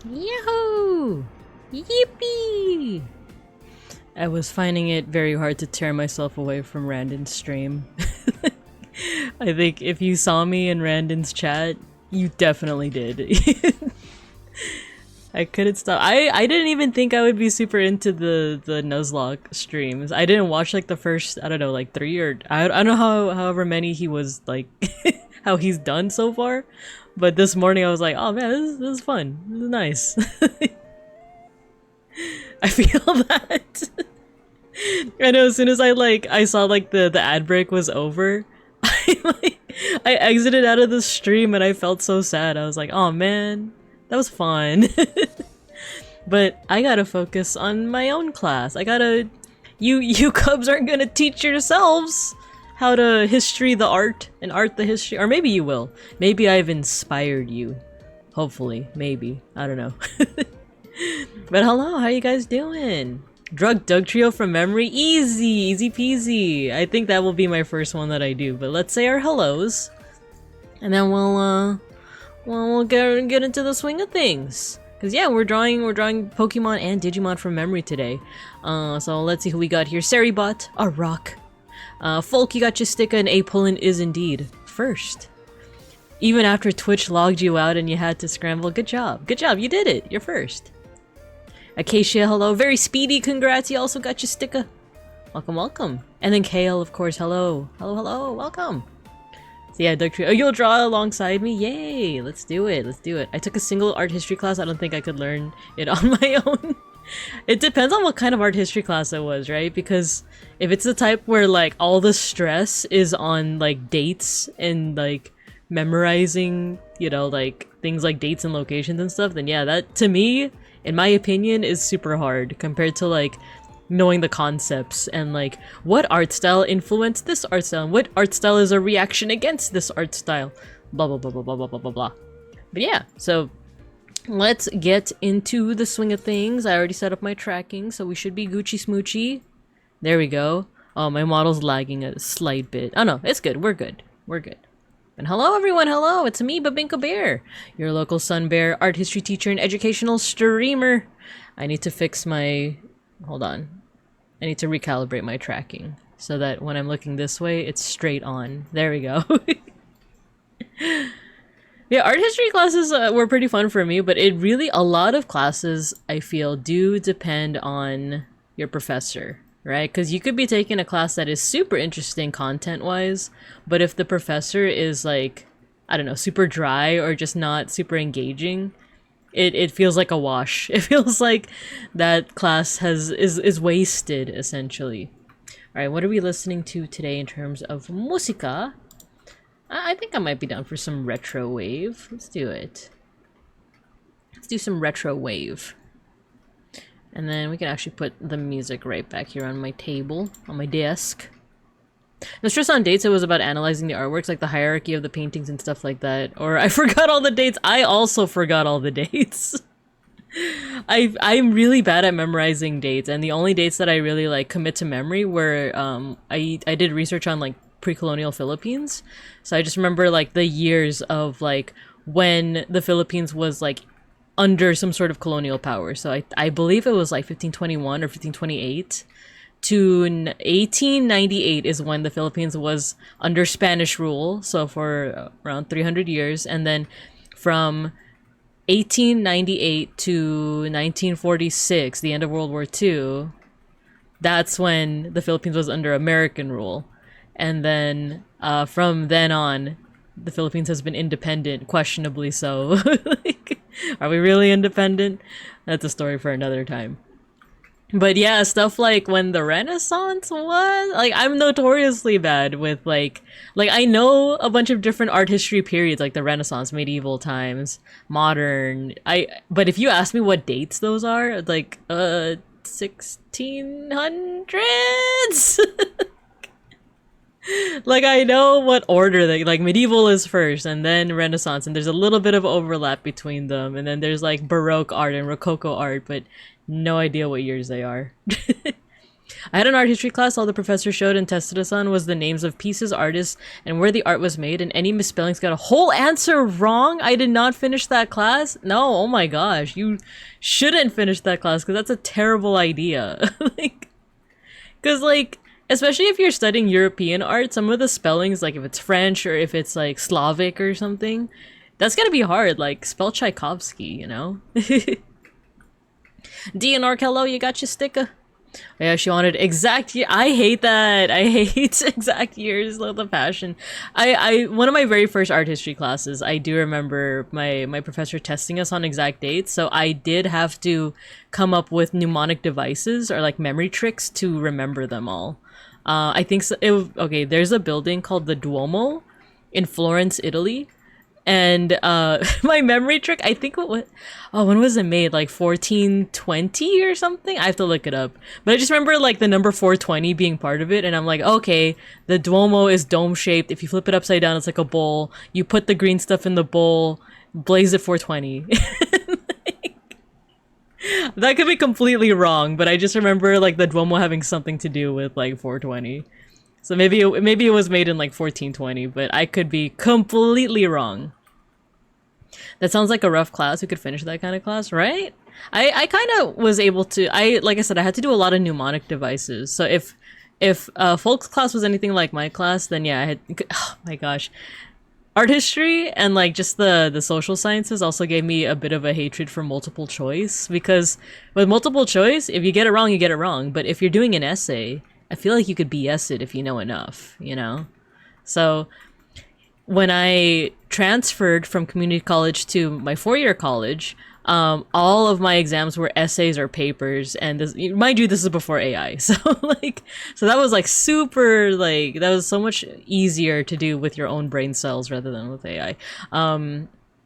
Yahoo! Yippee! I was finding it very hard to tear myself away from Randon's stream. I think if you saw me in Randon's chat, you definitely did. I couldn't stop. I didn't even think I would be super into the Nuzlocke streams. I didn't watch like the first, I don't know, like 3 or I don't know however many he was like how he's done so far. But this morning I was like, oh man, this is fun. This is nice. I feel that. I know as soon as I saw like the ad break was over, I exited out of the stream and I felt so sad. I was like, oh man, that was fun. But I gotta focus on my own class. I gotta you cubs aren't gonna teach yourselves how to history the art and art the history. Or maybe you will. Maybe I've inspired you. Hopefully. Maybe. I don't know. But hello, how you guys doing? Drug Doug Trio from memory? Easy! Easy peasy! I think that will be my first one that I do. But let's say our hellos. And then we'll get into the swing of things. Cause yeah, we're drawing Pokemon and Digimon from memory today. So let's see who we got here. Seribot, a rock. Folk, you got Justica, and Apulin is indeed first. Even after Twitch logged you out and you had to scramble, good job. Good job, you did it. You're first. Acacia, hello. Very speedy, congrats. You also got Justica. Welcome, welcome. And then Kale, of course, hello. Hello, hello, welcome. So yeah, Doug Trio. Oh, you'll draw alongside me? Yay! Let's do it, let's do it. I took a single art history class. I don't think I could learn it on my own. It depends on what kind of art history class it was, right? Because if it's the type where like all the stress is on like dates and like memorizing, you know, like things like dates and locations and stuff, then yeah, that to me, in my opinion, is super hard compared to like knowing the concepts and like what art style influenced this art style and what art style is a reaction against this art style, blah blah blah blah blah blah blah blah blah. But yeah, so let's get into the swing of things. I already set up my tracking, so we should be Gucci Smoochy. There we go. Oh, my model's lagging a slight bit. Oh no, it's good. We're good. We're good. And hello everyone, hello! It's me, Babinka Bear, your local Sun Bear art history teacher and educational streamer. I need to fix my... hold on. I need to recalibrate my tracking so that when I'm looking this way, it's straight on. There we go. Yeah, art history classes were pretty fun for me, but it really, a lot of classes, I feel, do depend on your professor, right? Because you could be taking a class that is super interesting content-wise, but if the professor is like, I don't know, super dry or just not super engaging, it feels like a wash. It feels like that class is wasted, essentially. Alright, what are we listening to today in terms of música? I think I might be down for some retro wave. Let's do it. Let's do some retro wave. And then we can actually put the music right back here on my table, on my desk. The stress on dates, it was about analyzing the artworks, like the hierarchy of the paintings and stuff like that. Or I forgot all the dates. I also forgot all the dates. I'm really bad at memorizing dates, and the only dates that I really like commit to memory were I did research on like pre-colonial Philippines. So I just remember like the years of like when the Philippines was like under some sort of colonial power. So I believe it was like 1521 or 1528 to 1898 is when the Philippines was under Spanish rule. So for around 300 years. And then from 1898 to 1946, the end of World War II, that's when the Philippines was under American rule. And then from then on, the Philippines has been independent, questionably so. Like, are we really independent? That's a story for another time. But yeah, stuff like when the Renaissance was, like, I'm notoriously bad with like I know a bunch of different art history periods, like the Renaissance, medieval times, modern. But if you ask me what dates those are, like 1600s. Like, I know what order they, like, medieval is first and then Renaissance, and there's a little bit of overlap between them, and then there's like Baroque art and Rococo art, but no idea what years they are. I had an art history class. All the professor showed and tested us on was the names of pieces, artists, and where the art was made, and any misspellings got a whole answer wrong. I did not finish that class. No, oh my gosh. You shouldn't finish that class because that's a terrible idea. Like, because, like, especially if you're studying European art, some of the spellings, like if it's French or if it's like Slavic or something, that's gonna be hard. Like, spell Tchaikovsky, you know? DNR, hello, you got your sticker? Yeah, she wanted exact year. I hate that. I hate exact years. Love the passion. One of my very first art history classes, I do remember my professor testing us on exact dates. So I did have to come up with mnemonic devices or like memory tricks to remember them all. I think so, okay, there's a building called the Duomo in Florence, Italy. And my memory trick, I think when was it made? Like 1420 or something? I have to look it up. But I just remember like the number 420 being part of it, and I'm like, okay, the Duomo is dome shaped. If you flip it upside down, it's like a bowl. You put the green stuff in the bowl, blaze it 420. That could be completely wrong, but I just remember like the Duomo having something to do with like 420. So maybe it was made in like 1420, but I could be completely wrong. That sounds like a rough class. We could finish that kind of class, right? I kind of was able to. Like I said, I had to do a lot of mnemonic devices. So if folks class was anything like my class, then yeah, I had. Oh my gosh, art history and like just the social sciences also gave me a bit of a hatred for multiple choice, because with multiple choice, if you get it wrong, you get it wrong. But if you're doing an essay, I feel like you could BS it if you know enough, you know? So when I transferred from community college to my four-year college, all of my exams were essays or papers, and this, mind you, this is before AI. So so that was like super, like, that was so much easier to do with your own brain cells rather than with AI.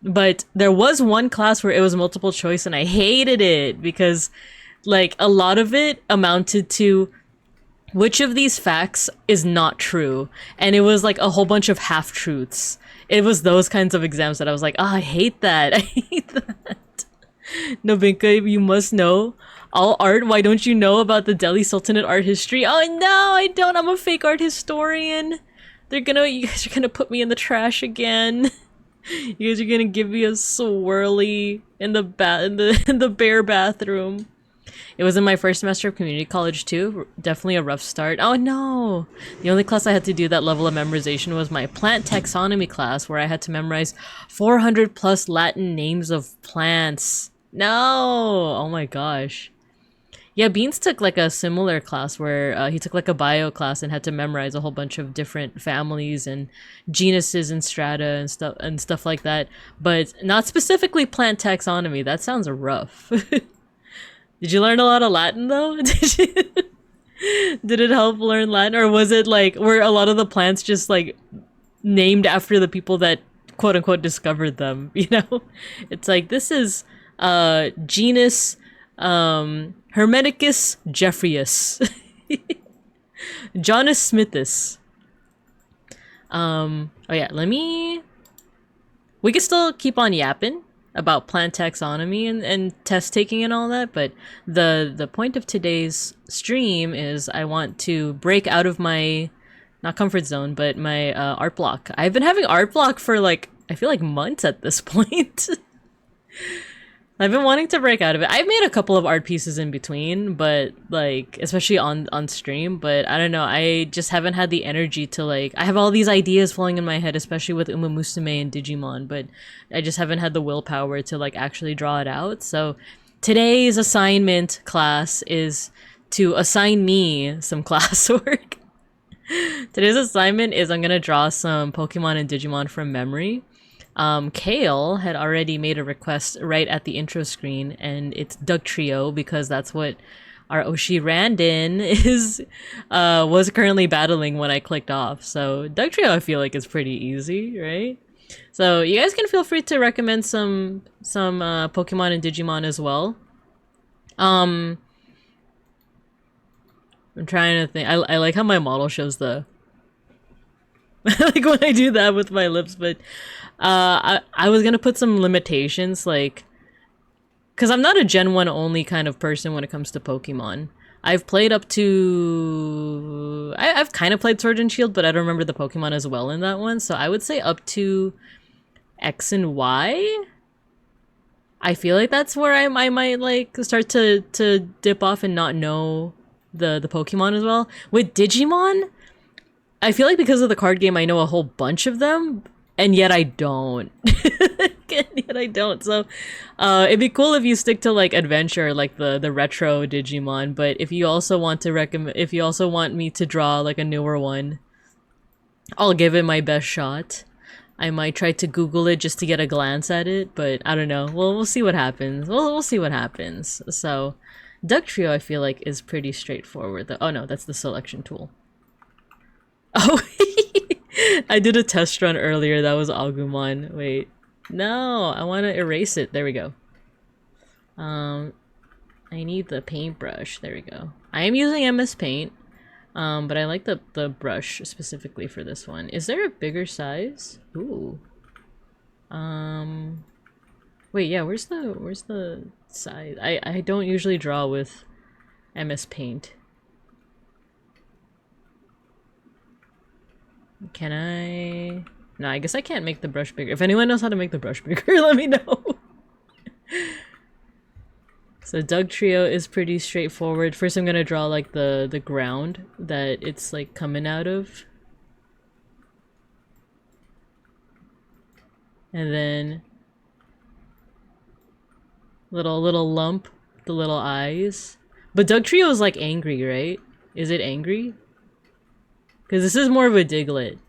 But there was one class where it was multiple choice, and I hated it because like a lot of it amounted to which of these facts is not true? And it was like a whole bunch of half-truths. It was those kinds of exams that I was like, I hate that. I hate that. Nobinka, you must know all art. Why don't you know about the Delhi Sultanate art history? Oh no, I don't. I'm a fake art historian. You guys are gonna put me in the trash again. You guys are gonna give me a swirly in the in the bare bathroom. It was in my first semester of community college too. Definitely a rough start. Oh no! The only class I had to do that level of memorization was my plant taxonomy class, where I had to memorize 400 plus Latin names of plants. No! Oh my gosh. Yeah, Beans took like a similar class where he took like a bio class and had to memorize a whole bunch of different families and genuses and strata and stuff like that, but not specifically plant taxonomy. That sounds rough. Did you learn a lot of Latin though? Did it help learn Latin, or was it like were a lot of the plants just like named after the people that quote unquote discovered them? You know, it's like this is genus Hermeticus Jeffreus, Jonas Smithus. Oh yeah, we can still keep on yapping about plant taxonomy and test taking and all that, but the point of today's stream is I want to break out of my not comfort zone, but my art block. I've been having art block for like I feel like months at this point. I've been wanting to break out of it. I've made a couple of art pieces in between, but like especially on stream, but I don't know, I just haven't had the energy to like I have all these ideas flowing in my head, especially with Uma Musume and Digimon, but I just haven't had the willpower to like actually draw it out. So today's assignment class is to assign me some classwork. Today's assignment is I'm gonna draw some Pokemon and Digimon from memory. Kale had already made a request right at the intro screen, and it's Doug Trio because that's what our Oshi Randon was currently battling when I clicked off. So Doug Trio I feel like is pretty easy, right? So you guys can feel free to recommend some Pokemon and Digimon as well. I'm trying to think. I like how my model shows the like when I do that with my lips, but I was gonna put some limitations, like, because I'm not a Gen 1 only kind of person when it comes to Pokemon. I've played up to... I've kind of played Sword and Shield, but I don't remember the Pokemon as well in that one. So I would say up to X and Y. I feel like that's where I might like start to dip off and not know the Pokemon as well. With Digimon, I feel like because of the card game, I know a whole bunch of them, and yet I don't. Yet I don't. So it'd be cool if you stick to like adventure, like the retro Digimon. But if you also want to if you also want me to draw like a newer one, I'll give it my best shot. I might try to Google it just to get a glance at it, but I don't know. We'll see what happens. We'll see what happens. So, Dugtrio I feel like is pretty straightforward. Oh no, that's the selection tool. Oh, I did a test run earlier. That was Agumon. Wait, no, I want to erase it. There we go. I need the paintbrush. There we go. I am using MS Paint. But I like the brush specifically for this one. Is there a bigger size? Ooh. Wait, yeah, where's the size? I don't usually draw with MS Paint. Can I? No, I guess I can't make the brush bigger. If anyone knows how to make the brush bigger, let me know. So Dugtrio is pretty straightforward. First I'm gonna draw like the ground that it's like coming out of. And then little lump, the little eyes. But Dugtrio is like angry, right? Is it angry? Because this is more of a Diglett.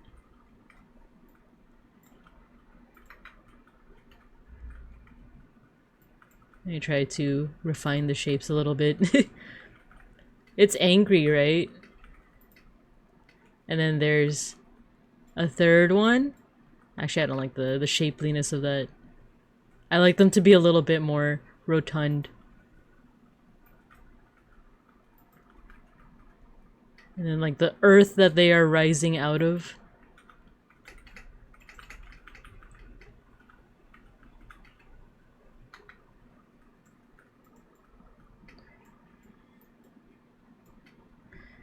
Let me try to refine the shapes a little bit. It's angry, right? And then there's a third one. Actually, I don't like the shapeliness of that. I like them to be a little bit more rotund. And then like the earth that they are rising out of.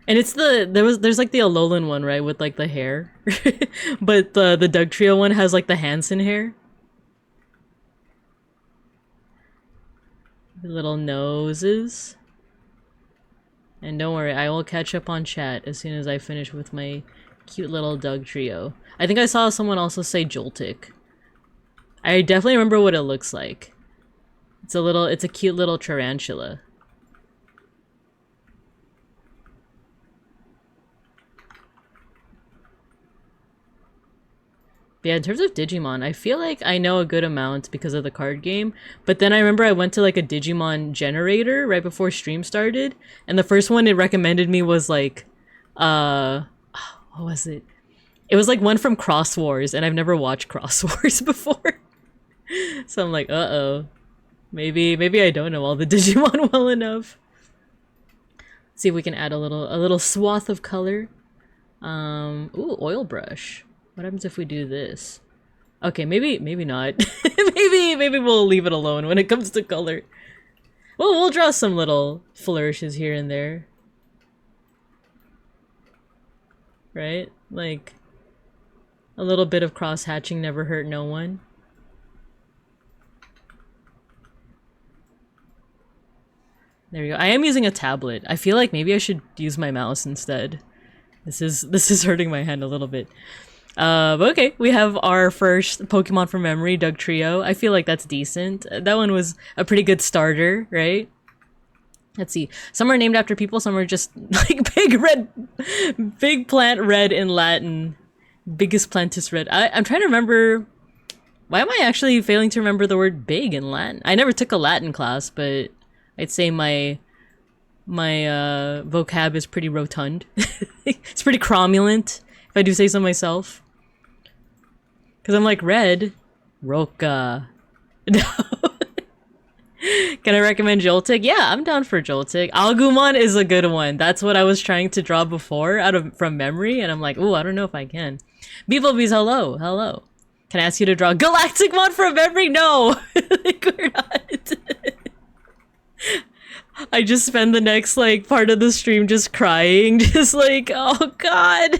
And it's there's like the Alolan one, right, with like the hair. But the Dugtrio one has like the Hansen hair. The little noses. And don't worry, I will catch up on chat as soon as I finish with my cute little Dugtrio. I think I saw someone also say Joltik. I definitely remember what it looks like. It's a cute little tarantula. Yeah, in terms of Digimon, I feel like I know a good amount because of the card game, but then I remember I went to like a Digimon generator right before stream started, and the first one it recommended me was like, what was it? It was like one from Cross Wars, and I've never watched Cross Wars before. So I'm like, uh-oh. Maybe I don't know all the Digimon well enough. Let's see if we can add a little swath of color. Ooh, oil brush. What happens if we do this? Okay, maybe not. maybe we'll leave it alone when it comes to color. Well, we'll draw some little flourishes here and there. Right? Like, a little bit of cross-hatching never hurt no one. There we go. I am using a tablet. I feel like maybe I should use my mouse instead. This is hurting my hand a little bit. But okay, we have our first Pokemon from memory, Dugtrio. I feel like that's decent. That one was a pretty good starter, right? Let's see. Some are named after people, some are just like big plant red in Latin. Biggest plantus red. I'm trying to remember. Why am I actually failing to remember the word big in Latin? I never took a Latin class, but I'd say my vocab is pretty rotund. It's pretty cromulent, if I do say so myself. Because I'm like, red, Roca. No. Can I recommend Joltik? Yeah, I'm down for Joltik. Agumon is a good one. That's what I was trying to draw before from memory, and I'm like, ooh, I don't know if I can. Beeplebees, hello. Can I ask you to draw Galacticmon from memory? No! Like, we're not. I just spend the next like part of the stream just crying, just like, oh god.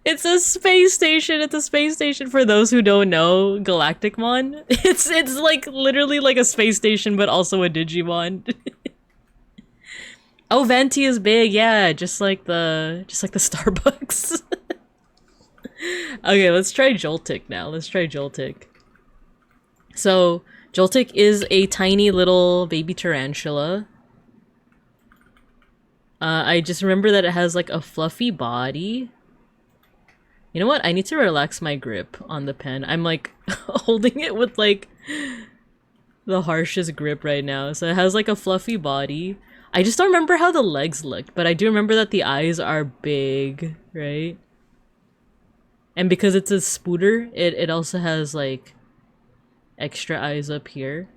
It's a space station. It's a space station for those who don't know Galacticmon. It's like literally like a space station but also a Digimon. Oh, Venti is big. Yeah, just like the Starbucks. Okay, let's try Joltik now. Let's try Joltik. So, Joltik is a tiny little baby tarantula. I just remember that it has like a fluffy body. You know what? I need to relax my grip on the pen. I'm like holding it with like the harshest grip right now. So it has like a fluffy body. I just don't remember how the legs looked, but I do remember that the eyes are big, right? And because it's a spooter, it also has like extra eyes up here.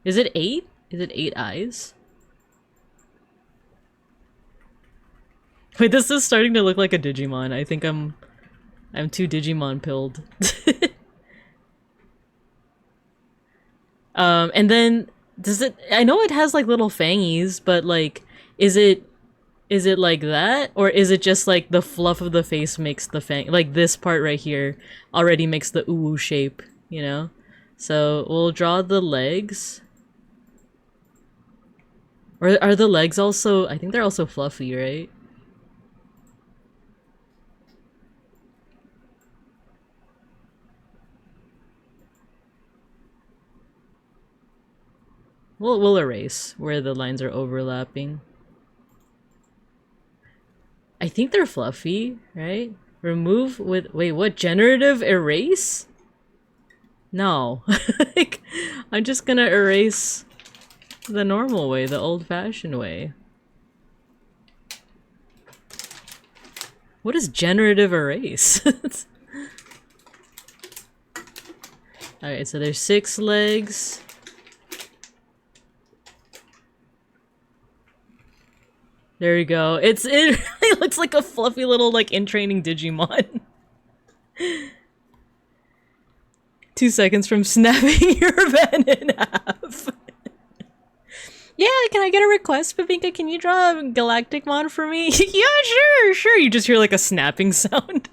Is it 8? Is it 8 eyes? Wait, this is starting to look like a Digimon. I think I'm too Digimon pilled. And then does it? I know it has like little fangies, but like, is it like that, or is it just like the fluff of the face makes the fang? Like this part right here already makes the uwu shape, you know? So we'll draw the legs. Or are the legs also? I think they're also fluffy, right? We'll erase where the lines are overlapping. I think they're fluffy, right? Remove with... Wait, what? Generative erase? No. Like, I'm just gonna erase the normal way, the old-fashioned way. What is generative erase? Alright, so there's 6 legs. There we go. It really looks like a fluffy little, like, in-training Digimon. 2 seconds from snapping your pen in half. Yeah, can I get a request, Babinka? Can you draw a Galacticmon for me? Yeah, sure. You just hear, like, a snapping sound.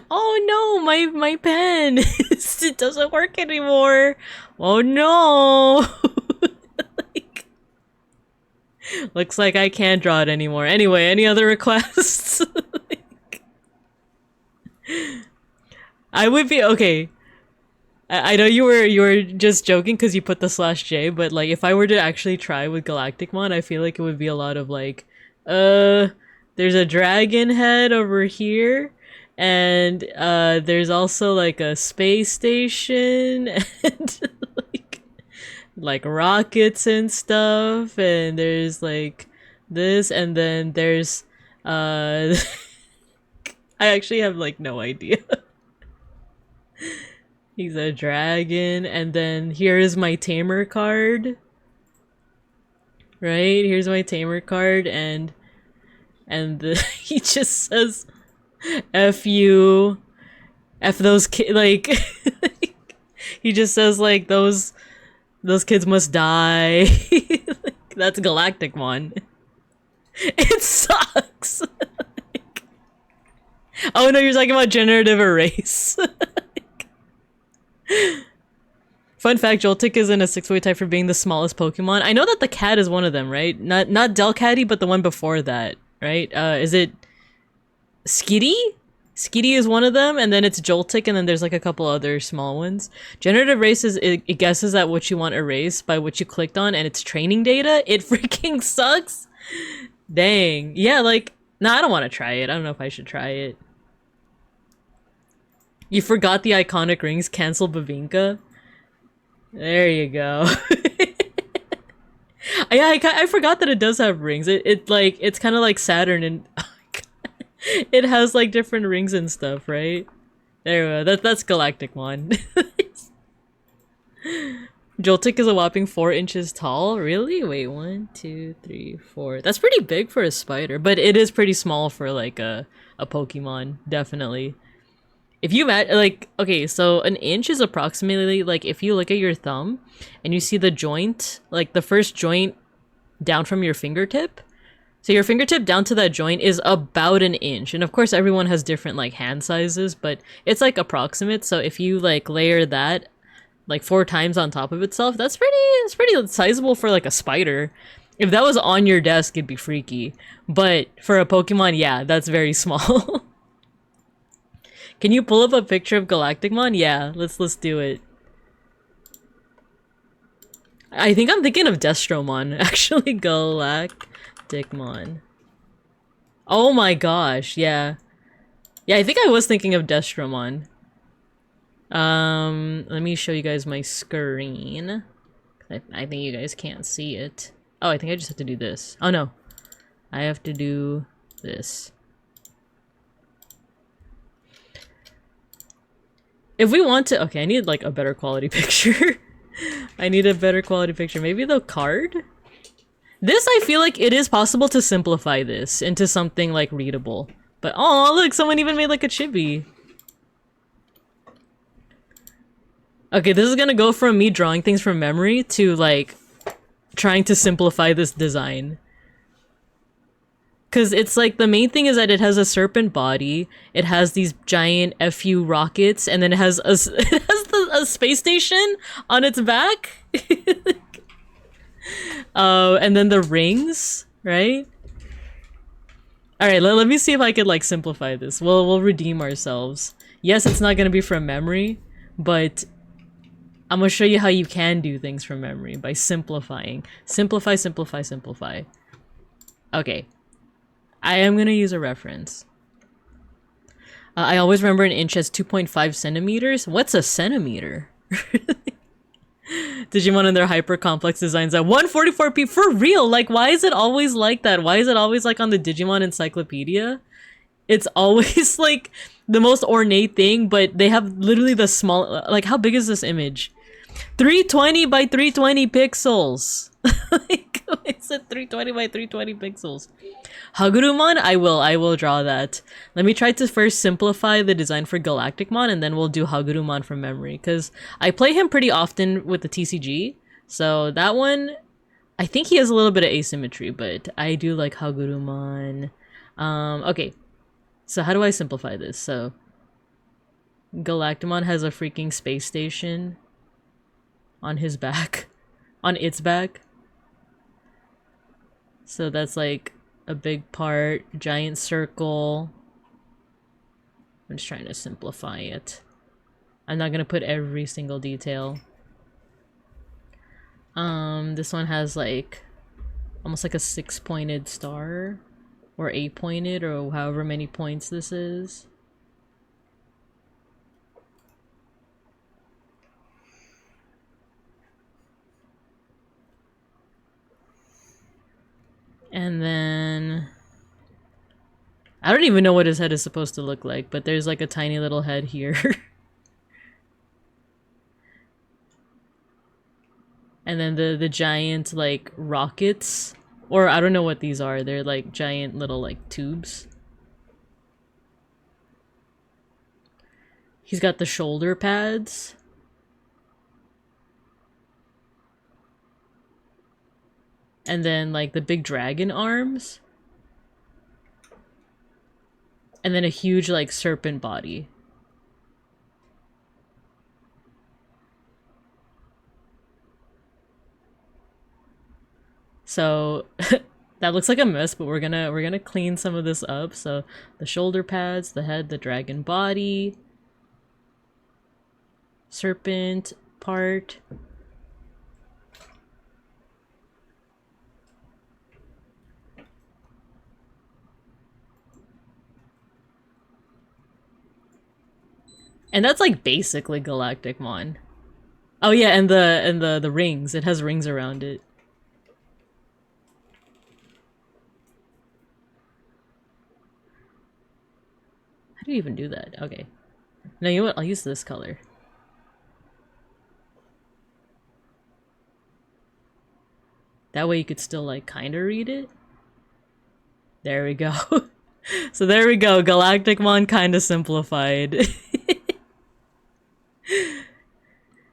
Oh no, my pen! It doesn't work anymore! Oh no! Looks like I can't draw it anymore. Anyway, any other requests? I would be okay. I know you were just joking because you put the /J, but like if I were to actually try with Galacticmon, I feel like it would be a lot of like, there's a dragon head over here, and there's also like a space station and like rockets and stuff, and there's like this, and then there's I actually have like no idea. He's a dragon, and then here is my tamer card. Right? Here's my tamer card, and he just says F you, F those kids, like he just says like those kids must die. That's Galacticmon. It sucks. Oh no, you're talking about generative erase. Fun fact, Joltik is in a 6-way type for being the smallest Pokemon. I know that the cat is one of them, right? Not Delcatty, but the one before that, right? Is it Skitty? Skitty is one of them, and then it's Joltik, and then there's like a couple other small ones. Generative erase is, it guesses at what you want erased by what you clicked on, and it's training data. It freaking sucks. Dang. Yeah, like, nah, I don't want to try it. I don't know if I should try it. You forgot the iconic rings. Cancel Babinka. There you go. Yeah, I forgot that it does have rings. It's kind of like Saturn, and it has like different rings and stuff, right? There we go. That's Galacticmon. Joltik is a whopping 4 inches tall. Really? Wait, 1, 2, 3, 4. That's pretty big for a spider, but it is pretty small for like a Pokemon, definitely. If you like, okay, so an inch is approximately like if you look at your thumb and you see the joint, like the first joint down from your fingertip. So your fingertip down to that joint is about an inch. And of course everyone has different like hand sizes, but it's like approximate. So if you like layer that like 4 times on top of itself, it's pretty sizable for like a spider. If that was on your desk, it'd be freaky. But for a Pokemon, yeah, that's very small. Can you pull up a picture of Galacticmon? Yeah, let's do it. I think I'm thinking of Destromon, actually. Galacticmon. Oh my gosh, yeah. Yeah, I think I was thinking of Destromon. Let me show you guys my screen. I think you guys can't see it. Oh, I think I just have to do this. Oh no. I have to do this. If we want to- okay, I need like a better quality picture. I need a better quality picture. Maybe the card? This, I feel like it is possible to simplify this into something like readable. But oh, look, someone even made like a chibi. Okay, this is gonna go from me drawing things from memory to like trying to simplify this design. Cause it's like the main thing is that it has a serpent body, it has these giant FU rockets, and then it has a a space station on its back. And then the rings, right? All right, let me see if I could like simplify this. We'll redeem ourselves. Yes, it's not gonna be from memory, but I'm gonna show you how you can do things from memory by simplifying. Simplify, simplify, simplify. Okay. I am gonna use a reference. I always remember an inch as 2.5 centimeters. What's a centimeter? Digimon and their hyper complex designs at 144p for real. Like, why is it always like that? Why is it always like on the Digimon encyclopedia? It's always like the most ornate thing, but they have literally the small. Like, how big is this image? 320 by 320 pixels. Like, it's a 320 by 320 pixels. Hagurumon, I will draw that. Let me try to first simplify the design for Galacticmon, and then we'll do Hagurumon from memory, because I play him pretty often with the TCG, so that one, I think he has a little bit of asymmetry, but I do like Hagurumon. Okay, so how do I simplify this? So, Galacticmon has a freaking space station on his back, on its back. So that's like a big part, giant circle. I'm just trying to simplify it. I'm not gonna put every single detail. This one has like almost like a 6-pointed star, or 8-pointed, or however many points this is. And then I don't even know what his head is supposed to look like, but there's like a tiny little head here. And then the giant like rockets, or I don't know what these are. They're like giant little like tubes. He's got the shoulder pads. And then like the big dragon arms. And then a huge like serpent body. So that looks like a mess, but we're gonna clean some of this up. So the shoulder pads, the head, the dragon body, serpent part. And that's like basically Galacticmon. Oh yeah, and the rings. It has rings around it. How do you even do that? Okay. No, you know what? I'll use this color. That way you could still like kinda read it. There we go. So there we go, Galacticmon kinda simplified.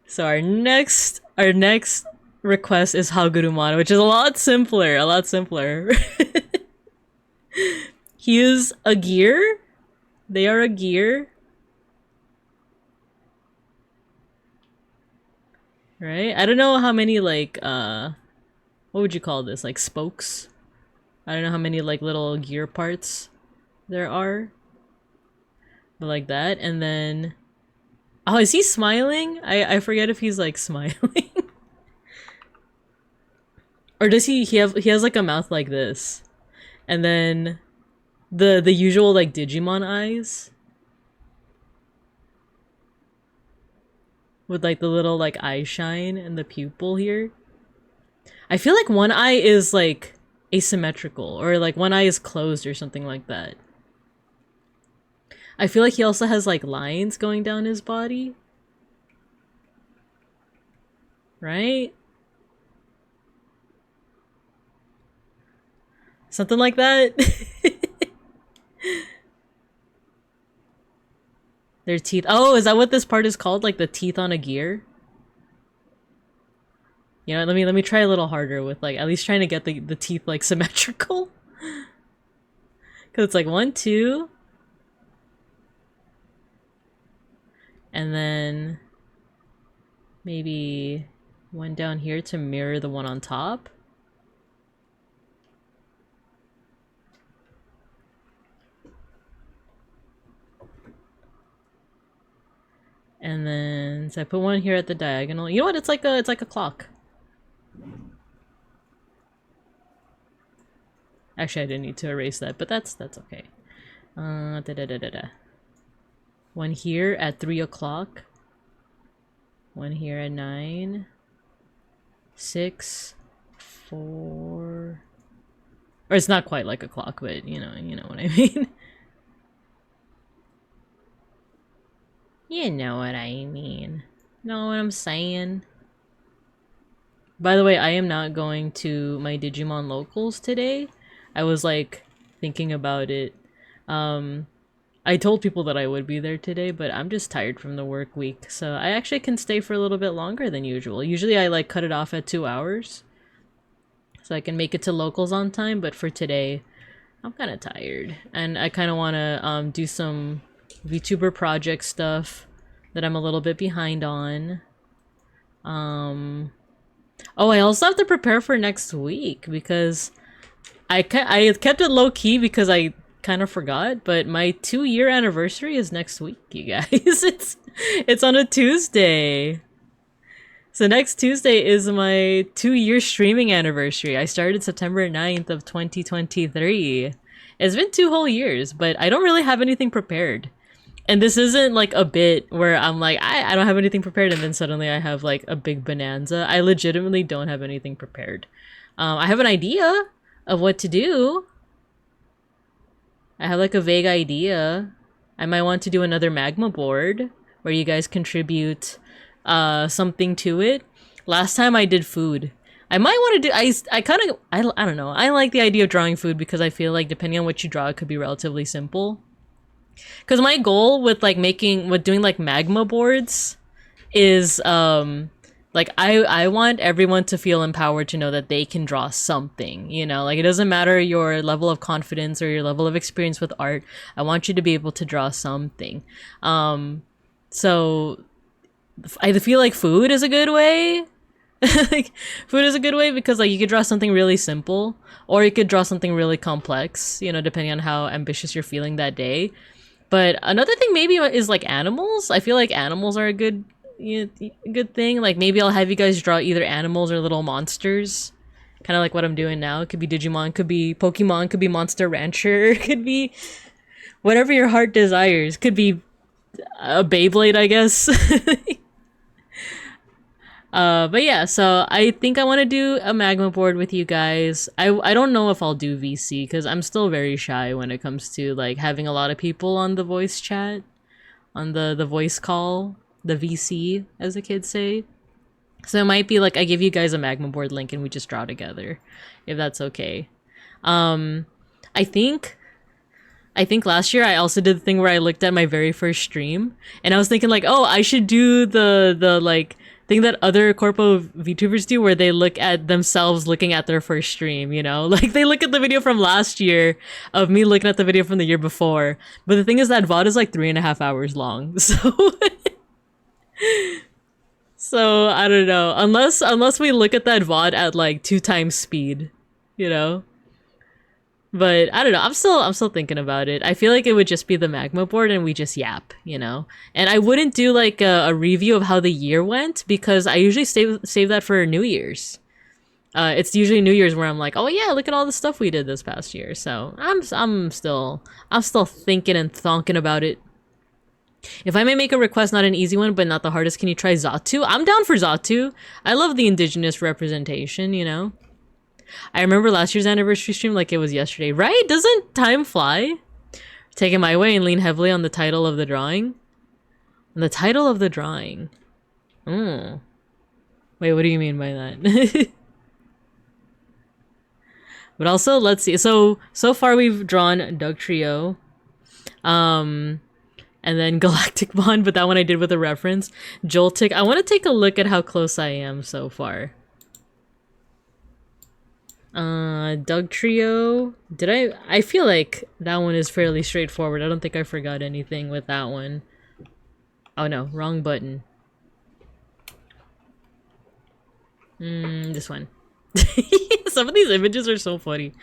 So our next request is Hagurumon, which is a lot simpler, a lot simpler. He is a gear. They are a gear. Right? I don't know how many like what would you call this? Like spokes? I don't know how many like little gear parts there are. But like that, and then oh, is he smiling? I forget if he's like smiling. Or does he has like a mouth like this. And then the usual like Digimon eyes. With like the little like eye shine and the pupil here. I feel like one eye is like asymmetrical, or like one eye is closed or something like that. I feel like he also has like lines going down his body. Right? Something like that. Their teeth. Oh, is that what this part is called? Like the teeth on a gear? You know, let me try a little harder with like at least trying to get the teeth like symmetrical. Cause it's like 1, 2. And then maybe one down here to mirror the one on top. And then so I put one here at the diagonal. You know what? It's like a clock. Actually, I didn't need to erase that, but that's okay. Da da da da da. One here at 3 o'clock. One here at 9. 6. 4. Or it's not quite like a clock, but you know what I mean. You know what I mean. Know what I'm saying? By the way, I am not going to my Digimon locals today. I was like thinking about it. I told people that I would be there today, but I'm just tired from the work week, so I actually can stay for a little bit longer than usual. Usually I like cut it off at 2 hours so I can make it to locals on time, but for today I'm kind of tired and I kind of want to do some VTuber project stuff that I'm a little bit behind on. Oh, I also have to prepare for next week because I kept it low key because I kind of forgot, but my 2-year anniversary is next week, you guys. It's on a Tuesday. So next Tuesday is my 2-year streaming anniversary. I started September 9th of 2023. It's been 2 whole years, but I don't really have anything prepared. And this isn't like a bit where I'm like, I don't have anything prepared and then suddenly I have like a big bonanza. I legitimately don't have anything prepared. I have an idea of what to do. I have like a vague idea. I might want to do another magma board where you guys contribute something to it. Last time I did food. I might want to do, I don't know. I like the idea of drawing food because I feel like depending on what you draw, it could be relatively simple. Because my goal with like doing like magma boards is like I want everyone to feel empowered to know that they can draw something, you know, like it doesn't matter your level of confidence or your level of experience with art. I want you to be able to draw something. So I feel like food is a good way. Like food is a good way because like you could draw something really simple or you could draw something really complex, you know, depending on how ambitious you're feeling that day. But another thing maybe is like animals. I feel like animals are a good thing. Like maybe I'll have you guys draw either animals or little monsters. Kind of like what I'm doing now. It could be Digimon, could be Pokemon, could be Monster Rancher, could be whatever your heart desires. Could be a Beyblade, I guess. But yeah, so I think I want to do a magma board with you guys. I don't know if I'll do VC because I'm still very shy when it comes to like having a lot of people on the voice chat, on the voice call, the VC as the kids say. So it might be like I give you guys a magma board link and we just draw together, if that's okay. I think I think last year I also did the thing where I looked at my very first stream and I was thinking like, oh, I should do the like thing that other corpo VTubers do where they look at themselves looking at their first stream, you know? Like they look at the video from last year of me looking at the video from the year before. But the thing is that VOD is like 3.5 hours long. So I don't know. Unless we look at that VOD at like 2 times speed, you know? But I don't know. I'm still thinking about it. I feel like it would just be the magma board and we just yap, you know. And I wouldn't do like a review of how the year went because I usually save that for New Year's. It's usually New Year's where I'm like, oh yeah, look at all the stuff we did this past year. So I'm still thinking and thonking about it. If I may make a request, not an easy one, but not the hardest, can you try Xatu? I'm down for Xatu. I love the indigenous representation, you know. I remember last year's anniversary stream like it was yesterday, right? Doesn't time fly? Take it my way and lean heavily on the title of the drawing. On the title of the drawing. Oh. Wait, what do you mean by that? But also, let's see. So far we've drawn Doug Trio. And then Galactic Bond, but that one I did with a reference. Joltik. I want to take a look at how close I am so far. Doug Trio. I feel like that one is fairly straightforward. I don't think I forgot anything with that one. Oh no, wrong button. This one. Some of these images are so funny.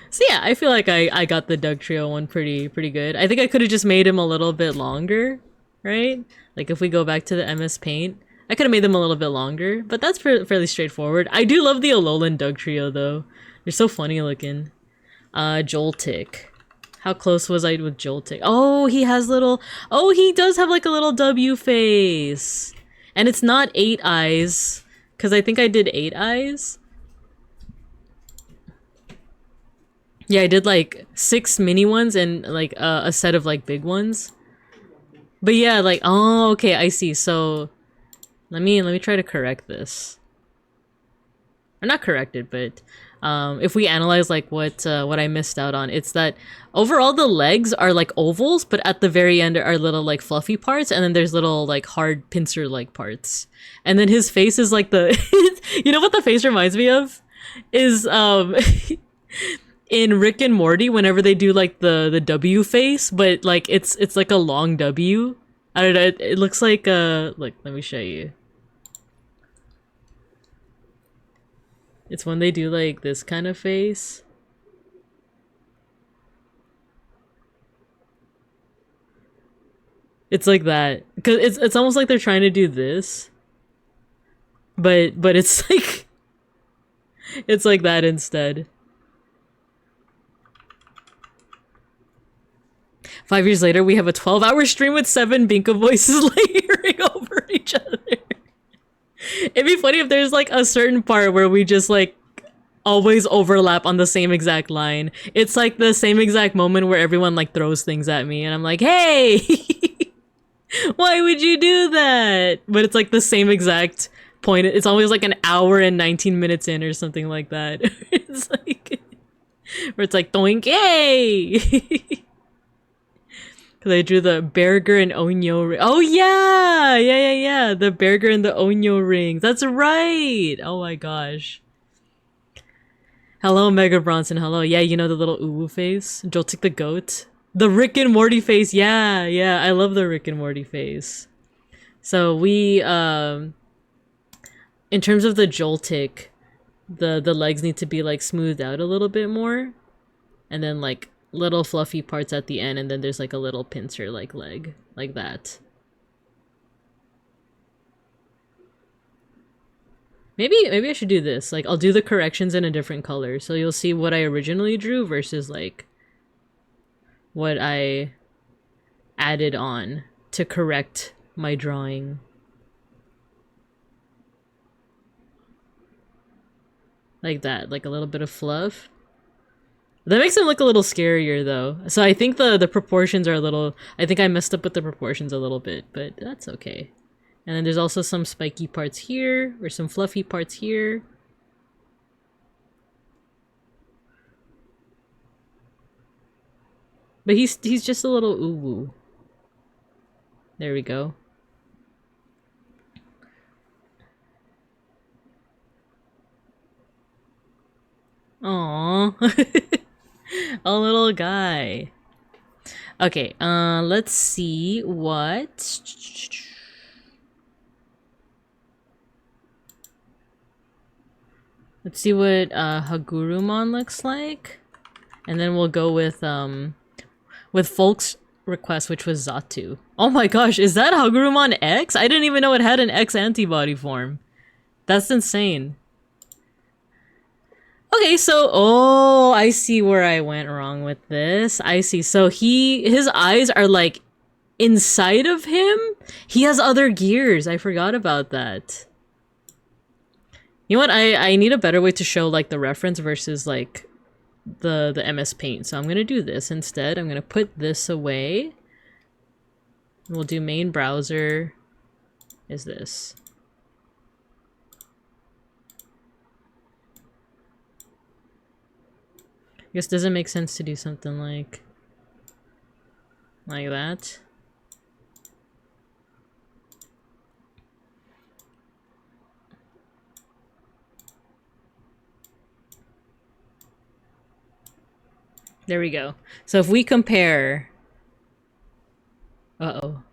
So yeah, I feel like I got the Doug Trio one pretty good. I think I could have just made him a little bit longer, right? Like if we go back to the MS Paint, I could have made them a little bit longer, but that's fairly straightforward. I do love the Alolan Doug Trio though. They're so funny looking. Joltik. How close was I with Joltik? Oh, he has little... Oh, he does have like a little W face. And it's not 8 eyes. Because I think I did 8 eyes. Yeah, I did like 6 mini ones and like a set of like big ones. But yeah, like... Oh, okay, I see. So... Let me try to correct this. Or not correct it, but... if we analyze like what I missed out on, it's that overall the legs are like ovals, but at the very end are little like fluffy parts, and then there's little like hard pincer like parts. And then his face is like the you know what the face reminds me of? Is in Rick and Morty whenever they do like the W face, but like it's like a long W. I don't know, it looks like look, let me show you. It's when they do like this kind of face. It's like that. Cause it's almost like they're trying to do this. But it's like it's like that instead. 5 years later, we have a 12-hour stream with 7 Binka voices layering over each other. It'd be funny if there's like a certain part where we just like always overlap on the same exact line. It's like the same exact moment where everyone like throws things at me and I'm like, hey, why would you do that? But it's like the same exact point. It's always like an hour and 19 minutes in or something like that. It's like, where it's like, doink, yay! Because I drew the Berger and Onyo ring. Oh yeah! Yeah. The Berger and the Onyo rings. That's right! Oh my gosh. Hello, Mega Bronson. Hello. Yeah, you know the little uwu face? Joltik the goat. The Rick and Morty face. Yeah. I love the Rick and Morty face. So we, in terms of the Joltik, the legs need to be like smoothed out a little bit more. And then like little fluffy parts at the end, and then there's like a little pincer like leg, like that. Maybe I should do this. Like I'll do the corrections in a different color, so you'll see what I originally drew versus like what I added on to correct my drawing. Like that, like a little bit of fluff. That makes him look a little scarier though. So I think the proportions are a little... I think I messed up with the proportions a little bit, but that's okay. And then there's also some spiky parts here, or some fluffy parts here. But he's just a little uwu. There we go. Aww. A little guy. Okay, let's see what... Let's see what Hagurumon looks like. And then we'll go with Folk's request, which was Zatu. Oh my gosh, is that Hagurumon X? I didn't even know it had an X antibody form. That's insane. Okay, so, oh, I see where I went wrong with this. I see. So his eyes are like inside of him. He has other gears. I forgot about that. You know what? I need a better way to show like the reference versus like the MS Paint. So I'm gonna do this instead. I'm gonna put this away. We'll do main browser. Is this? I guess doesn't make sense to do something like that. There we go. So if we compare... Uh-oh.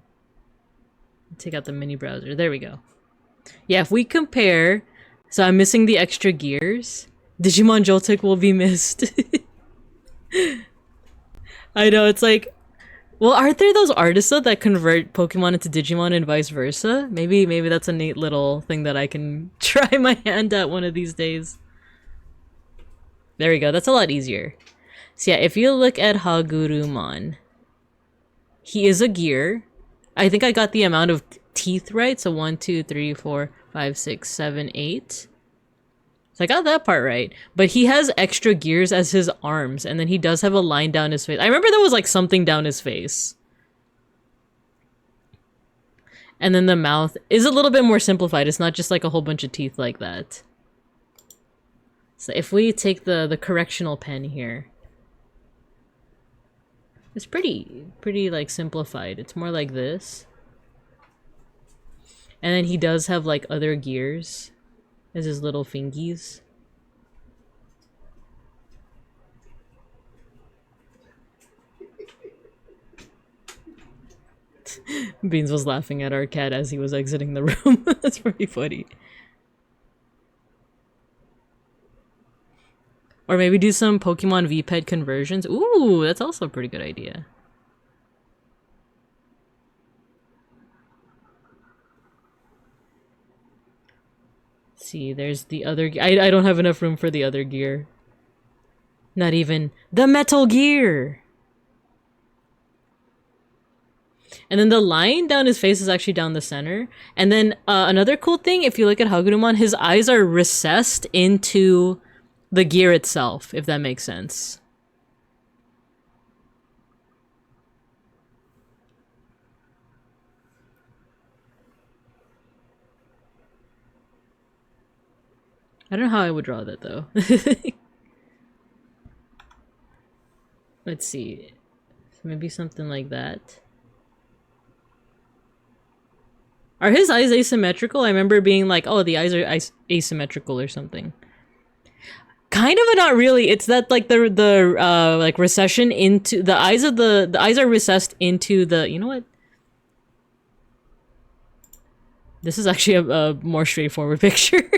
Take out the mini browser. There we go. Yeah, if we compare... So I'm missing the extra gears. Digimon Joltik will be missed. I know, it's like... Well, aren't there those artists though that convert Pokemon into Digimon and vice versa? Maybe that's a neat little thing that I can try my hand at one of these days. There we go. That's a lot easier. So yeah, if you look at Hagurumon, he is a gear. I think I got the amount of teeth right. So 1, 2, 3, 4, 5, 6, 7, 8. So I got that part right. But he has extra gears as his arms, and then he does have a line down his face. I remember there was like something down his face. And then the mouth is a little bit more simplified. It's not just like a whole bunch of teeth like that. So if we take the correctional pen here, it's pretty like simplified. It's more like this. And then he does have like other gears as his little fingies. Beans was laughing at our cat as he was exiting the room. That's pretty funny. Or maybe do some Pokemon V-Ped conversions. Ooh, that's also a pretty good idea. Let's see, there's the other... I don't have enough room for the other gear. Not even the Metal Gear! And then the line down his face is actually down the center. And then another cool thing, if you look at Hagurumon, his eyes are recessed into the gear itself, if that makes sense. I don't know how I would draw that though. Let's see. Maybe something like that. Are his eyes asymmetrical? I remember being like, oh, the eyes are asymmetrical or something. Kind of, but not really. It's that like the like recession into the eyes of the eyes are recessed into the, you know what? This is actually a more straightforward picture.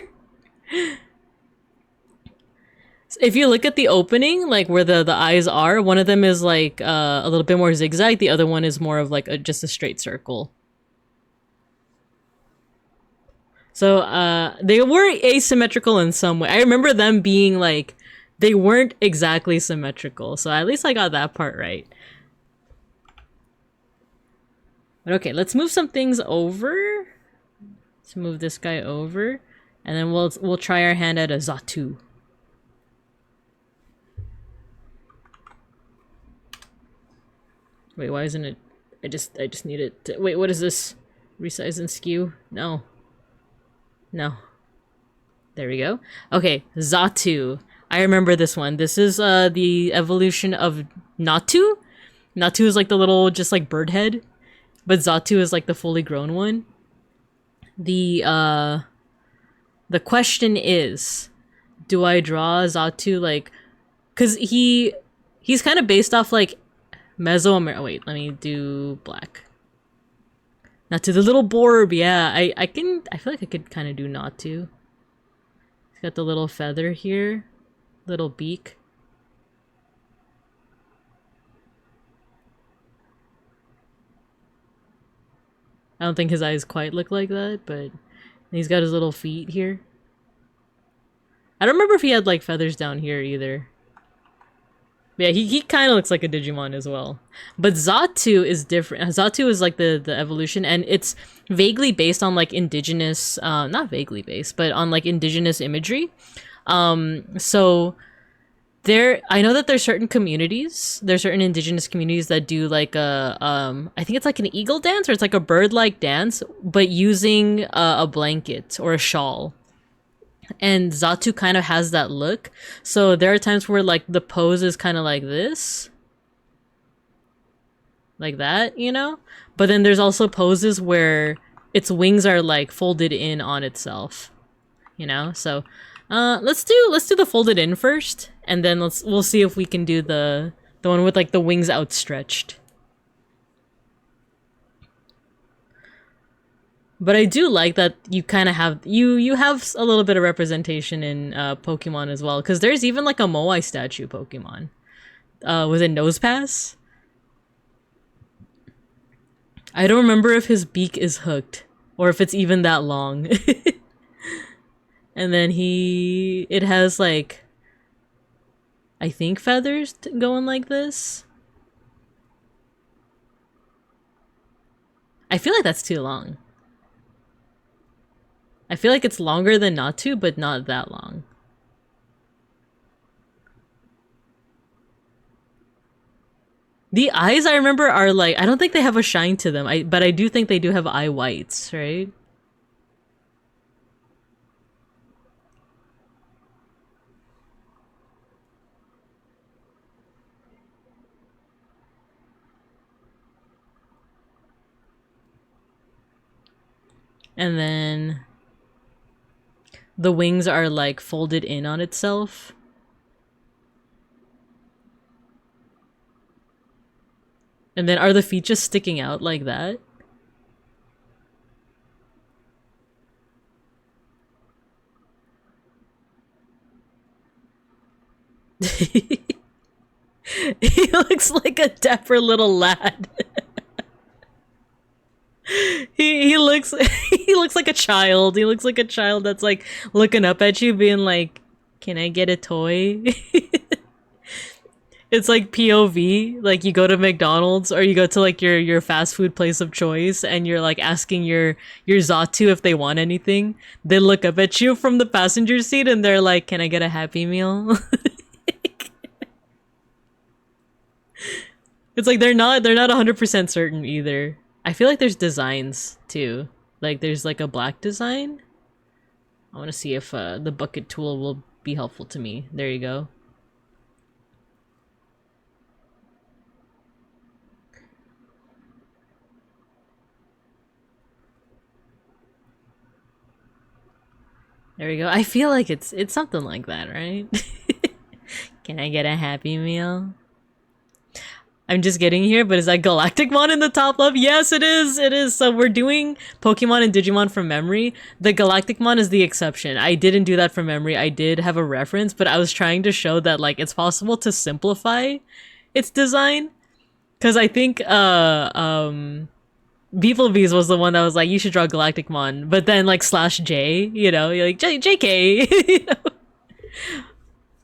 If you look at the opening, like where the eyes are, one of them is like a little bit more zigzag. The other one is more of like just a straight circle. So they were asymmetrical in some way. I remember them being like, they weren't exactly symmetrical. So at least I got that part right. But okay, let's move some things over. Let's move this guy over. And then we'll try our hand at a Zatu. Wait, why isn't it? I just need it to, wait, what is this? Resize and skew? No. No. There we go. Okay, Zatu. I remember this one. This is the evolution of Natu. Natu is like the little, just like bird head, but Xatu is like the fully grown one. The question is, do I draw Xatu like, cause he's kind of based off like Mesoamerica. Wait, let me do black. Natu, the little Borb, yeah. I feel like I could kind of do Natu. He's got the little feather here, little beak. I don't think his eyes quite look like that, but he's got his little feet here. I don't remember if he had like feathers down here either. But yeah, he kind of looks like a Digimon as well. But Xatu is different. Xatu is like the evolution, and it's vaguely based on like indigenous, not vaguely based, but on like indigenous imagery. So I know that there's certain indigenous communities that do like I think it's like an eagle dance, or it's like a bird-like dance, but using a blanket or a shawl. And Xatu kind of has that look. So there are times where like the pose is kind of like this. Like that, you know? But then there's also poses where its wings are like folded in on itself. You know? So let's do the folded in first, and then we'll see if we can do the one with like the wings outstretched. But I do like that you kind of have you have a little bit of representation in Pokemon as well, because there's even like a Moai statue Pokemon. Was it Nosepass? I don't remember if his beak is hooked or if it's even that long. And then it has like, I think feathers going like this. I feel like that's too long. I feel like it's longer than Natu, but not that long. The eyes, I remember, are like, I don't think they have a shine to them, but I do think they do have eye whites, right? And then the wings are like folded in on itself. And then are the feet just sticking out like that? He looks like a dapper little lad. He looks like a child. He looks like a child that's like looking up at you being like, "Can I get a toy?" It's like POV, like you go to McDonald's or you go to like your fast food place of choice and you're like asking your Xatu if they want anything. They look up at you from the passenger seat and they're like, "Can I get a Happy Meal?" It's like they're not 100% certain either. I feel like there's designs too. Like there's like a black design. I want to see if the bucket tool will be helpful to me. There you go. There we go. I feel like it's something like that, right? Can I get a Happy Meal? I'm just getting here, but is that Galacticmon in the top left? Yes, it is. It is. So we're doing Pokemon and Digimon from memory. The Galacticmon is the exception. I didn't do that from memory. I did have a reference, but I was trying to show that like it's possible to simplify its design. Because I think beeplebees was the one that was like, you should draw Galacticmon, but then like /J, you know, you're like JK. You know?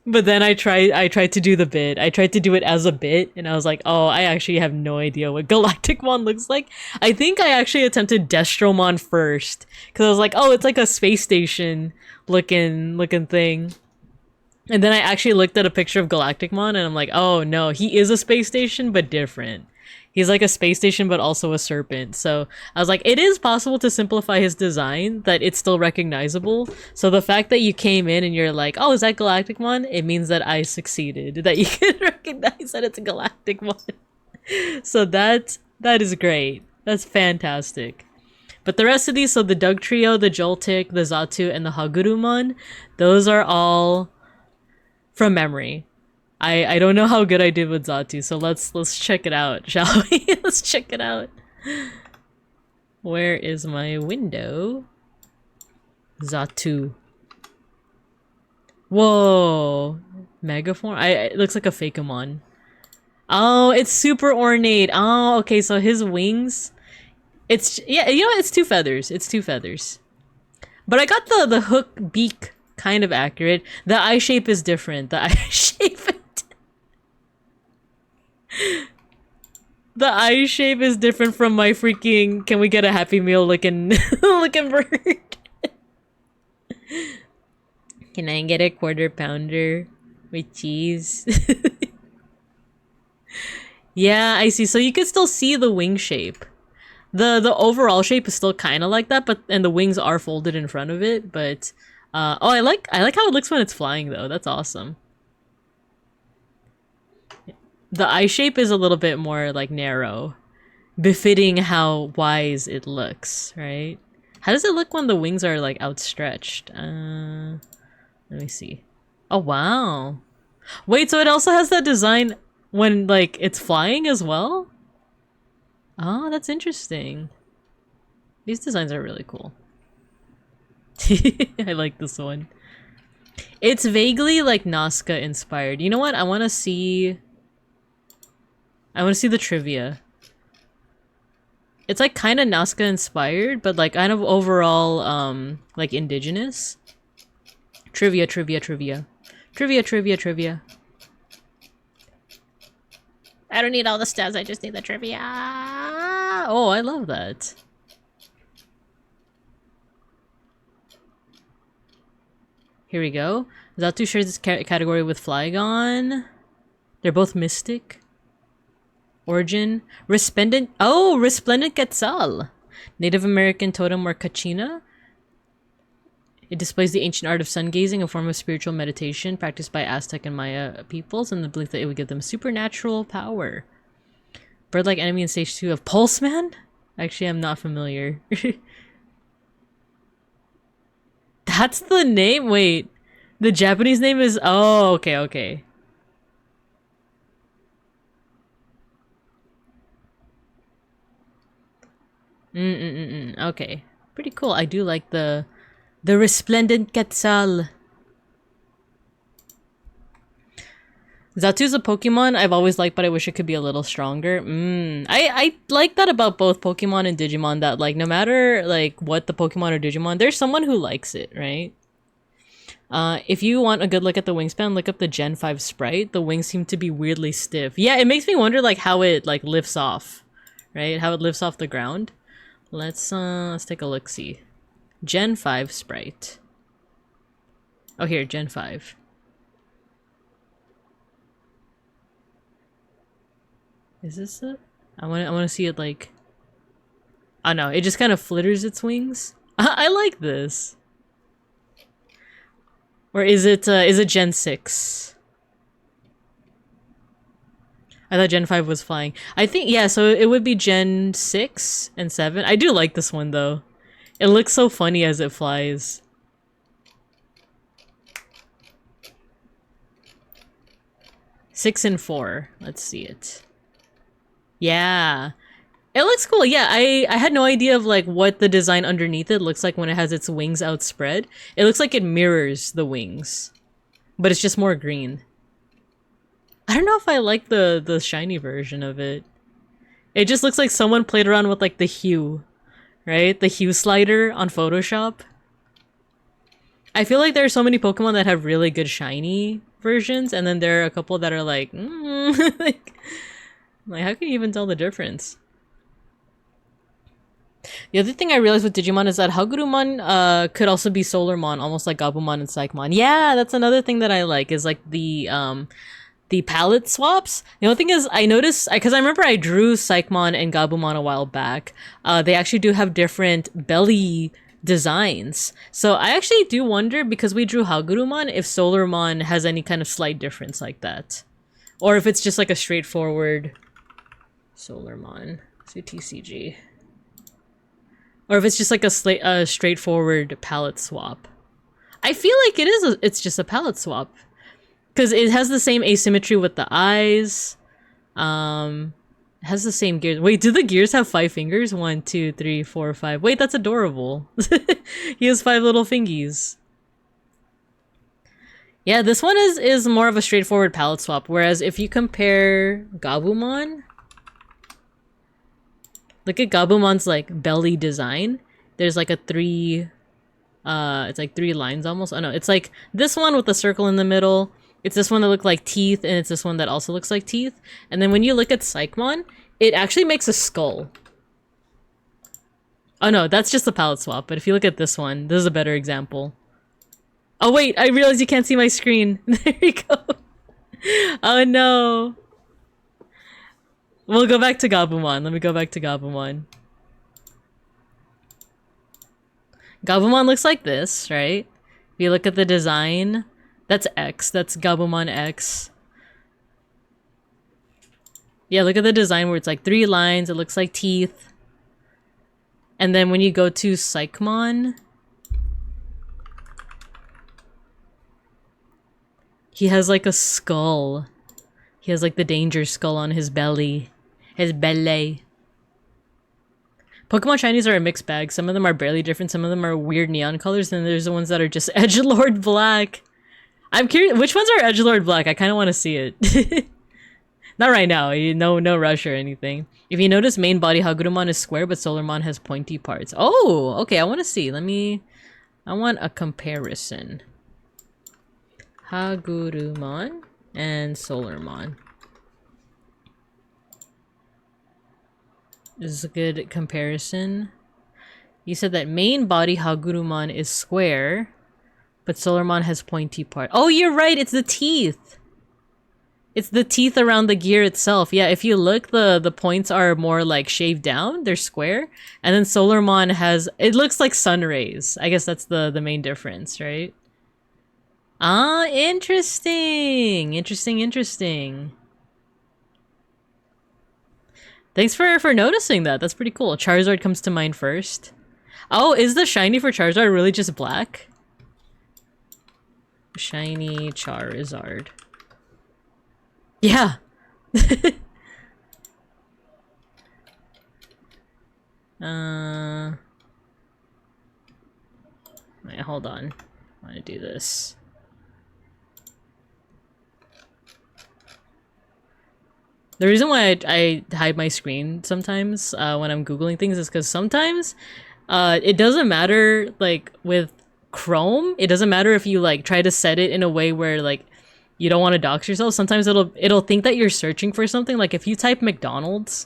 But then I tried to do the bit. I tried to do it as a bit, and I was like, oh, I actually have no idea what Galacticmon looks like. I think I actually attempted Destromon first, because I was like, oh, it's like a space station looking thing. And then I actually looked at a picture of Galacticmon, and I'm like, oh no, he is a space station, but different. He's like a space station, but also a serpent. So I was like, it is possible to simplify his design, that it's still recognizable. So the fact that you came in and you're like, oh, is that Galacticmon? It means that I succeeded. That you can recognize that it's a Galacticmon. So that is great. That's fantastic. But the rest of these, so the Doug Trio, the Joltik, the Zatu, and the Hagurumon, those are all from memory. I don't know how good I did with Zatu, so let's check it out, shall we? Let's check it out. Where is my window? Zatu. Whoa. Megaform? It looks like a Fakeamon. Oh, it's super ornate. Oh, okay, so his wings. It's, yeah, you know what? It's two feathers. It's two feathers. But I got the hook beak kind of accurate. The eye shape is different. The eye shape. The eye shape is different from my freaking can we get a Happy Meal looking looking bird. Can I get a quarter pounder with cheese? Yeah, I see. So you can still see the wing shape. The overall shape is still kind of like that, but and the wings are folded in front of it, but oh, I like how it looks when it's flying though. That's awesome. The eye shape is a little bit more like narrow, befitting how wise it looks, right? How does it look when the wings are like outstretched? Let me see. Oh wow. Wait, so it also has that design when like it's flying as well? Oh, that's interesting. These designs are really cool. I like this one. It's vaguely like Nazca inspired. You know what? I want to see the trivia. It's like kind of Nazca inspired, but like kind of overall like indigenous. Trivia. I don't need all the stats, I just need the trivia. Oh, I love that. Here we go. Zatu shares this category with Flygon. They're both mystic. Origin. Resplendent. Oh, Resplendent Quetzal. Native American totem or Kachina. It displays the ancient art of sun gazing, a form of spiritual meditation practiced by Aztec and Maya peoples, and the belief that it would give them supernatural power. Bird-like enemy in stage 2 of Pulseman? Actually, I'm not familiar. That's the name? Wait. The Japanese name is... Oh, okay. Okay. Pretty cool. I do like the Resplendent Quetzal. Zatu's a Pokemon I've always liked, but I wish it could be a little stronger. I like that about both Pokemon and Digimon, that like no matter like what the Pokemon or Digimon, there's someone who likes it, right? If you want a good look at the wingspan, look up the Gen 5 sprite. The wings seem to be weirdly stiff. Yeah, it makes me wonder like how it like lifts off, right? How it lifts off the ground. Let's take a look-see. Gen 5 sprite. Oh, here, Gen 5. Is this it? I want to see it like... Oh no, it just kind of flitters its wings. I like this. Or is it Gen 6? I thought Gen 5 was flying. I think, yeah, so it would be Gen 6 and 7. I do like this one though. It looks so funny as it flies. Six and 4. Let's see it. Yeah. It looks cool. Yeah, I had no idea of like what the design underneath it looks like when it has its wings outspread. It looks like it mirrors the wings. But it's just more green. I don't know if I like the shiny version of it. It just looks like someone played around with like the hue. Right? The hue slider on Photoshop. I feel like there are so many Pokemon that have really good shiny versions, and then there are a couple that are like, like how can you even tell the difference? The other thing I realized with Digimon is that Hagurumon could also be Solarmon, almost like Gabumon and Psychmon. Yeah, that's another thing that I like, is like the palette swaps. The only thing is, I noticed, because I remember I drew Psychmon and Gabumon a while back, they actually do have different belly designs. So I actually do wonder, because we drew Hagurumon, if Solarmon has any kind of slight difference like that. Or if it's just like a straightforward Solarmon. Let's do TCG. Or if it's just like a straightforward palette swap. I feel like it's just a palette swap. Because it has the same asymmetry with the eyes. It has the same gears. Wait, do the gears have 5 fingers? 1, 2, 3, 4, 5. Wait, that's adorable. He has 5 little fingies. Yeah, this one is more of a straightforward palette swap. Whereas if you compare Gabumon, look at Gabumon's like belly design. There's like a 3, it's like 3 lines almost. Oh no, it's like this one with the circle in the middle. It's this one that looks like teeth, and it's this one that also looks like teeth. And then when you look at Psychmon, it actually makes a skull. Oh no, that's just a palette swap. But if you look at this one, this is a better example. Oh wait, I realized you can't see my screen. There you go. Oh no. We'll go back to Gabumon. Let me go back to Gabumon. Gabumon looks like this, right? If you look at the design, that's X. That's Gabumon X. Yeah, look at the design where it's like 3 lines. It looks like teeth. And then when you go to Psychmon, he has like a skull. He has like the danger skull on his belly. His belly. Pokemon shinies are a mixed bag. Some of them are barely different. Some of them are weird neon colors. And there's the ones that are just Edgelord Black. I'm curious, which ones are Edgelord Black? I kind of want to see it. Not right now. No rush or anything. If you notice, main body Hagurumon is square, but Solarmon has pointy parts. Oh, okay. I want to see. I want a comparison. Hagurumon and Solarmon. This is a good comparison. You said that main body Hagurumon is square, but Solarmon has pointy part. Oh, you're right. It's the teeth. It's the teeth around the gear itself. Yeah, if you look, the points are more like shaved down. They're square. And then Solarmon has... It looks like sun rays. I guess that's the main difference, right? Ah, interesting. Interesting. Thanks for noticing that. That's pretty cool. Charizard comes to mind first. Oh, is the shiny for Charizard really just black? Shiny Charizard. Yeah. Wait, hold on. I want to do this. The reason why I hide my screen sometimes when I'm Googling things is because sometimes it doesn't matter, like with Chrome, it doesn't matter if you like try to set it in a way where like you don't want to dox yourself. Sometimes it'll think that you're searching for something. Like if you type McDonald's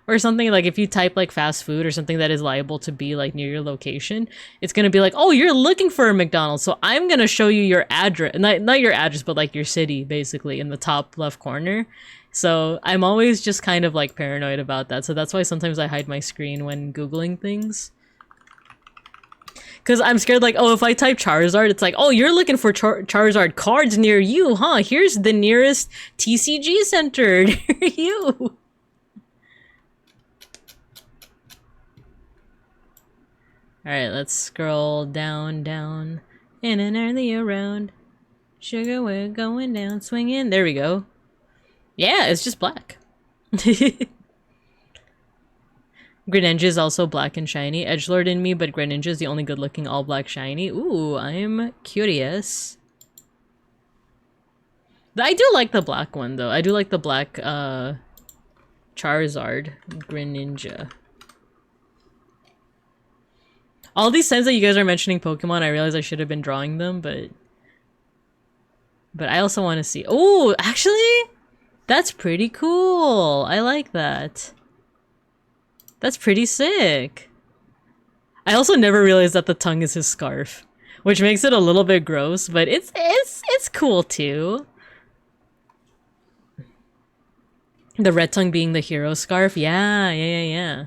or something, like if you type like fast food or something that is liable to be like near your location, it's gonna be like, oh, you're looking for a McDonald's, so I'm gonna show you your address, not your address, but like your city, basically, in the top left corner. So I'm always just kind of like paranoid about that. So that's why sometimes I hide my screen when Googling things. Because I'm scared, like, oh, if I type Charizard, it's like, oh, you're looking for Charizard cards near you, huh? Here's the nearest TCG center near you. Alright, let's scroll down, in and early around. Sugar, we're going down, swinging. There we go. Yeah, it's just black. Greninja is also black and shiny. Edgelord in me, but Greninja is the only good-looking all-black shiny. Ooh, I'm curious. I do like the black one, though. I do like the black, Charizard Greninja. All these times that you guys are mentioning Pokemon, I realize I should have been drawing them, but I also want to see... Oh, actually, that's pretty cool. I like that. That's pretty sick. I also never realized that the tongue is his scarf, which makes it a little bit gross, but it's cool too. The red tongue being the hero scarf. Yeah.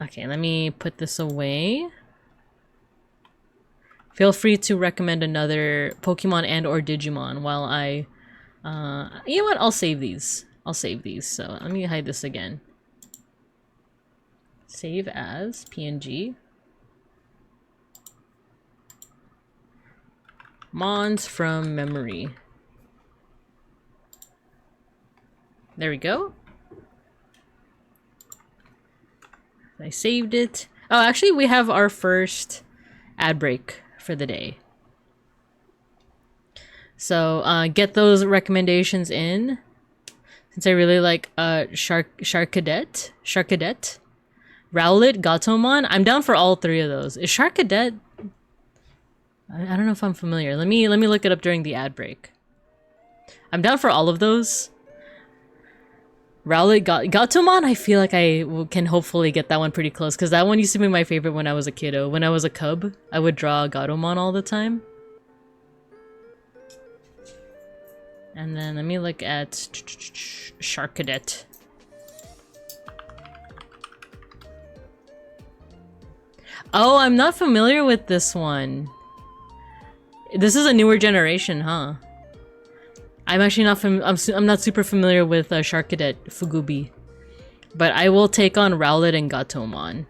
Okay, let me put this away. Feel free to recommend another Pokemon and or Digimon while I... you know what? I'll save these. I'll save these. So let me hide this again. Save as PNG. Mons from memory. There we go. I saved it. Oh, actually, we have our first ad break for the day. So get those recommendations in. Since I really like Sharkadet, Rowlet, Gatomon. I'm down for all three of those. Is Sharkadet? I don't know if I'm familiar. Let me look it up during the ad break. I'm down for all of those. Rowlet, Gatomon, I feel like I can hopefully get that one pretty close, because that one used to be my favorite when I was a kiddo. When I was a cub, I would draw Gatomon all the time. And then let me look at Sharkadet. Oh, I'm not familiar with this one. This is a newer generation, huh? I'm actually not I'm not super familiar with Sharkadet Fugubi. But I will take on Rowlet and Gatomon.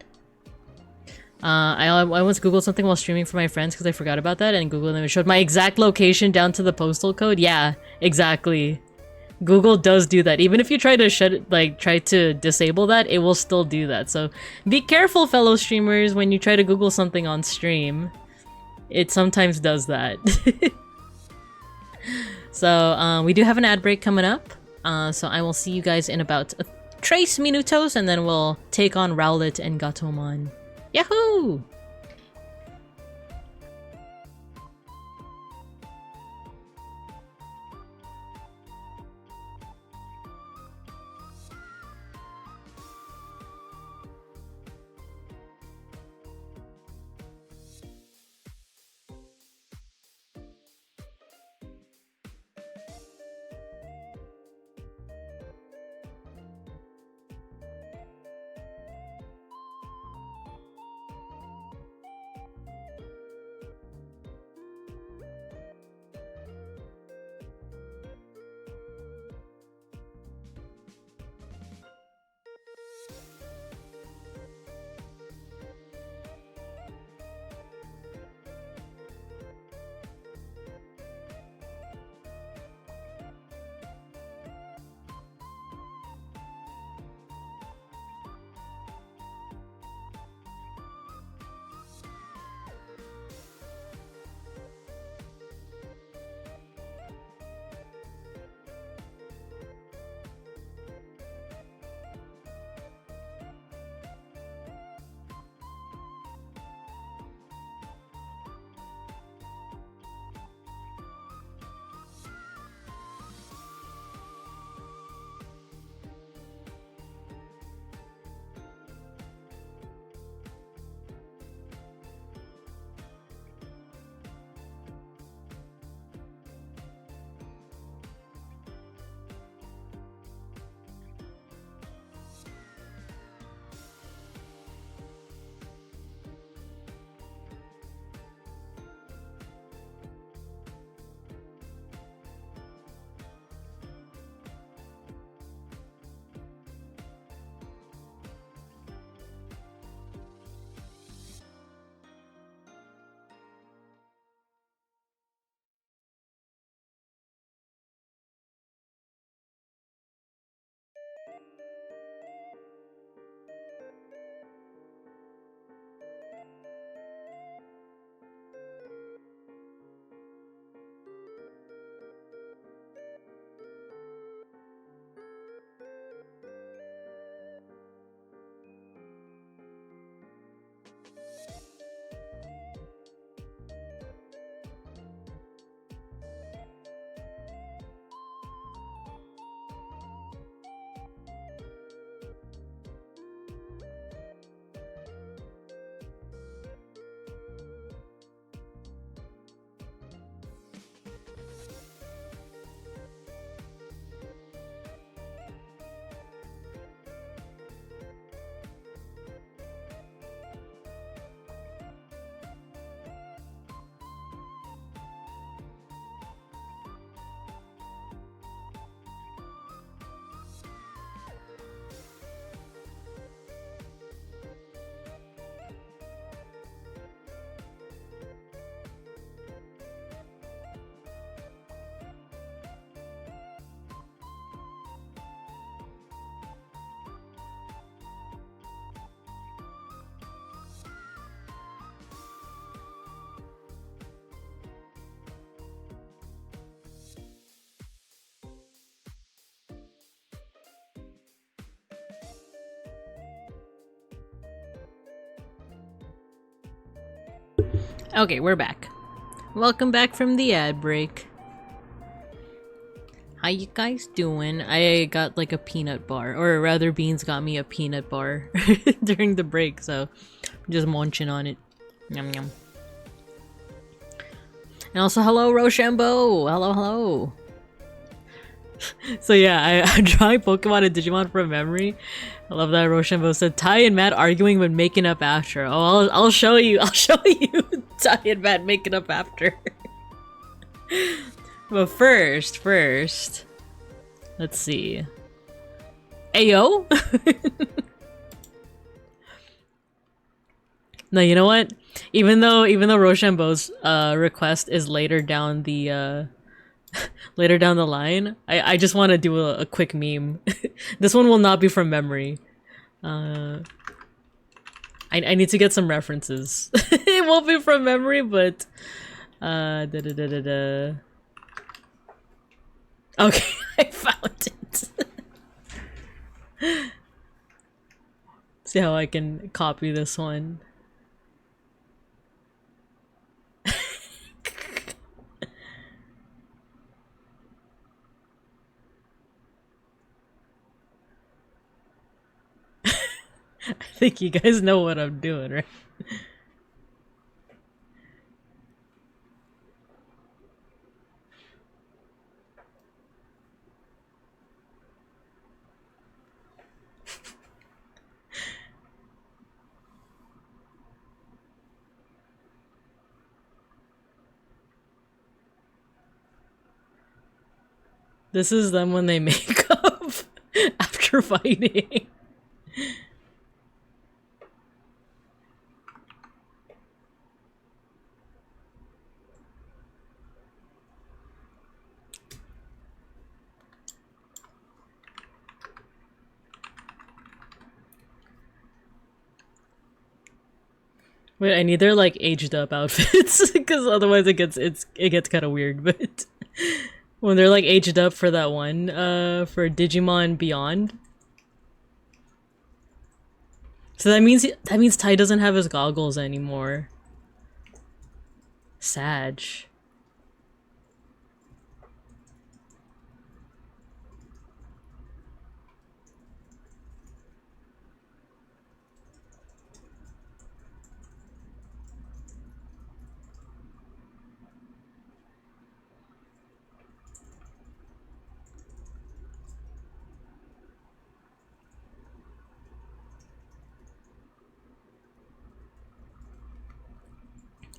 I once googled something while streaming for my friends because I forgot about that, and Google and it showed my exact location down to the postal code. Yeah, exactly. Google does do that. Even if you try to try to disable that, it will still do that. So be careful, fellow streamers, when you try to Google something on stream. It sometimes does that. So we do have an ad break coming up. So I will see you guys in about 3 minutos, and then we'll take on Rowlet and Gatomon. Yahoo! Okay, we're back. Welcome back from the ad break. How you guys doing? I got like a peanut bar, or rather Beans got me a peanut bar during the break, so I'm just munching on it. Yum yum. And also hello Rochambeau! Hello. So yeah, I'm drawing Pokemon and Digimon from memory. I love that Rochambeau said Ty and Matt arguing but making up after. Oh, I'll show you. I'll show you Ty and Matt making up after. But first, let's see. Ayo? No, you know what? Even though Rochambeau's request is later down the later down the line, I just want to do a quick meme. This one will not be from memory. I need to get some references. It won't be from memory, but okay, I found it. See how I can copy this one. I think you guys know what I'm doing, right? This is them when they make up after fighting. Wait, I need their like aged up outfits because otherwise it gets kind of weird. But when they're like aged up for that one, for Digimon Beyond, so that means Ty doesn't have his goggles anymore. Sag.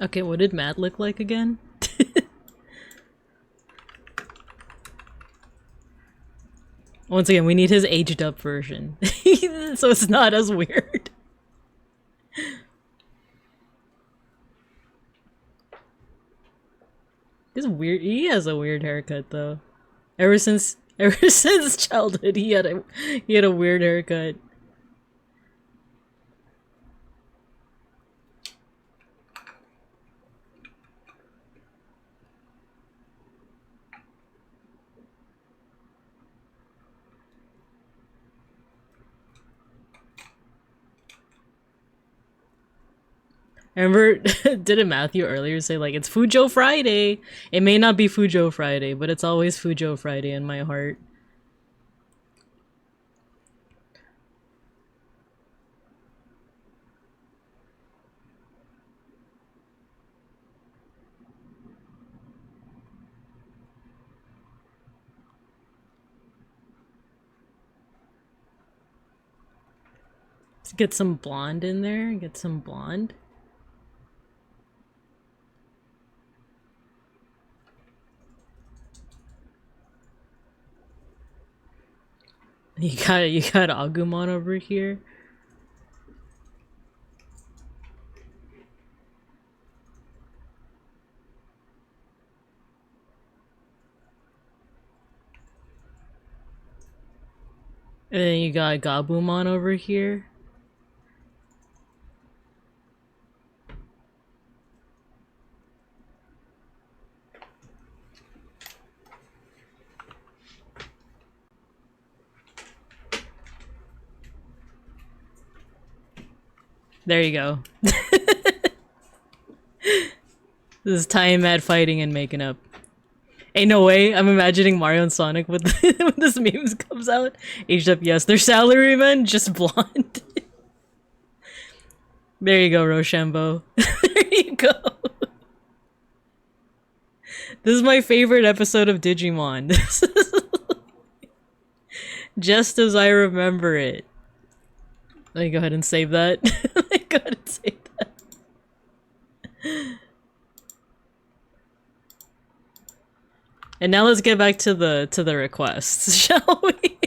Okay, what did Matt look like again? Once again, we need his aged up version. So it's not as weird. He's weird. He has a weird haircut though. Ever since childhood, he had a weird haircut. I remember, didn't Matthew earlier say like, it's Fujo Friday? It may not be Fujo Friday, but it's always Fujo Friday in my heart. Let's get some blonde in there, get some blonde. You got Agumon over here. And then you got Gabumon over here. There you go. This is Ty and Matt fighting and making up. Ain't no way. I'm imagining Mario and Sonic with when this memes comes out. Aged up, yes. They're salarymen, just blonde. There you go, Rochambeau. There you go. This is my favorite episode of Digimon. This is just as I remember it. Let me go ahead and save that. Let me go ahead and save that. And now let's get back to the requests, shall we?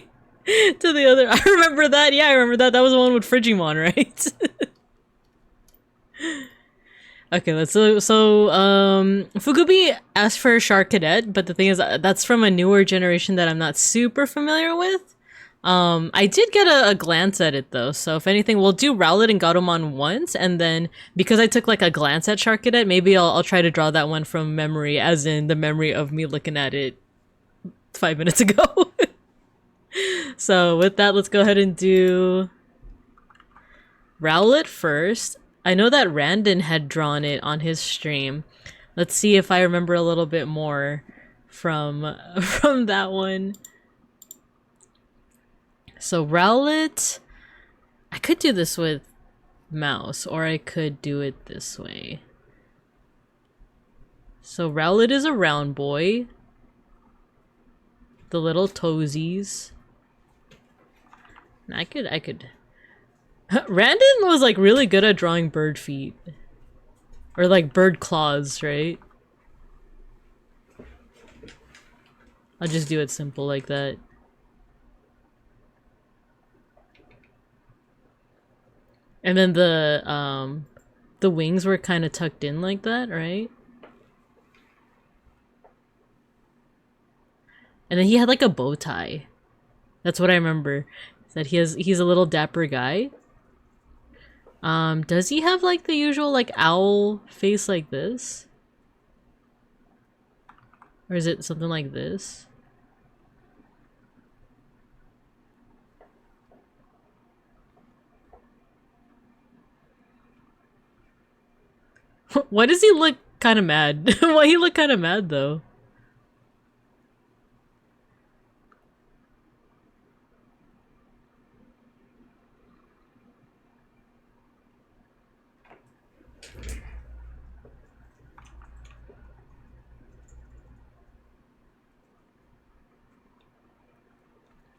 To the other. I remember that. Yeah, I remember that. That was the one with Frigimon, right? Okay, let's so Fugubi asked for a Shark Cadet, but the thing is that's from a newer generation that I'm not super familiar with. I did get a glance at it though, so if anything, we'll do Rowlet and Gatomon once, and then because I took like a glance at Shark Cadet, maybe I'll try to draw that one from memory, as in the memory of me looking at it 5 minutes ago. So with that, let's go ahead and do Rowlet first. I know that Randon had drawn it on his stream. Let's see if I remember a little bit more from that one. So Rowlet, I could do this with mouse, or I could do it this way. So Rowlet is a round boy. The little toesies. I could. Randon was like really good at drawing bird feet. Or like bird claws, right? I'll just do it simple like that. And then the wings were kind of tucked in like that, right? And then he had like a bow tie. That's what I remember. That he's a little dapper guy. Does he have like the usual like owl face like this? Or is it something like this? Why does he look kind of mad? Why he look kind of mad though?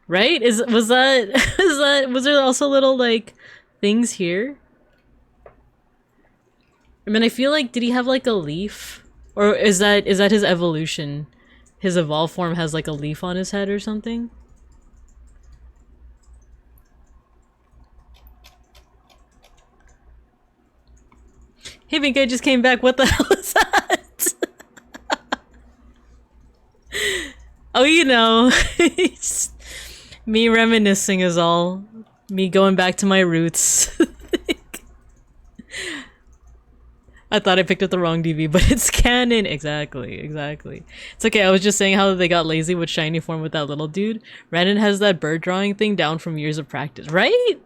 Right? Was there also little like things here? I mean, I feel like, did he have like a leaf? Or is that his evolution? His evolved form has like a leaf on his head or something? Hey, Mink, I just came back. What the hell is that? Oh, you know. Me reminiscing is all. Me going back to my roots. I thought I picked up the wrong DV, but it's canon. Exactly. It's okay, I was just saying how they got lazy with shiny form with that little dude. Randon has that bird drawing thing down from years of practice, right?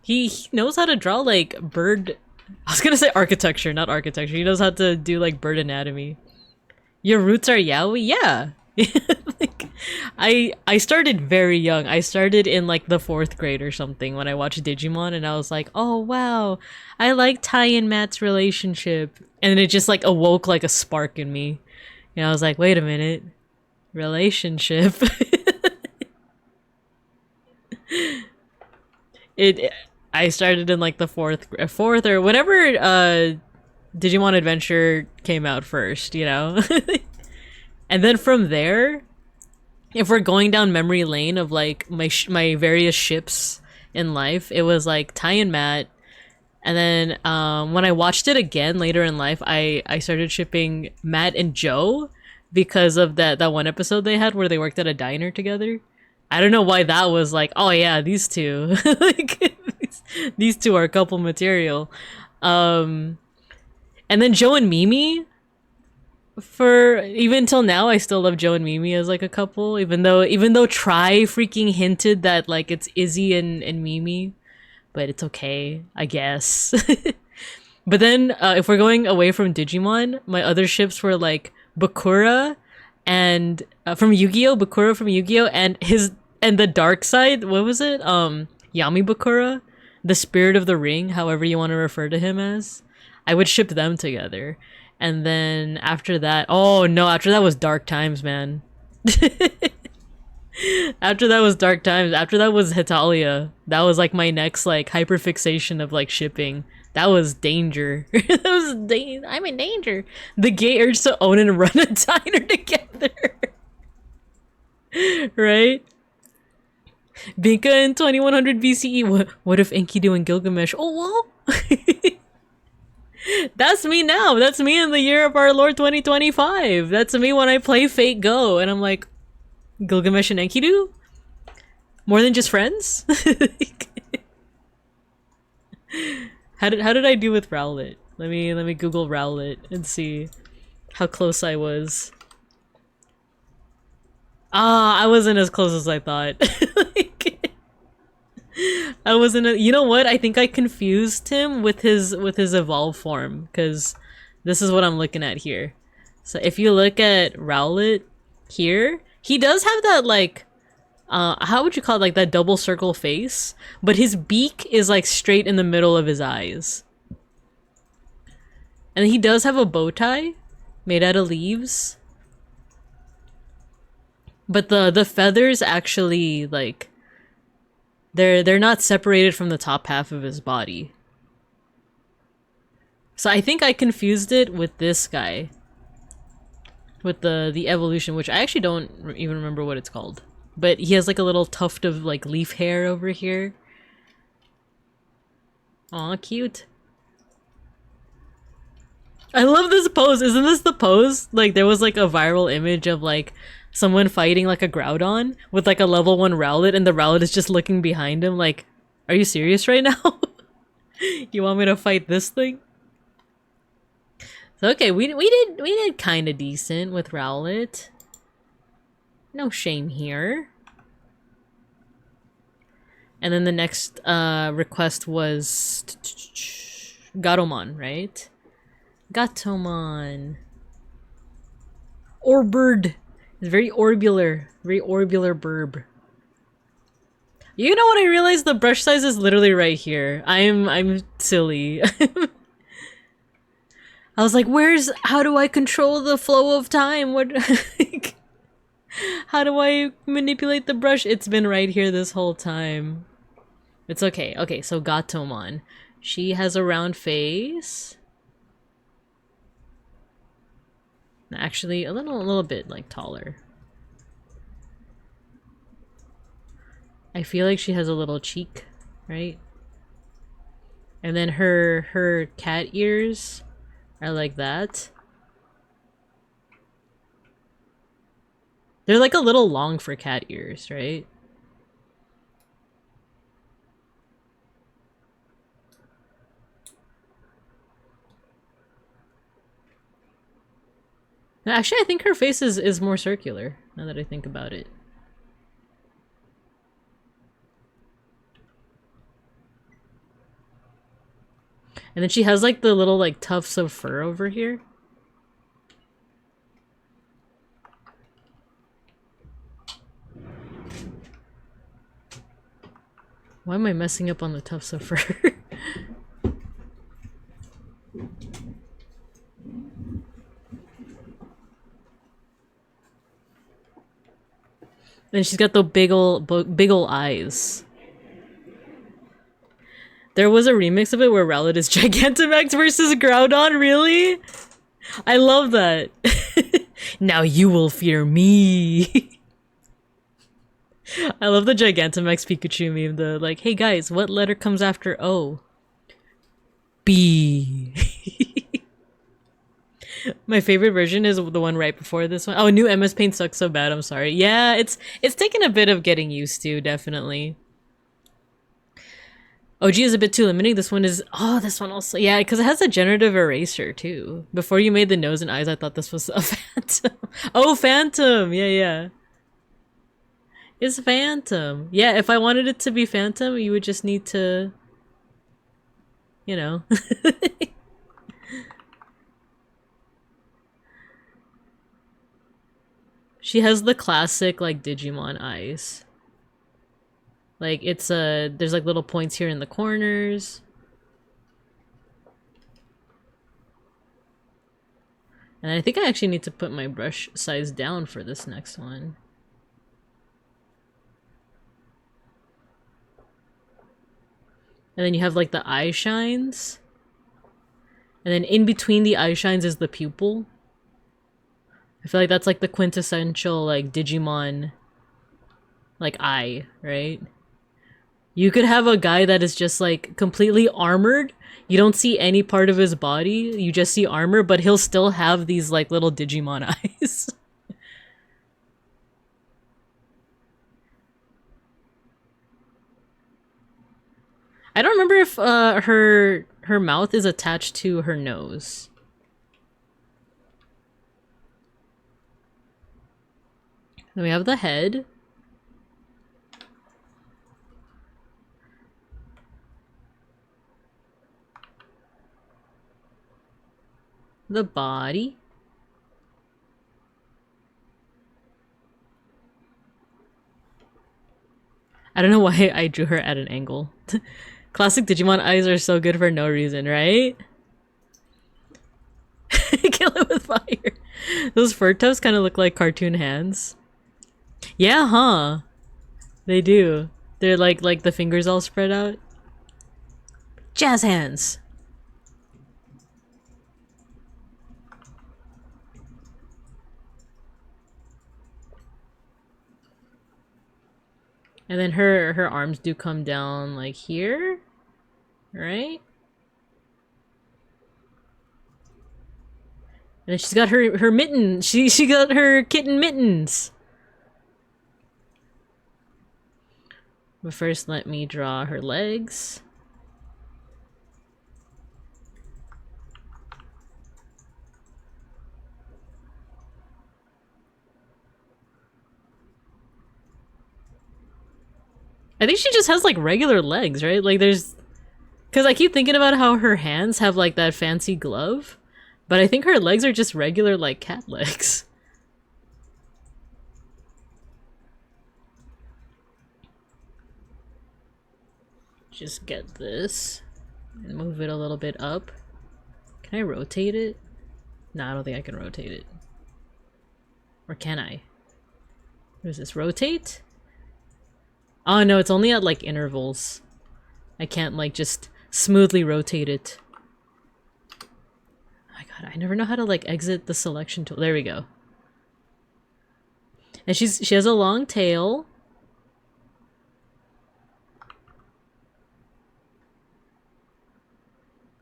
He knows how to draw like bird... I was gonna say architecture, not architecture. He knows how to do like bird anatomy. Your roots are yaoi? Yeah. Like, I started very young. I started in like the 4th grade or something when I watched Digimon, and I was like, oh wow, I like Ty and Matt's relationship. And then it just like awoke like a spark in me. And I was like, wait a minute. Relationship. I started in like the 4th or whatever Digimon Adventure came out first, you know? And then from there, if we're going down memory lane of like my various ships in life, it was like Ty and Matt. And then when I watched it again later in life, I started shipping Matt and Joe because of that one episode they had where they worked at a diner together. I don't know why that was like, oh yeah, these two. Like, these two are couple material. And then Joe and Mimi. For even till now, I still love Joe and Mimi as like a couple, even though Try freaking hinted that like it's Izzy and Mimi, but it's okay, I guess. But then, if we're going away from Digimon, my other ships were like Bakura and from Yu-Gi-Oh, Bakura from Yu-Gi-Oh, and the dark side. What was it? Yami Bakura, the Spirit of the Ring, however you want to refer to him as. I would ship them together, and then after that, oh no, after that was Dark Times, man. After that was Dark Times. After that was Hetalia. That was like my next like hyperfixation of like shipping. That was danger. That was I'm in danger. The gay urge to own and run a diner together. Right? Binka in 2100 BCE. What if Enkidu and Gilgamesh? Oh, well. That's me now. That's me in the year of our Lord 2025. That's me when I play Fate Go. And I'm like, Gilgamesh and Enkidu? More than just friends? How did I do with Rowlet? Let me Google Rowlet and see how close I was. Ah, I wasn't as close as I thought. Like, I wasn't. You know what? I think I confused him with his evolved form, because this is what I'm looking at here. So if you look at Rowlet here, he does have that like, how would you call it, like that double circle face, but his beak is like straight in the middle of his eyes. And he does have a bow tie made out of leaves. But the feathers actually like they're not separated from the top half of his body. So I think I confused it with this guy. With the evolution, which I actually don't even remember what it's called. But he has like a little tuft of like leaf hair over here. Aw, cute. I love this pose. Isn't this the pose? Like there was like a viral image of like someone fighting like a Groudon with like a level 1 Rowlet, and the Rowlet is just looking behind him like, are you serious right now? You want me to fight this thing? So okay, we did kind of decent with Rowlet. No shame here. And then the next request was Gatomon, right? Gatomon. Orbird. It's very orbular. Very orbular burb. You know what I realized? The brush size is literally right here. I'm silly. I was like, how do I control the flow of time? What, like, how do I manipulate the brush? It's been right here this whole time. It's okay. Okay, so Gatomon. She has a round face. Actually, a little bit like taller. I feel like she has a little cheek, right? And then her cat ears are like that. They're like a little long for cat ears, right? Actually, I think her face is more circular, now that I think about it. And then she has like the little like tufts of fur over here. Why am I messing up on the tufts of fur? Then she's got the big ol' eyes. There was a remix of it where Rowlet is Gigantamax versus Groudon, really? I love that. Now you will fear me. I love the Gigantamax Pikachu meme, the like, hey guys, what letter comes after O? B. My favorite version is the one right before this one. Oh, new MS Paint sucks so bad, I'm sorry. Yeah, it's taken a bit of getting used to, definitely. OG is a bit too limiting. This one is... Oh, this one also... Yeah, because it has a generative eraser, too. Before you made the nose and eyes, I thought this was a Phantom. Oh, Phantom! Yeah, yeah. It's Phantom. Yeah, if I wanted it to be Phantom, you would just need to... You know... She has the classic like Digimon eyes. Like it's there's like little points here in the corners. And I think I actually need to put my brush size down for this next one. And then you have like the eye shines. And then in between the eye shines is the pupil. I feel like that's like the quintessential like Digimon like eye, right? You could have a guy that is just like completely armored. You don't see any part of his body. You just see armor, but he'll still have these like little Digimon eyes. I don't remember if her mouth is attached to her nose. Then we have the head. The body. I don't know why I drew her at an angle. Classic Digimon eyes are so good for no reason, right? Kill it with fire. Those fur tufts kind of look like cartoon hands. Yeah, huh? They do. They're like the fingers all spread out. Jazz hands. And then her arms do come down like here, right? And then she's got her mitten. She got her kitten mittens. But first, let me draw her legs. I think she just has like regular legs, right? Like there's... Because I keep thinking about how her hands have like that fancy glove. But I think her legs are just regular like cat legs. Just get this. And move it a little bit up. Can I rotate it? No, I don't think I can rotate it. Or can I? What is this? Rotate? Oh no, it's only at like intervals. I can't like just smoothly rotate it. Oh my god, I never know how to like exit the selection tool. There we go. And she has a long tail.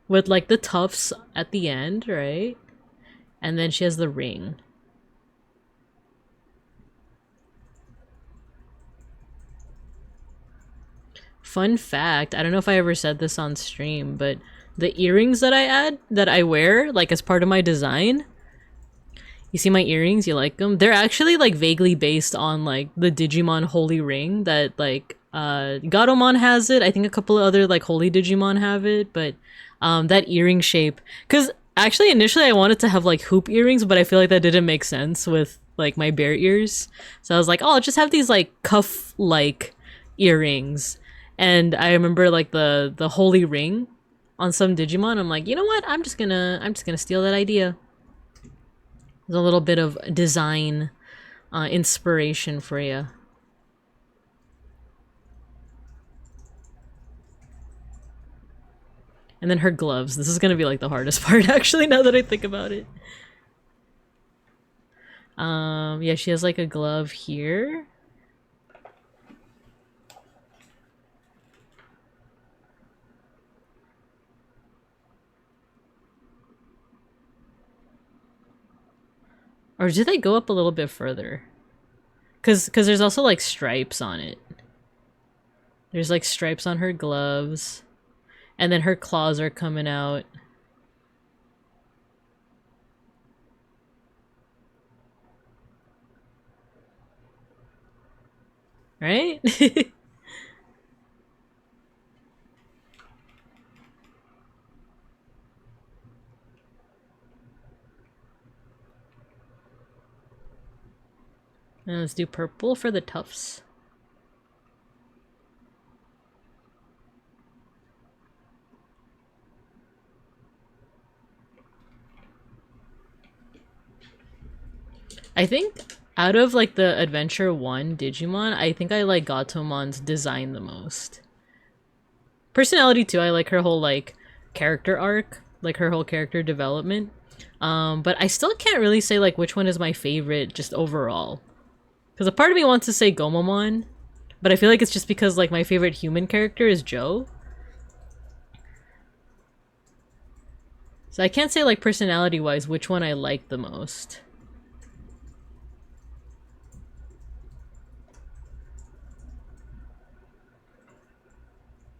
With like the tufts at the end, right? And then she has the ring. Fun fact, I don't know if I ever said this on stream, but the earrings that I wear, like as part of my design, you see my earrings, you like them? They're actually like vaguely based on like the Digimon Holy Ring that like Gatomon has it. I think a couple of other like Holy Digimon have it, but that earring shape, because actually initially I wanted to have like hoop earrings, but I feel like that didn't make sense with like my bear ears. So I was like, oh, I'll just have these like cuff like earrings. And I remember like the holy ring on some Digimon. I'm like, you know what? I'm just gonna steal that idea. There's a little bit of design inspiration for you. And then her gloves. This is gonna be like the hardest part actually, now that I think about it. Yeah, she has like a glove here. Or did they go up a little bit further? Cause there's also like stripes on it. There's like stripes on her gloves. And then her claws are coming out. Right? And let's do purple for the tufts. I think out of like the Adventure 1 Digimon, I think I like Gatomon's design the most. Personality too, I like her whole like character arc, like her whole character development. But I still can't really say like which one is my favorite just overall. Because a part of me wants to say Gomamon, but I feel like it's just because like my favorite human character is Joe. So I can't say like personality wise which one I like the most.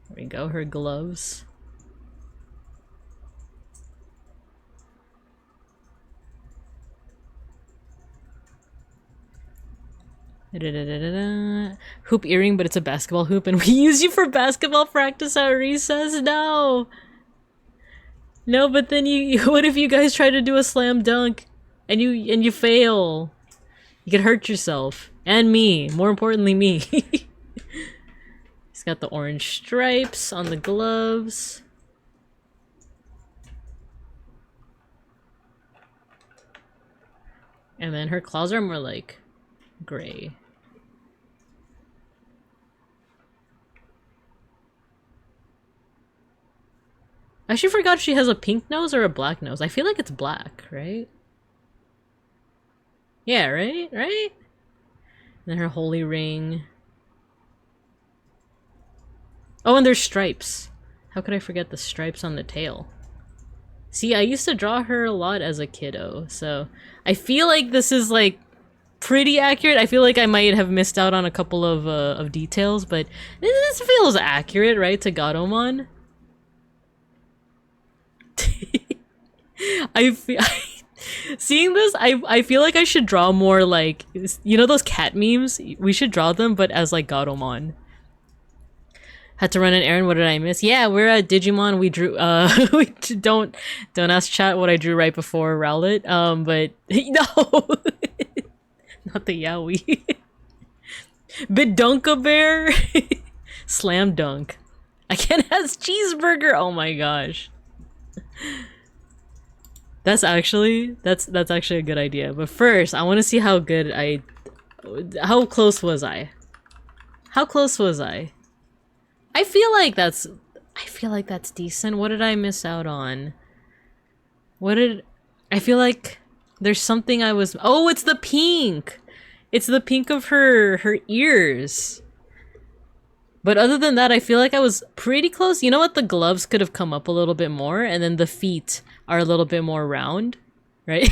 There we go, her gloves. Hoop earring, but it's a basketball hoop, and we use you for basketball practice at recess? No! No, but then what if you guys try to do a slam dunk and you fail? You could hurt yourself. And me. More importantly, me. He's got the orange stripes on the gloves. And then her claws are more like gray. I actually forgot if she has a pink nose or a black nose. I feel like it's black, right? Yeah, right? Right? And then her holy ring. Oh, and there's stripes. How could I forget the stripes on the tail? See, I used to draw her a lot as a kiddo, so I feel like this is like pretty accurate. I feel like I might have missed out on a couple of details, but this feels accurate, right, to Gatomon? Seeing this, I feel like I should draw more like, you know those cat memes? We should draw them, but as like Gatomon. Had to run an errand. What did I miss? Yeah, we're at Digimon. We drew. We don't ask chat what I drew right before Rowlet. But no, not the Yowie. Bidunka bear. Slam dunk. I can't ask cheeseburger. Oh my gosh. That's actually a good idea. But first, I want to see how good how close was I? How close was I? I feel like that's decent. What did I miss out on? I feel like there's something I was. Oh, it's the pink. It's the pink of her ears. But other than that, I feel like I was pretty close. You know what? The gloves could have come up a little bit more, and then the feet are a little bit more round, right?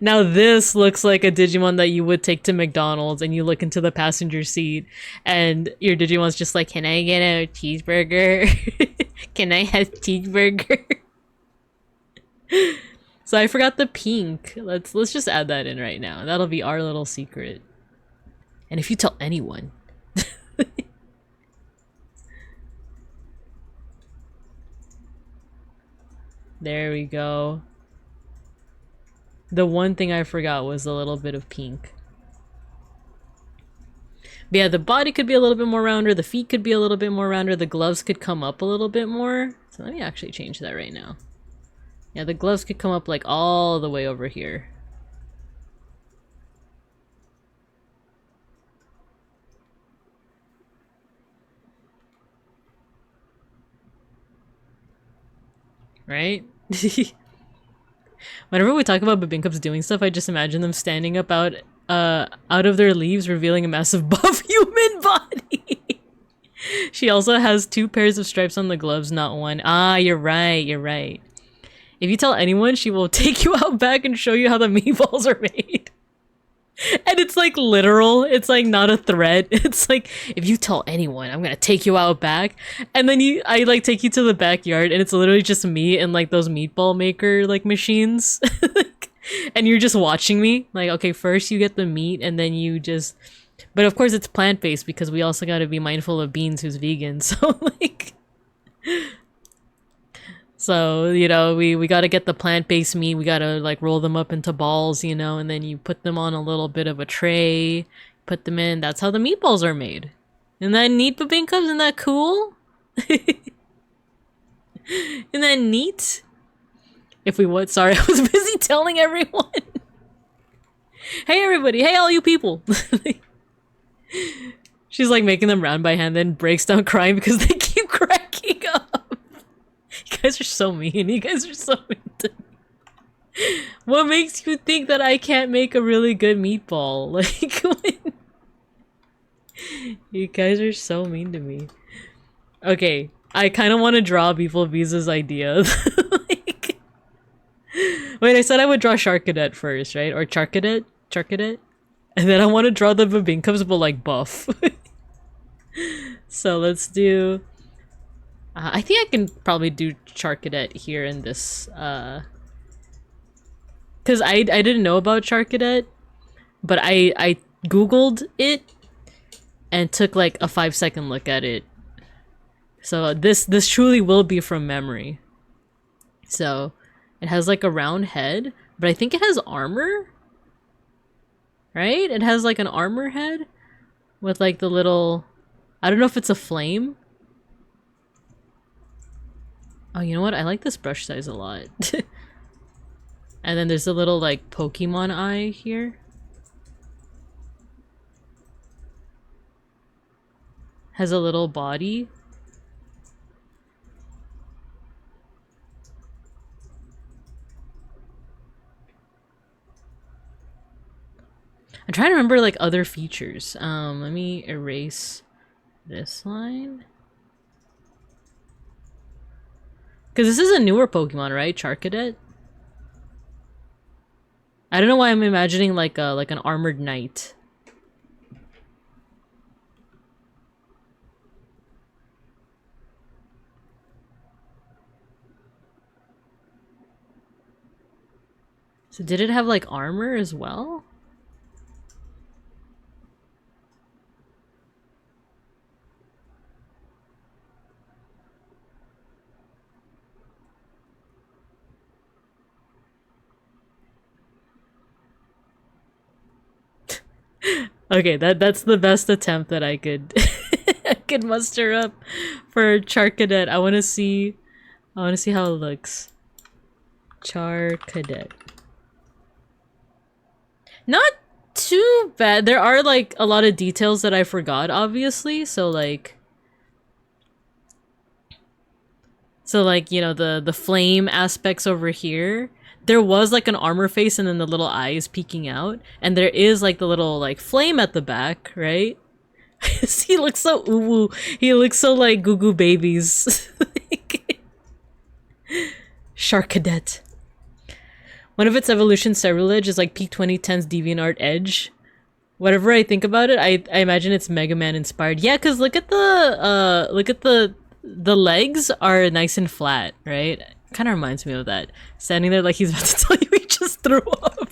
Now this looks like a Digimon that you would take to McDonald's, and you look into the passenger seat, and your Digimon's just like, "Can I get a cheeseburger? Can I have cheeseburger?" So I forgot the pink. Let's just add that in right now. That'll be our little secret. And if you tell anyone. There we go. The one thing I forgot was a little bit of pink. But yeah, the body could be a little bit more rounder, the feet could be a little bit more rounder, the gloves could come up a little bit more. So let me actually change that right now. Yeah, the gloves could come up like all the way over here. Right? Whenever we talk about Babincups doing stuff, I just imagine them standing up out of their leaves, revealing a massive buff human body. She also has 2 pairs of stripes on the gloves, not 1. Ah, you're right, you're right. If you tell anyone, she will take you out back and show you how the meatballs are made. And it's like literal. It's like not a threat. It's like, if you tell anyone, I'm gonna take you out back. And then I like take you to the backyard, and it's literally just me and like those meatball maker like machines. And you're just watching me. Like, okay, first you get the meat, and then you just. But of course it's plant-based because we also gotta be mindful of Beans, who's vegan. So like. So, you know, we gotta get the plant-based meat, we gotta like roll them up into balls, you know, and then you put them on a little bit of a tray, put them in, that's how the meatballs are made. Isn't that neat, babinkas? Isn't that cool? Isn't that neat? If we would, sorry, I was busy telling everyone. Hey everybody, hey all you people. She's like making them round by hand, then breaks down crying because they keep cracking up. You guys are so mean. You guys are so mean to me. What makes you think that I can't make a really good meatball? Like, when... You guys are so mean to me. Okay, I kind of want to draw beeplebees' idea. Like... Wait, I said I would draw Sharkadet first, right? Or Charkadet? Charkadet? And then I want to draw the babinkas, but like buff. So let's do... I think I can probably do Charkadet here in this, because I didn't know about Charkadet, but I googled it and took like a 5-second look at it. So this truly will be from memory. So it has like a round head, but I think it has armor? Right? It has like an armor head with like the little... I don't know if it's a flame. Oh, you know what? I like this brush size a lot. And then there's a little like Pokemon eye here. Has a little body. I'm trying to remember like other features. Let me erase this line. Because this is a newer Pokemon, right? Charcadet? I don't know why I'm imagining like an armored knight. So did it have like armor as well? Okay, that's the best attempt that I could I could muster up for Charcadet. I want to see how it looks. Charcadet. Not too bad. There are like a lot of details that I forgot, obviously. So like, you know, the flame aspects over here. There was like an armor face and then the little eyes peeking out. And there is like the little like flame at the back, right? He looks so uwu. He looks so like Goo Goo Babies. Sharkadet. One of its evolution Ceruledge is like peak 2010's DeviantArt Edge. Whatever I think about it, I imagine it's Mega Man inspired. Yeah, cause look at the legs are nice and flat, right? Kind of reminds me of that. Standing there like he's about to tell you he just threw up.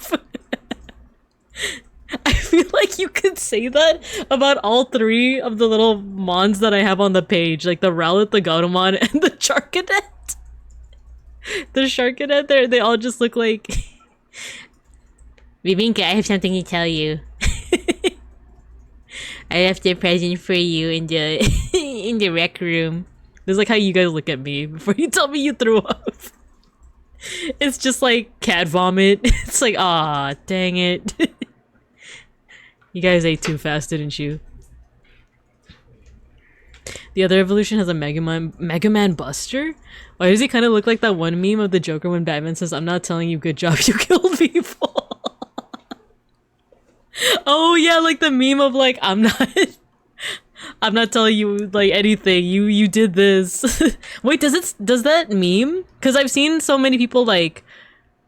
I feel like you could say that about all three of the little mons that I have on the page. Like the Rowlet, the Gatomon, and the Charcadet. The Sharkadet, they all just look like... Bibinka, I have something to tell you. I left a present for you in the in the rec room. This is like how you guys look at me before you tell me you threw up. It's just like cat vomit. It's like, ah, dang it. You guys ate too fast, didn't you? The other evolution has a Mega Man Buster? Why does he kind of look like that one meme of the Joker when Batman says, "I'm not telling you good job, you killed people"? Oh yeah, like the meme of like, I'm not telling you like anything. You did this. Wait, does that meme? Because I've seen so many people like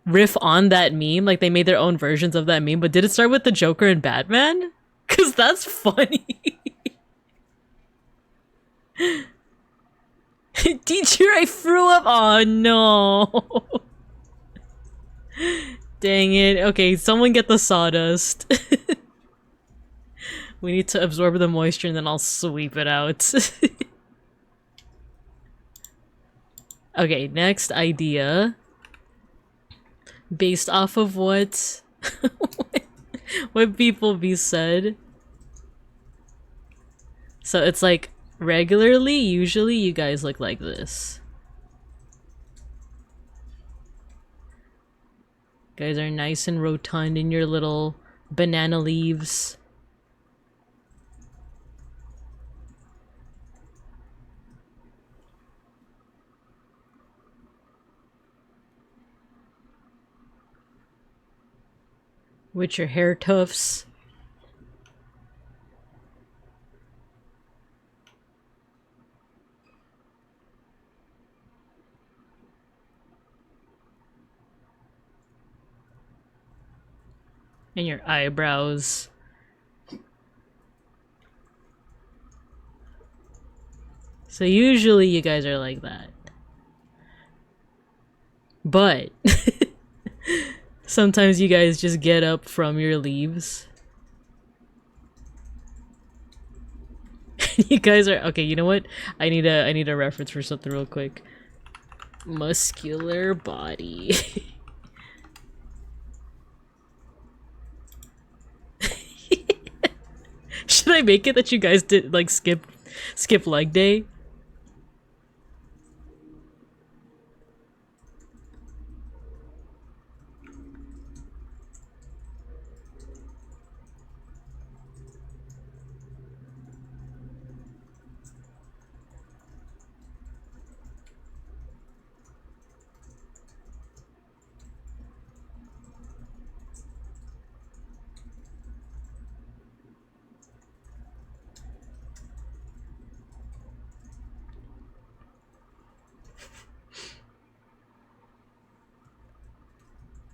riff on that meme, like they made their own versions of that meme. But did it start with the Joker and Batman? Because that's funny. Teacher, I threw up. Oh no. Dang it. Okay, someone get the sawdust. We need to absorb the moisture and then I'll sweep it out. Okay, next idea. Based off of what what beeplebees said. So it's like regularly, usually you guys look like this. You guys are nice and rotund in your little banana leaves. With your hair tufts. And your eyebrows. So usually you guys are like that. But sometimes you guys just get up from your leaves. You guys are okay, you know what? I need a reference for something real quick. Muscular body. Should I make it that you guys did like skip leg day?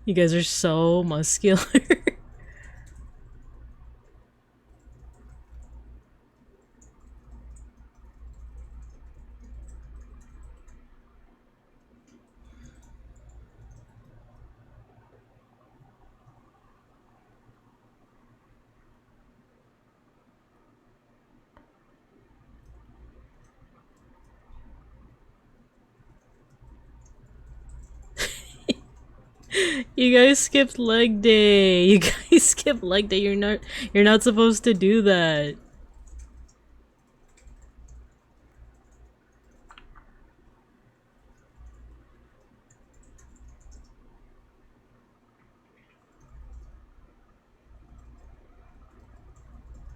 You guys are so muscular. You guys skipped leg day. You guys skipped leg day. You're not supposed to do that.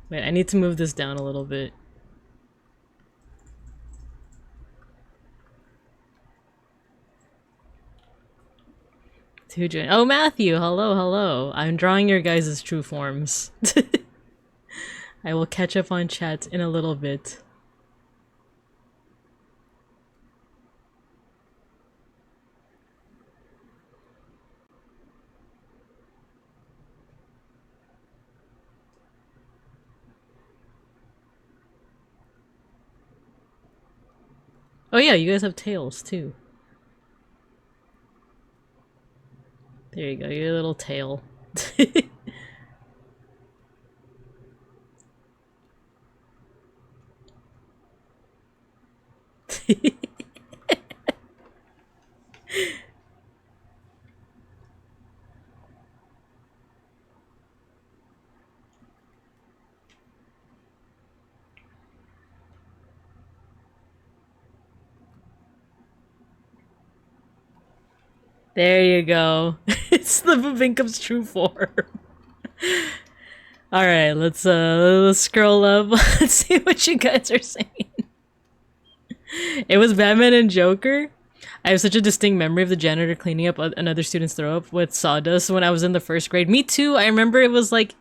Wait, I need to move this down a little bit. Oh, Matthew, hello, hello. I'm drawing your guys' true forms. I will catch up on chat in a little bit. Oh yeah, you guys have tails too. There you go, your little tail. There you go. It's the Babinkup's true form. Alright, let's scroll up. Let's see what you guys are saying. It was Batman and Joker. I have such a distinct memory of the janitor cleaning up another student's throw up with sawdust when I was in the first grade. Me too. I remember it was like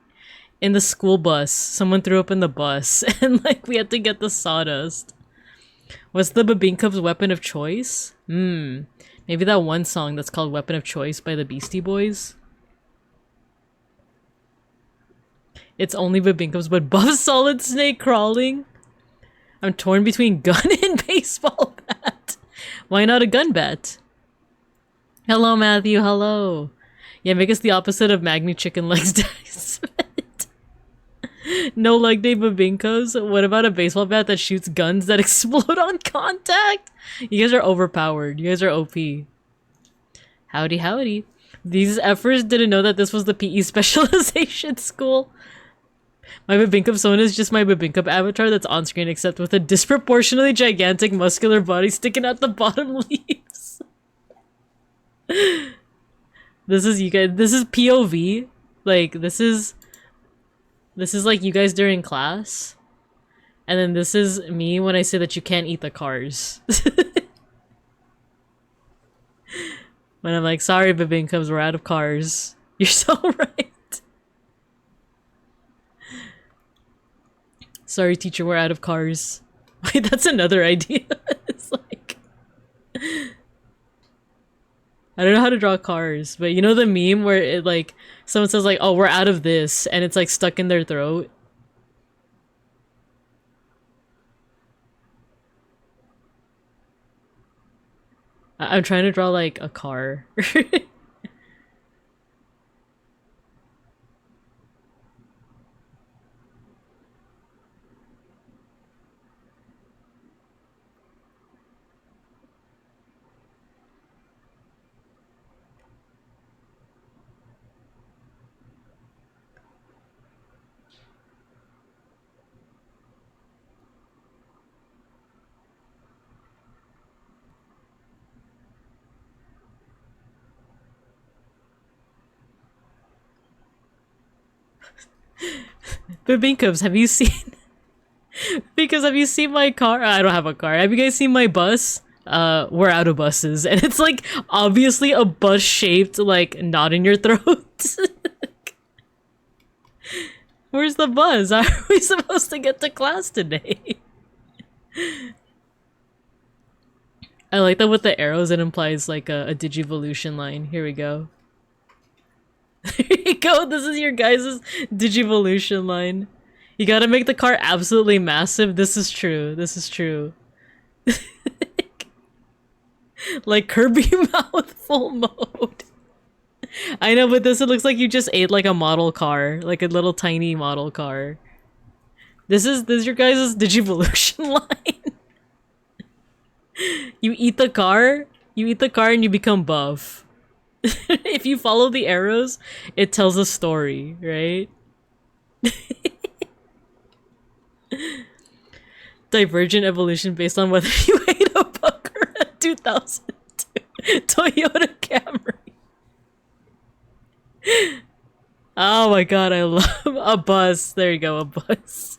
in the school bus. Someone threw up in the bus and like we had to get the sawdust. What's the Babinkup's weapon of choice? Maybe that one song that's called Weapon of Choice by the Beastie Boys. It's only Babinkups, but buff Solid Snake crawling. I'm torn between gun and baseball bat. Why not a gun bat? Hello, Matthew. Hello. Yeah, make us the opposite of Magni Chicken Legs Dice. No leg day babinkos. What about a baseball bat that shoots guns that explode on contact? You guys are overpowered. You guys are OP. Howdy, howdy. These efforts didn't know that this was the PE specialization school. My Babinka Sona is just my Babinka avatar that's on screen, except with a disproportionately gigantic muscular body sticking out the bottom leaves. This is you guys. This is POV. Like this is like you guys during class, and then this is me when I say that you can't eat the cars. When I'm like, sorry, Babinkums, we're out of cars. You're so right. Sorry, teacher, we're out of cars. Wait, that's another idea. It's like... I don't know how to draw cars, but you know the meme where it like, someone says like, oh, we're out of this, and it's like stuck in their throat? I'm trying to draw like a car. Babinkums, have you seen... Because have you seen my car? I don't have a car. Have you guys seen my bus? We're out of buses. And it's like, obviously a bus shaped, like, knot in your throat. Where's the bus? How are we supposed to get to class today? I like that with the arrows it implies like a Digivolution line. Here we go. There you go, this is your guys' Digivolution line. You gotta make the car absolutely massive. This is true. This is true. Like Kirby mouth full mode. I know, but this it looks like you just ate like a model car. Like a little tiny model car. This is your guys' Digivolution line. You eat the car and you become buff. If you follow the arrows, it tells a story, right? Divergent evolution based on whether you ate a buck or a 2002 Toyota Camry. Oh my god, I love a bus. There you go, a bus.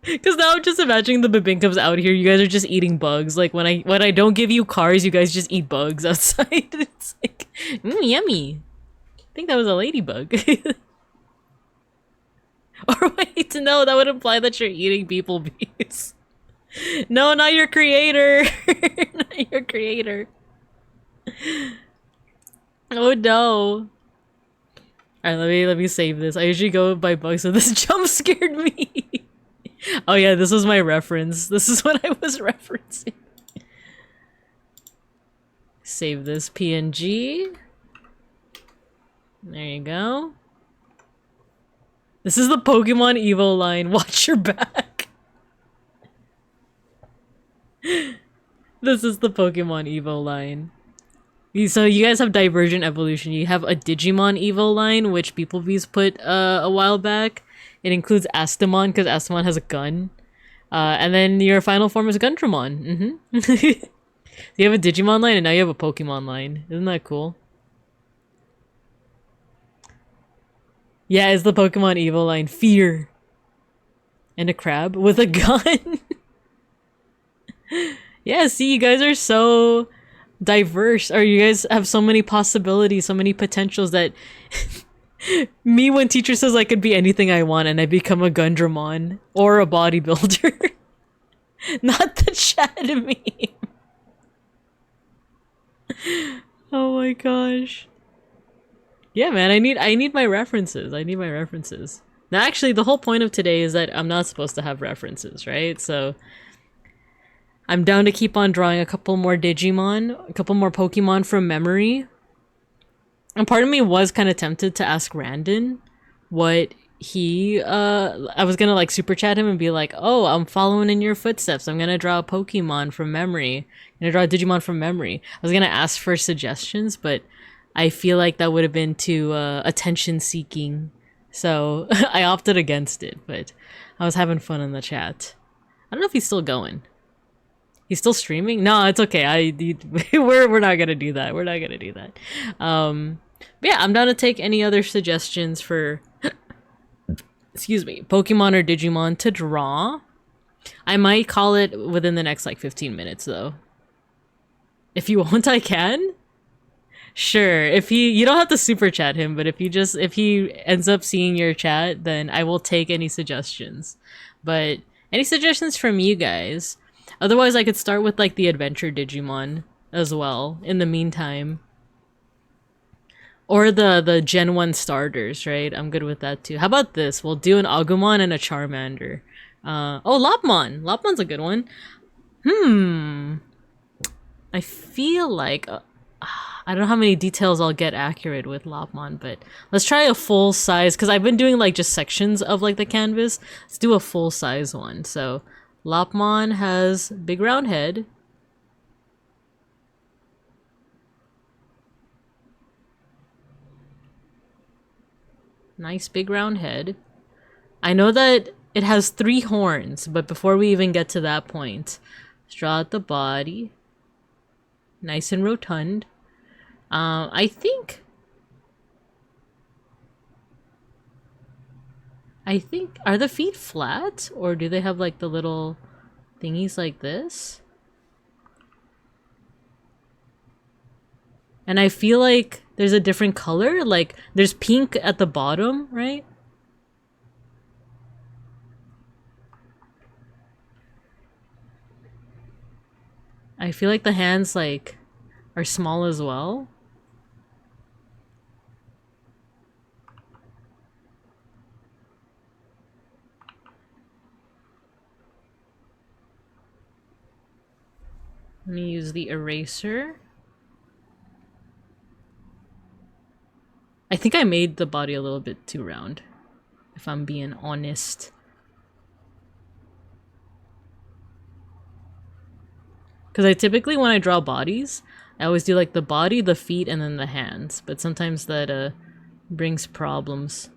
Because now I'm just imagining the Babinkums out here. You guys are just eating bugs. Like when I don't give you cars, you guys just eat bugs outside. It's like, yummy. I think that was a ladybug. Or wait, no, that would imply that you're eating beeplebees. No, not your creator. Not your creator. Oh no. Alright, let me save this. I usually go by bugs, so this jump scared me. Oh yeah, this was my reference. This is what I was referencing. Save this PNG. There you go. This is the Pokemon Evo line. Watch your back. This is the Pokemon Evo line. So you guys have Divergent Evolution. You have a Digimon Evo line, which beeplebees put a while back. It includes Astamon, because Astamon has a gun. And then your final form is Gundramon. You have a Digimon line, and now you have a Pokemon line. Isn't that cool? Yeah, it's the Pokemon Evo line. Fear. And a crab with a gun. Yeah, see, you guys are so diverse. Or you guys have so many possibilities, so many potentials that... Me, when teacher says I could be anything I want and I become a Gundramon or a bodybuilder. Not the chat meme. Oh my gosh. Yeah, man, I need my references. I need my references. Now, actually, the whole point of today is that I'm not supposed to have references, right? So I'm down to keep on drawing a couple more Digimon, a couple more Pokemon from memory. And part of me was kind of tempted to ask Randon what I was gonna like super chat him and be like, oh, I'm following in your footsteps. I'm gonna draw a Pokemon from memory. I'm gonna draw a Digimon from memory. I was gonna ask for suggestions, but I feel like that would have been too attention seeking. So I opted against it, but I was having fun in the chat. I don't know if he's still going. He's still streaming? No, it's okay. We're not gonna do that. We're not gonna do that. But yeah, I'm down to take any other suggestions for excuse me, Pokemon or Digimon to draw. I might call it within the next like 15 minutes though. If you want, I can. Sure. If you don't have to super chat him, but if he ends up seeing your chat, then I will take any suggestions. But any suggestions from you guys? Otherwise, I could start with like the adventure Digimon as well in the meantime. Or the Gen 1 starters, right? I'm good with that too. How about this? We'll do an Agumon and a Charmander. Oh, Lopmon! Lopmon's a good one. I feel like... I don't know how many details I'll get accurate with Lopmon, but let's try a full size, because I've been doing like just sections of like the canvas. Let's do a full size one. So Lopmon has big round head. Nice big round head. I know that it has 3 horns, but before we even get to that point, let's draw out the body. Nice and rotund. I think, are the feet flat? Or do they have like the little thingies like this? And I feel like there's a different color, like there's pink at the bottom, right? I feel like the hands like are small as well. Let me use the eraser. I think I made the body a little bit too round, if I'm being honest. Because I typically, when I draw bodies, I always do like the body, the feet, and then the hands. But sometimes that brings problems.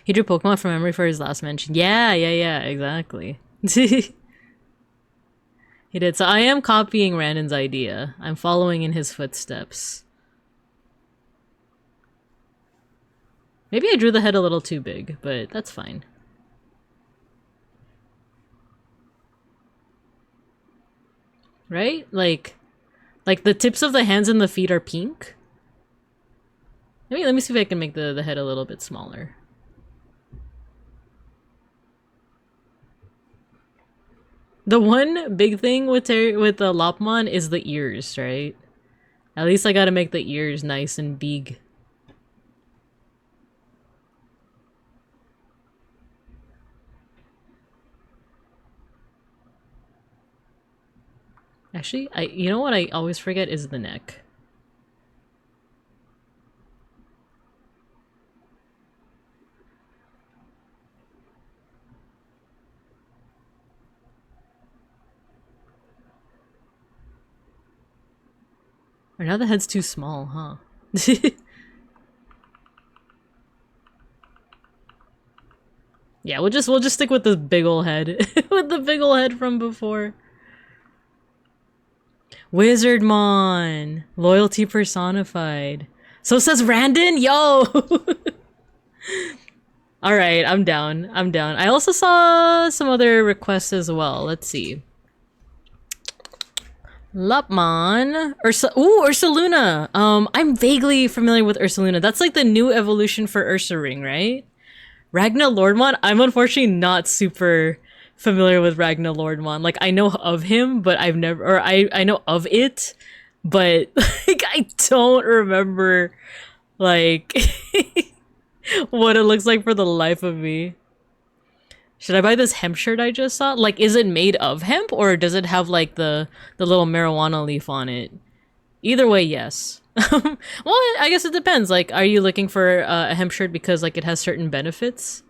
He drew Pokemon from memory for his last mention. Yeah, exactly. He did. So I am copying Randon's idea. I'm following in his footsteps. Maybe I drew the head a little too big, but that's fine. Right? Like the tips of the hands and the feet are pink. Let me see if I can make the head a little bit smaller. The one big thing with the Lopmon is the ears, right? At least I gotta make the ears nice and big. Actually, you know what I always forget is the neck. Or now the head's too small, huh? Yeah, we'll just stick with the big ol' head. With the big ol' head from before. Wizardmon! Loyalty personified. So says Randon? Yo! Alright, I'm down. I'm down. I also saw some other requests as well. Let's see. Lopmon. Ursaluna. I'm vaguely familiar with Ursaluna. That's like the new evolution for Ursaring, right? Ragna Lordmon? I'm unfortunately not super familiar with Ragna Lordmon. Like, I know of him, but I've never... Or I know of it, but like, I don't remember, like, what it looks like for the life of me. Should I buy this hemp shirt I just saw? Like, is it made of hemp or does it have like the little marijuana leaf on it? Either way, yes. Well, I guess it depends. Like, are you looking for a hemp shirt because like it has certain benefits?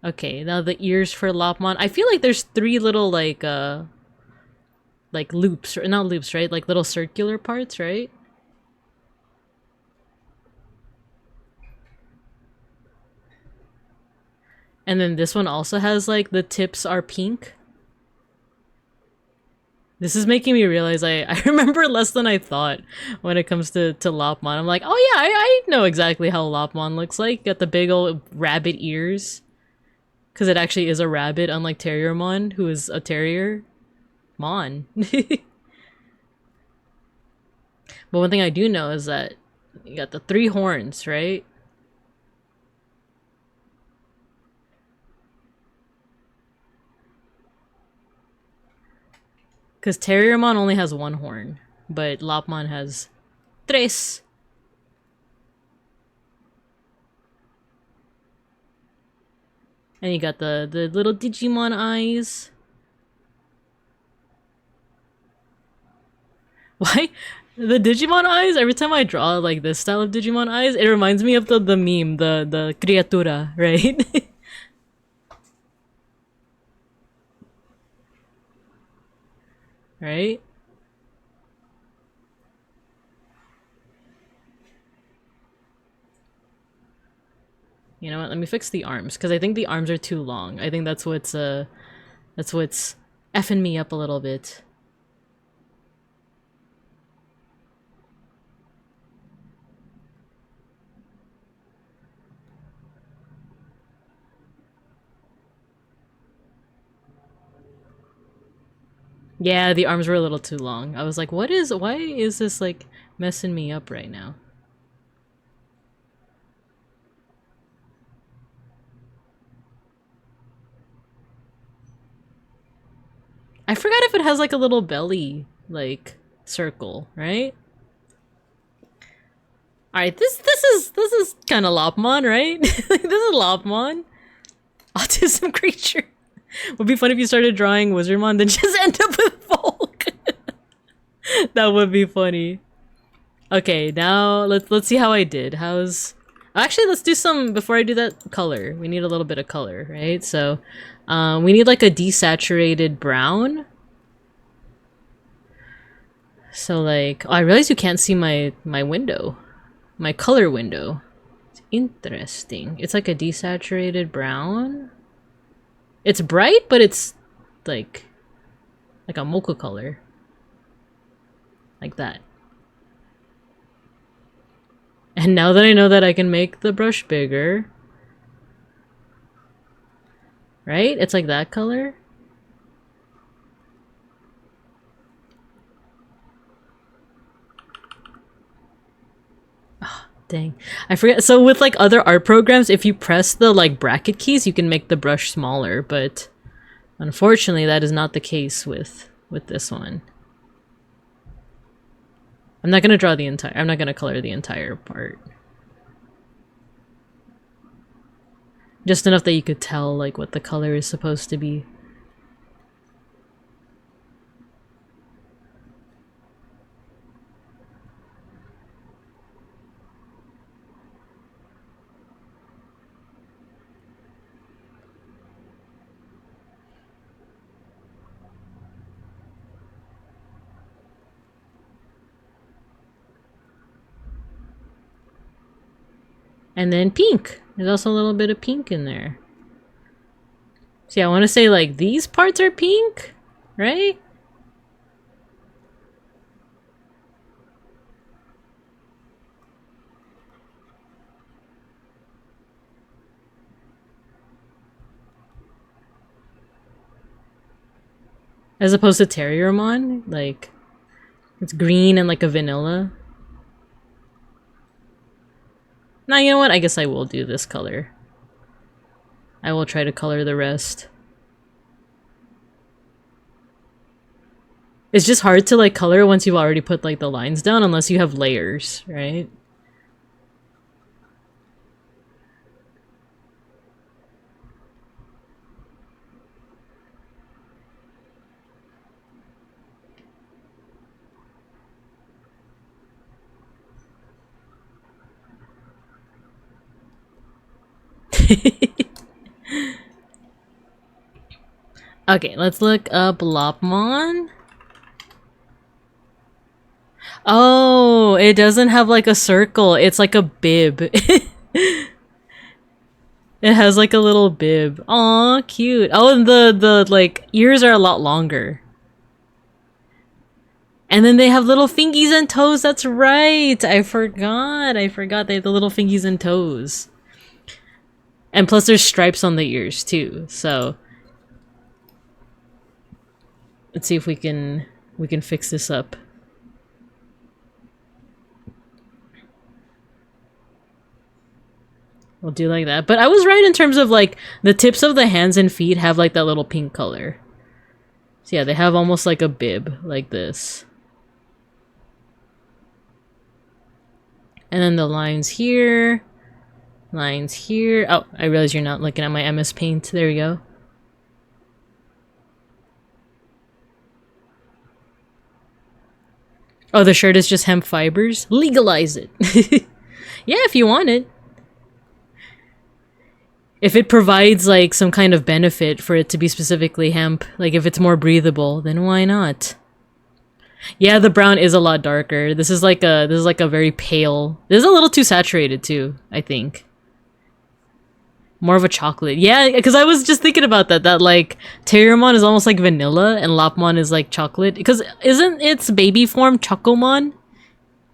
Okay, now the ears for Lopmon. I feel like there's three little like loops, or not loops, right? Like little circular parts, right? And then this one also has like the tips are pink. This is making me realize I remember less than I thought when it comes to Lopmon. I'm like, oh yeah, I know exactly how Lopmon looks like. Got the big old rabbit ears. Because it actually is a rabbit, unlike Terriermon, who is a terrier. Mon. But one thing I do know is that you got the 3 horns, right? Because Terriermon only has 1 horn, but Lopmon has 3. And you got the little Digimon eyes. Why? The Digimon eyes, every time I draw like this style of Digimon eyes, it reminds me of the meme, the criatura, right? Right? You know what? Let me fix the arms because I think the arms are too long. I think that's what's effing me up a little bit. Yeah, the arms were a little too long. I was like, why is this like messing me up right now? I forgot if it has like a little belly like circle, right? Alright, this is kinda Lopmon, right? This is Lopmon. Autism creature. Would be fun if you started drawing Wizardmon, then just end up with Volk. That would be funny. Okay, now let's see how I did. Actually, let's do some before I do that color. We need a little bit of color, right? So, we need like a desaturated brown. So like, oh, I realize you can't see my window, my color window. It's interesting. It's like a desaturated brown. It's bright, but it's like a mocha color. Like that. And now that I know that I can make the brush bigger, right? It's like that color. Oh, dang. I forget. So with like other art programs, if you press the like bracket keys, you can make the brush smaller, but unfortunately that is not the case with this one. I'm not gonna draw the entire, I'm not gonna color the entire part. Just enough that you could tell like what the color is supposed to be. And then pink. There's also a little bit of pink in there. See, I want to say like these parts are pink, right? As opposed to Terriermon, like it's green and like a vanilla. Now, you know what? I guess I will do this color. I will try to color the rest. It's just hard to like color once you've already put like the lines down unless you have layers, right? Okay, let's look up Lopmon. Oh, it doesn't have like a circle. It's like a bib. It has like a little bib. Aw, cute. Oh, and the like ears are a lot longer. And then they have little fingies and toes. That's right. I forgot. They have the little fingies and toes. And plus there's stripes on the ears too. So let's see if we can fix this up. We'll do like that. But I was right in terms of like the tips of the hands and feet have like that little pink color. So yeah, they have almost like a bib like this. And then the lines here. Lines here. Oh, I realize you're not looking at my MS Paint. There we go. Oh, the shirt is just hemp fibers? Legalize it. Yeah, if you want it. If it provides like some kind of benefit for it to be specifically hemp, like if it's more breathable, then why not? Yeah, the brown is a lot darker. This is like a very pale. This is a little too saturated too, I think. More of a chocolate. Yeah, because I was just thinking about that like Terriermon is almost like vanilla and Lopmon is like chocolate. Because isn't its baby form Chocomon?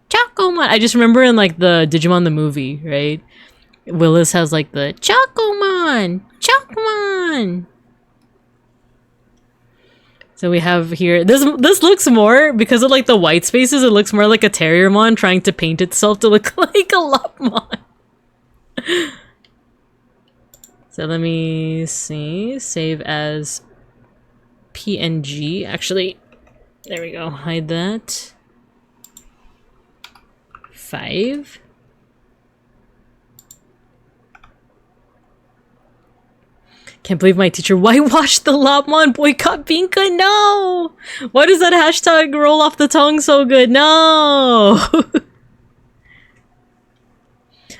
Chocomon! I just remember in like the Digimon the movie, right? Willis has like the Chocomon! Chocomon! So we have here, this looks more, because of like the white spaces, it looks more like a Terriermon trying to paint itself to look like a Lopmon. So let me see, save as PNG, actually, there we go, hide that. 5. Can't believe my teacher whitewashed the Lopmon, boycott Binka, no! Why does that hashtag roll off the tongue so good? No!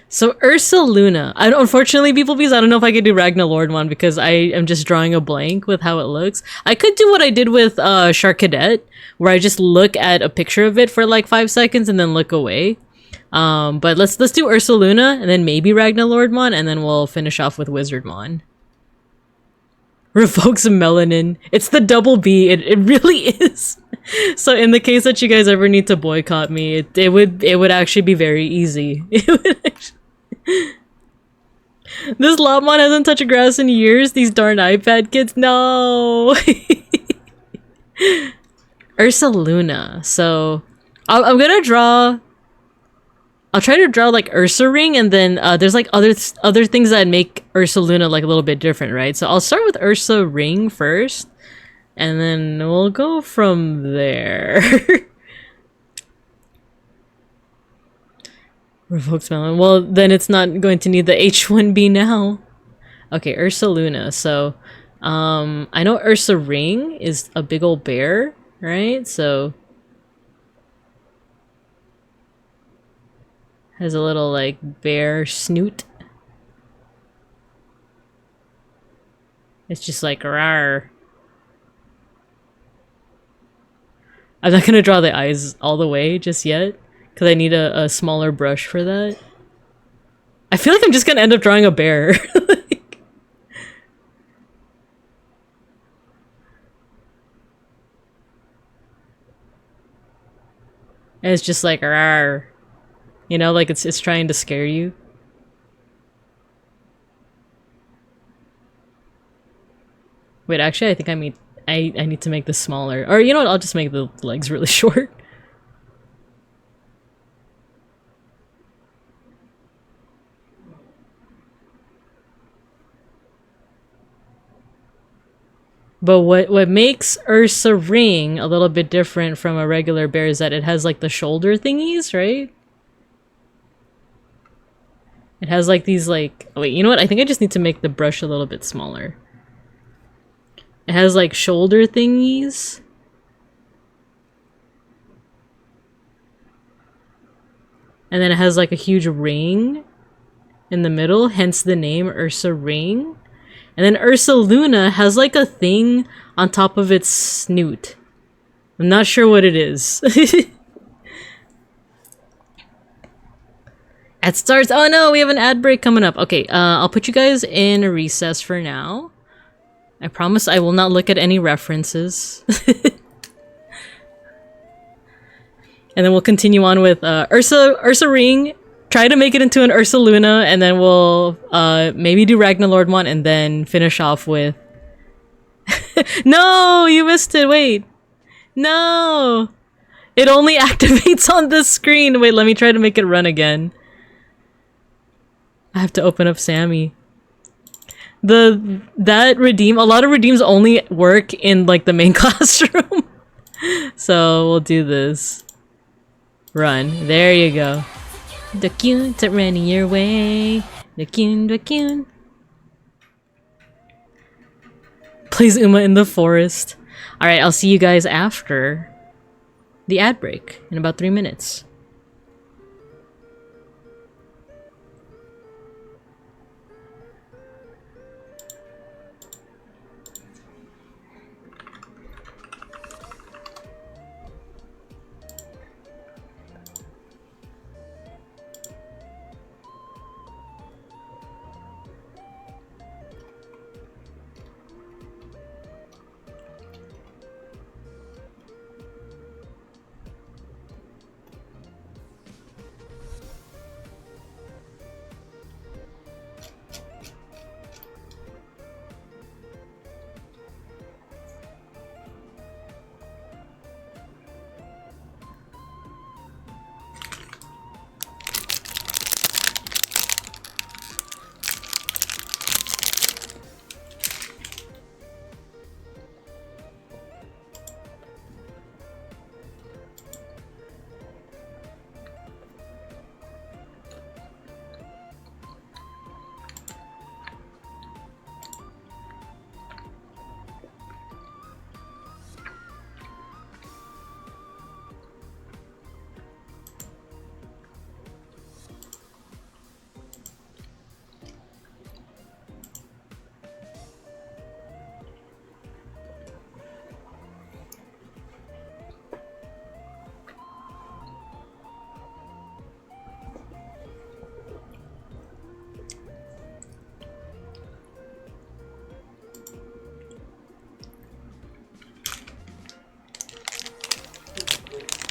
So Ursa Luna. Unfortunately, beeplebees, I don't know if I could do Ragnar Lordmon because I am just drawing a blank with how it looks. I could do what I did with Shark Cadet, where I just look at a picture of it for like 5 seconds and then look away. But let's do Ursa Luna and then maybe Ragnar Lordmon and then we'll finish off with Wizardmon. Revokes melanin. It's the double B. It really is. So in the case that you guys ever need to boycott me, it would actually be very easy. It would actually... This Lopmon hasn't touched grass in years. These darn iPad kids. No. Ursa Luna. So I'm gonna draw. I'll try to draw like Ursa Ring, and then there's like other things that make Ursa Luna like a little bit different, right? So I'll start with Ursa Ring first, and then we'll go from there. Revokes melon. Well, then it's not going to need the H1B now. Okay, Ursa Luna. So, I know Ursa Ring is a big old bear, right? So, has a little, like, bear snoot. It's just like, rawr. I'm not gonna draw the eyes all the way just yet. Because I need a smaller brush for that. I feel like I'm just gonna end up drawing a bear. Like... And it's just like, rawr. You know, like it's trying to scare you. Wait, actually, I think I need to make this smaller. Or you know what? I'll just make the legs really short. But what makes Ursa Ring a little bit different from a regular bear is that it has like the shoulder thingies, right? It has like these like... Oh, wait, you know what? I think I just need to make the brush a little bit smaller. It has like shoulder thingies. And then it has like a huge ring. in the middle, hence the name Ursa Ring. And then Ursa Luna has like a thing on top of its snoot. I'm not sure what it is. Ad starts. Oh no, we have an ad break coming up. Okay, I'll put you guys in a recess for now. I promise I will not look at any references. And then we'll continue on with Ursa Ring. Try to make it into an Ursa Luna, and then we'll maybe do Ragnarlordmon, and then finish off with... No! You missed it! Wait! No! It only activates on this screen! Wait, let me try to make it run again. I have to open up SAMMI. A lot of redeems only work in like the main classroom. So we'll do this. Run. There you go. The cute are running your way. The cute. Plays Uma in the forest. Alright, I'll see you guys after the ad break in about 3 minutes.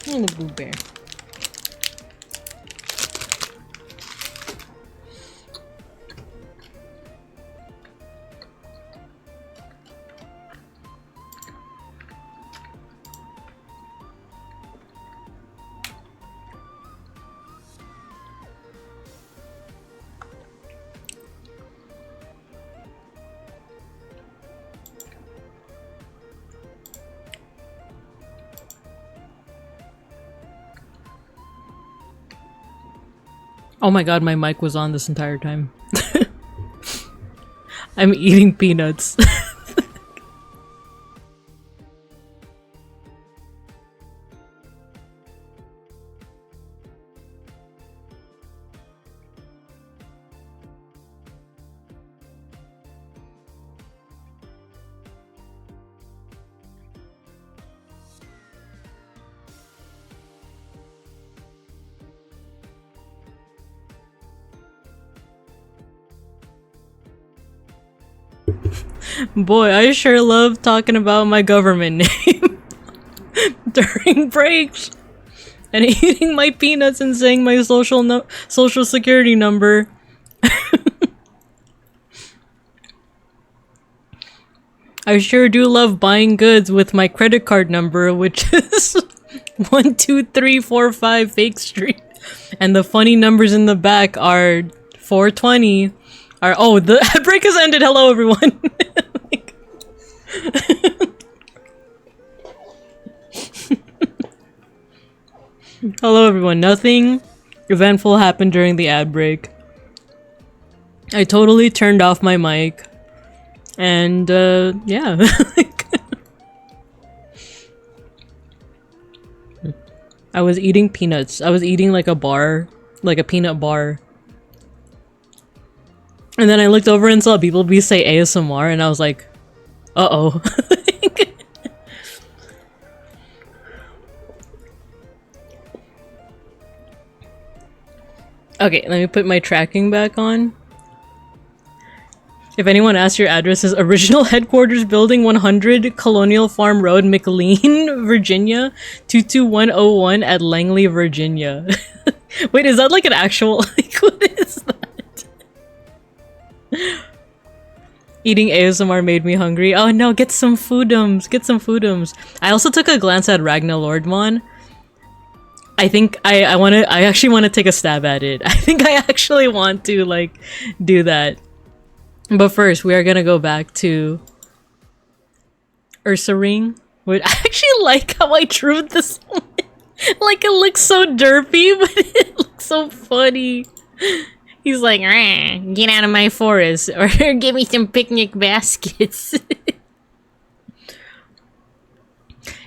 And the Boo Bear. Oh my god, my mic was on this entire time. I'm eating peanuts. Boy, I sure love talking about my government name during breaks and eating my peanuts and saying my social security number. I sure do love buying goods with my credit card number, which is 12345 Fake Street, and the funny numbers in the back are 420. Oh, the ad break has ended. Hello, everyone. Hello, everyone. Nothing eventful happened during the ad break. I totally turned off my mic. And, yeah. I was eating peanuts. I was eating like a bar. Like a peanut bar. And then I looked over and saw beeplebees say ASMR, and I was like, uh-oh. Okay, let me put my tracking back on. If anyone asks, your address is Original Headquarters Building 100, Colonial Farm Road, McLean, Virginia, 22101 at Langley, Virginia. Wait, is that like an actual, like, what is that? Eating ASMR made me hungry. Oh no, get some foodums, get some foodums. I also took a glance at Ragnar Lordmon. I think I actually want to take a stab at it. I think I actually want to, like, do that. But first, we are gonna go back to Ursa Ring. Wait, I actually like how I drew this one. Like, it looks so derpy, but it looks so funny. He's like, get out of my forest, or give me some picnic baskets.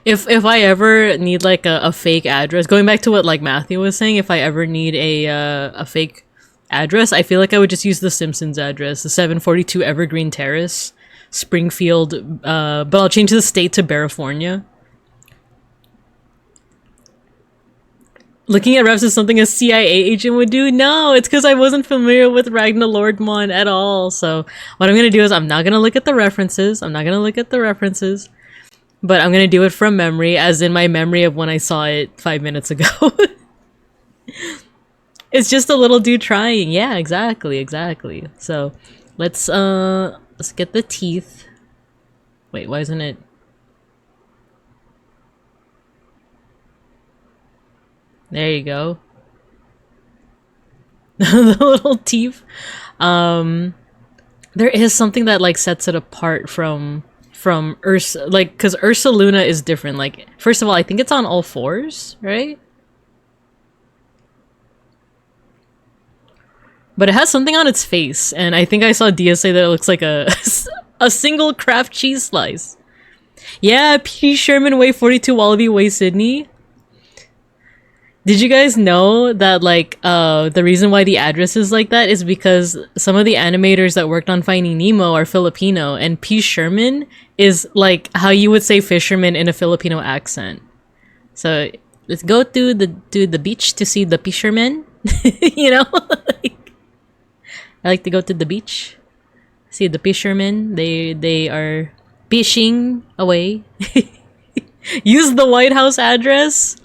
If I ever need like a fake address, going back to what like Matthew was saying, if I ever need a fake address, I feel like I would just use the Simpsons address, the 742 Evergreen Terrace, Springfield, but I'll change the state to California. Looking at refs is something a CIA agent would do? No, it's because I wasn't familiar with Ragnar Lordmon at all. So what I'm gonna do is I'm not gonna look at the references. But I'm gonna do it from memory, as in my memory of when I saw it 5 minutes ago. It's just a little dude trying. Yeah, exactly. So let's get the teeth. Wait, why isn't it? There you go. The little teeth. There is something that like sets it apart from Ursa, like, because Ursa Luna is different. Like, first of all, I think it's on all fours, right? But it has something on its face, and I think I saw Dia say that it looks like a single Kraft cheese slice. Yeah, P. Sherman Way 42 Wallaby Way Sydney. Did you guys know that, like, the reason why the address is like that is because some of the animators that worked on Finding Nemo are Filipino, and P. Sherman is like how you would say fisherman in a Filipino accent. So let's go to the beach to see the fishermen. You know, I like to go to the beach, see the fishermen. They are fishing away. Use the White House address.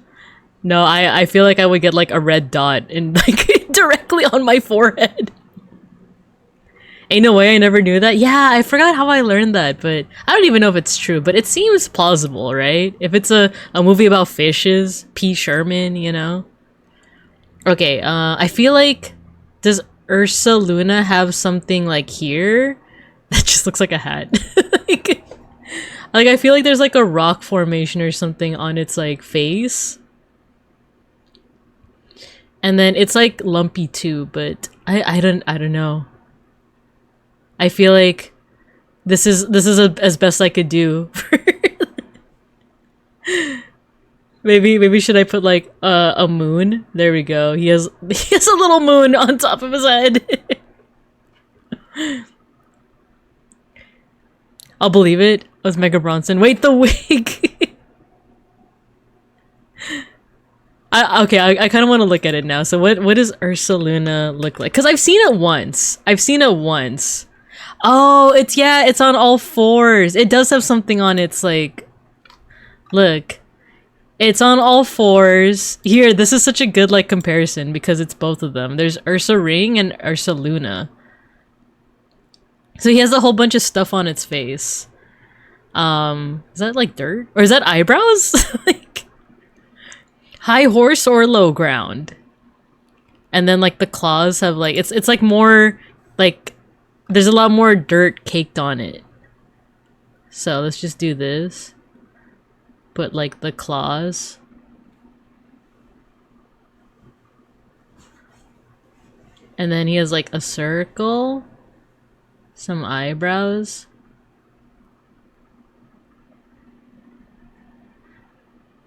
No, I feel like I would get like a red dot and like directly on my forehead. Ain't no way, I never knew that. Yeah, I forgot how I learned that, but I don't even know if it's true, but it seems plausible, right? If it's a movie about fishes, P. Sherman, you know? Okay, I feel like, does Ursa Luna have something like here that just looks like a hat? like I feel like there's like a rock formation or something on its like face. And then it's like lumpy too, but I don't know. I feel like this is as best I could do. Maybe should I put like a moon? There we go. He has a little moon on top of his head. I'll believe it. It was Mega Bronson. Wait, the wig. Okay, I kind of want to look at it now. So what does Ursa Luna look like? Because I've seen it once. Oh, it's on all fours. It does have something on its like... Look. It's on all fours. Here, this is such a good like comparison because it's both of them. There's Ursa Ring and Ursa Luna. So he has a whole bunch of stuff on its face. Is that like dirt? Or is that eyebrows? Like... High horse or low ground. And then like the claws have like it's like more like there's a lot more dirt caked on it. So let's just do this. Put like the claws. And then he has like a circle, some eyebrows.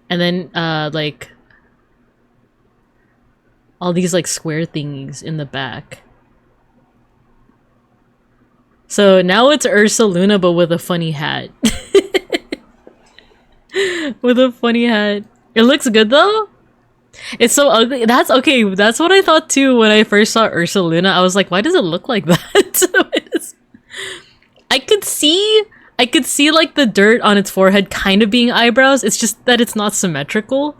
And then like all these like square thingies in the back. So now it's Ursa Luna, but with a funny hat. With a funny hat. It looks good though. It's so ugly. That's okay. That's what I thought too when I first saw Ursa Luna. I was like, why does it look like that? I could see like the dirt on its forehead kind of being eyebrows. It's just that it's not symmetrical.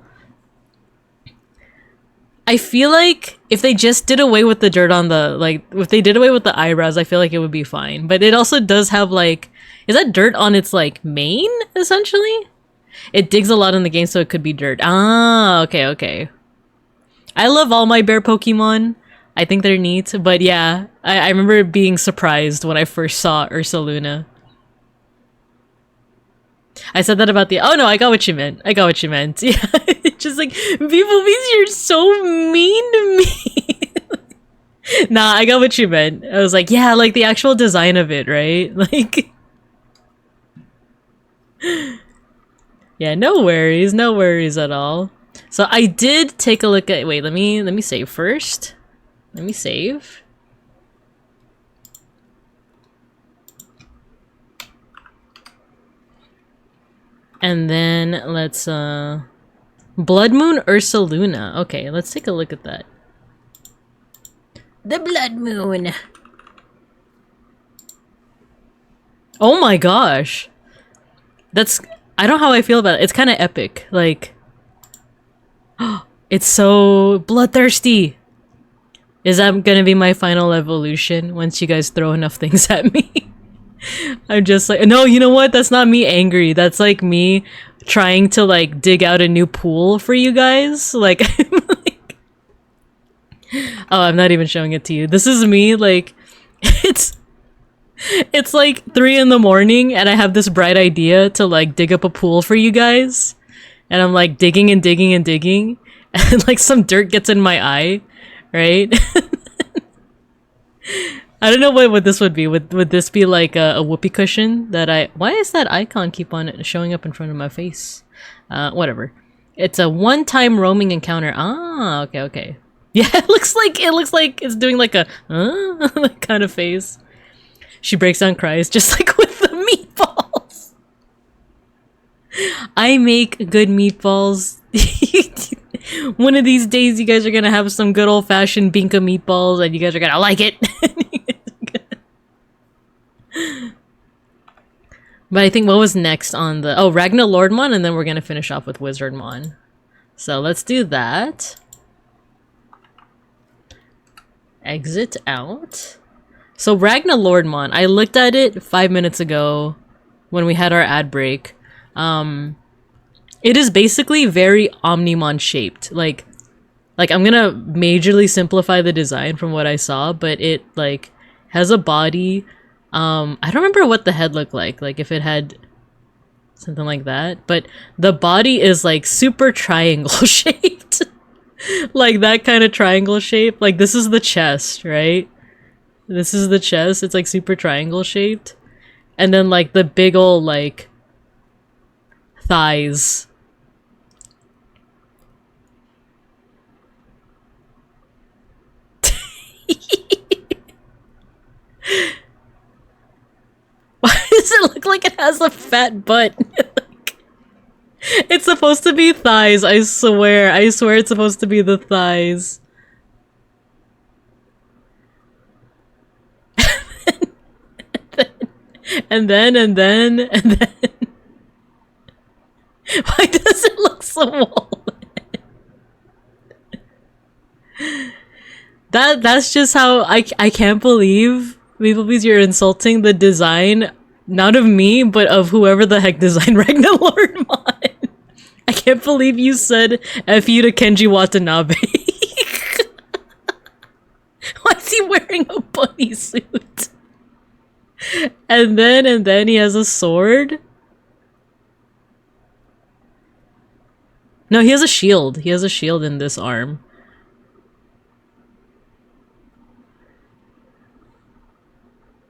I feel like if they just did away with the dirt on the, like, if they did away with the eyebrows, I feel like it would be fine. But it also does have, like, is that dirt on its, like, mane, essentially? It digs a lot in the game, so it could be dirt. Ah, okay, okay. I love all my bear Pokemon. I think they're neat. But yeah, I remember being surprised when I first saw Ursa Luna. I said that about the- oh no, I got what you meant. I got what you meant. Yeah, just like, beeplebees, you're so mean to me. Nah, I got what you meant. I was like, yeah, like the actual design of it, right? Like... yeah, no worries at all. So I did take a look at- wait, let me save first. Let me save. And then let's Blood Moon Ursa Luna. Okay, let's take a look at that. The Blood Moon. Oh my gosh. That's- I don't know how I feel about it. It's kind of epic. Like, it's so bloodthirsty. Is that gonna be my final evolution once you guys throw enough things at me? I'm just like, no, you know what? That's not me angry. That's like me trying to like dig out a new pool for you guys. Like, I'm like, oh, I'm not even showing it to you. This is me, like, it's like 3 in the morning and I have this bright idea to like dig up a pool for you guys. And I'm like digging and digging and digging. And like some dirt gets in my eye, right? I don't know what this would be. Would this be like a whoopee cushion that I- why is that icon keep on showing up in front of my face? Whatever. It's a one-time roaming encounter. Ah, okay, okay. Yeah, it looks like it's doing like a kind of face. She breaks down, cries, just like with the meatballs. I make good meatballs. One of these days, you guys are gonna have some good old-fashioned Binka meatballs, and you guys are gonna like it. But I think what was next on the- oh, Ragnar Lordmon, and then we're gonna finish off with Wizardmon. So let's do that. Exit out. So Ragnar Lordmon, I looked at it 5 minutes ago when we had our ad break. It is basically very Omnimon shaped. Like I'm gonna majorly simplify the design from what I saw, but it like has a body. I don't remember what the head looked like if it had something like that, but the body is like super triangle shaped. Like that kind of triangle shape. Like this is the chest, right? This is the chest. It's like super triangle shaped. And then like the big ol' like thighs. Why does it look like it has a fat butt? It's supposed to be thighs, I swear. I swear it's supposed to be the thighs. And then. Why does it look so swollen? That's just how I can't believe, beeplebees, you're insulting the design, not of me, but of whoever the heck designed Ragnar Lordmon. I can't believe you said F you to Kenji Watanabe. Why is he wearing a bunny suit? And then he has a sword. No, he has a shield. He has a shield in this arm.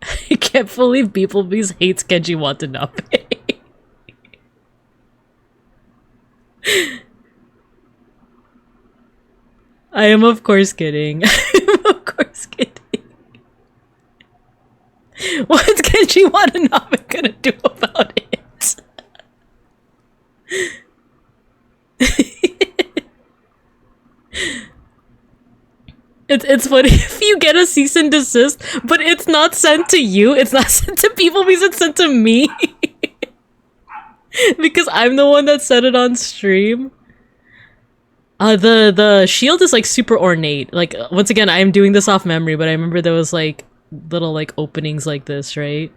I can't believe beeplebees hates Kenji Watanabe. I am of course kidding. I am of course kidding. What you want to know what I'm gonna do about it? It's funny if you get a cease and desist, but it's not sent to you. It's not sent to PeopleBees. It's sent to me because I'm the one that said it on stream. The shield is like super ornate. Like once again, I am doing this off memory, but I remember there was like little like openings like this, right?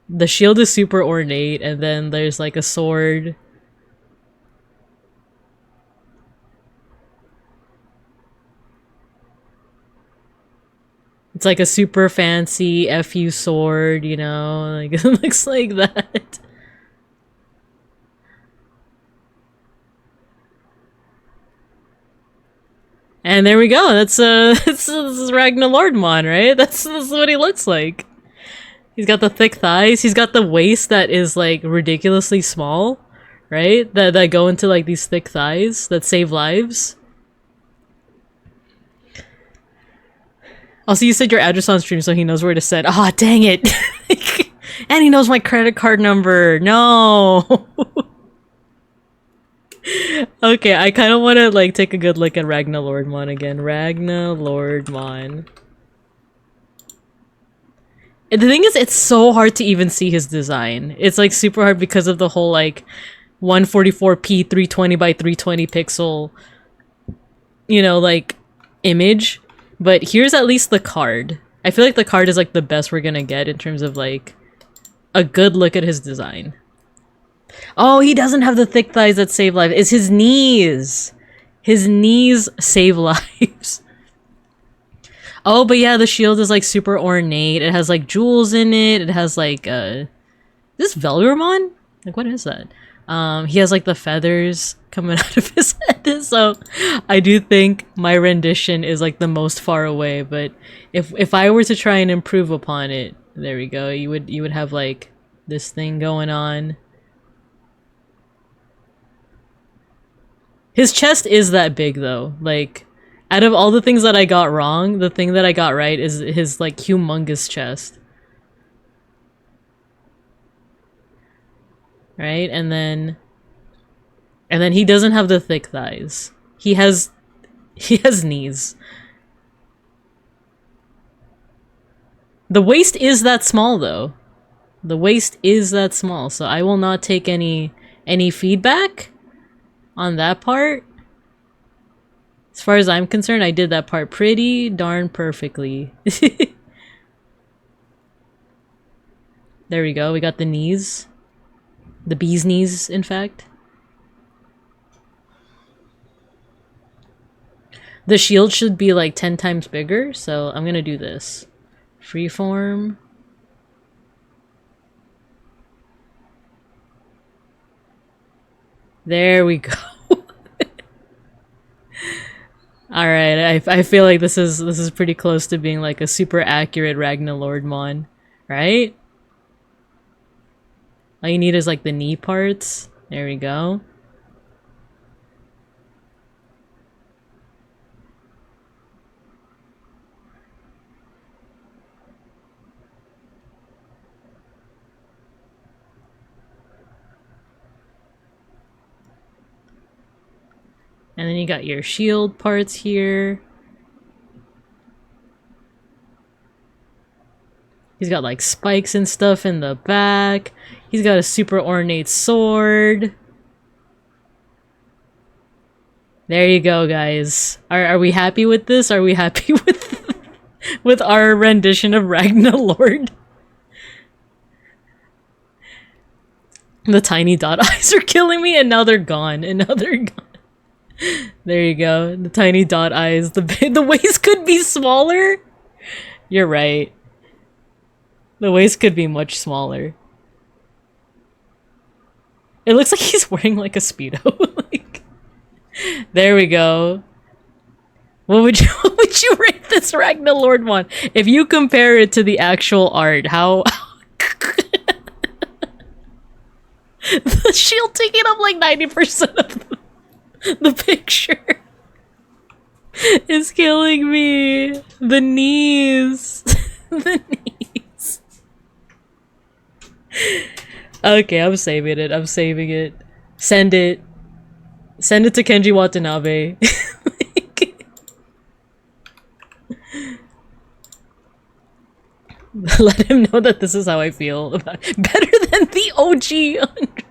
The shield is super ornate, and then there's like a sword. It's like a super fancy FU sword, you know, like it looks like that. And there we go. That's this is Ragnar Lordmon, right? That's what he looks like. He's got the thick thighs. He's got the waist that is like ridiculously small, right? That go into like these thick thighs that save lives. Also, you said your address on stream so he knows where to send. Ah, oh, dang it. And he knows my credit card number. No. Okay, I kind of want to like take a good look at Ragnar Lordmon again. Ragnar Lordmon. And the thing is, it's so hard to even see his design. It's like super hard because of the whole like 144p 320 by 320 pixel, you know, like image. But here's at least the card. I feel like the card is like the best we're gonna get in terms of like a good look at his design. Oh, he doesn't have the thick thighs that save lives. It's his knees. His knees save lives. Oh, but yeah, the shield is like super ornate. It has like jewels in it. It has like is this Velrumon? Like what is that? He has like the feathers coming out of his head. So I do think my rendition is like the most far away, but if I were to try and improve upon it, there we go. You would have like this thing going on. His chest is that big though. Like out of all the things that I got wrong, the thing that I got right is his like humongous chest. Right? And then he doesn't have the thick thighs. He has knees. The waist is that small though. The waist is that small, so I will not take any feedback on that part. As far as I'm concerned, I did that part pretty darn perfectly. There we go, we got the knees. The bee's knees, in fact. The shield should be like 10 times bigger, so I'm gonna do this. Freeform. There we go. Alright, I feel like this is pretty close to being like a super accurate Ragnar Lordmon, right? All you need is like the knee parts. There we go. And then you got your shield parts here. He's got like spikes and stuff in the back. He's got a super ornate sword. There you go, guys. Are we happy with this? Are we happy with our rendition of Ragnar Lord? The tiny dot eyes are killing me, and now they're gone. And now they're gone. There you go. The tiny dot eyes. The waist could be smaller. You're right. The waist could be much smaller. It looks like he's wearing like a Speedo. Like, there we go. What would you rate this Ragnar Lordmon? If you compare it to the actual art, how the shield taking up like 90% of the picture is killing me. The knees. The knees. Okay, I'm saving it. I'm saving it. Send it. Send it to Kenji Watanabe. Let him know that this is how I feel about it. Better than the OG 110.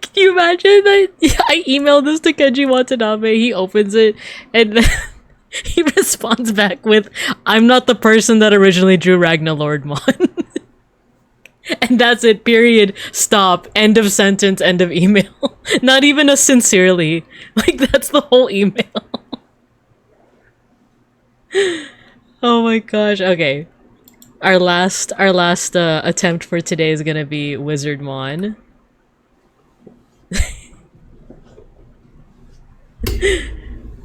Can you imagine that? Yeah, I emailed this to Kenji Watanabe, he opens it, and then he responds back with, "I'm not the person that originally drew Ragnar Lordmon." And that's it, period. Stop. End of sentence, end of email. Not even a sincerely. Like, that's the whole email. Oh my gosh. Okay. Our last attempt for today is gonna be Wizardmon.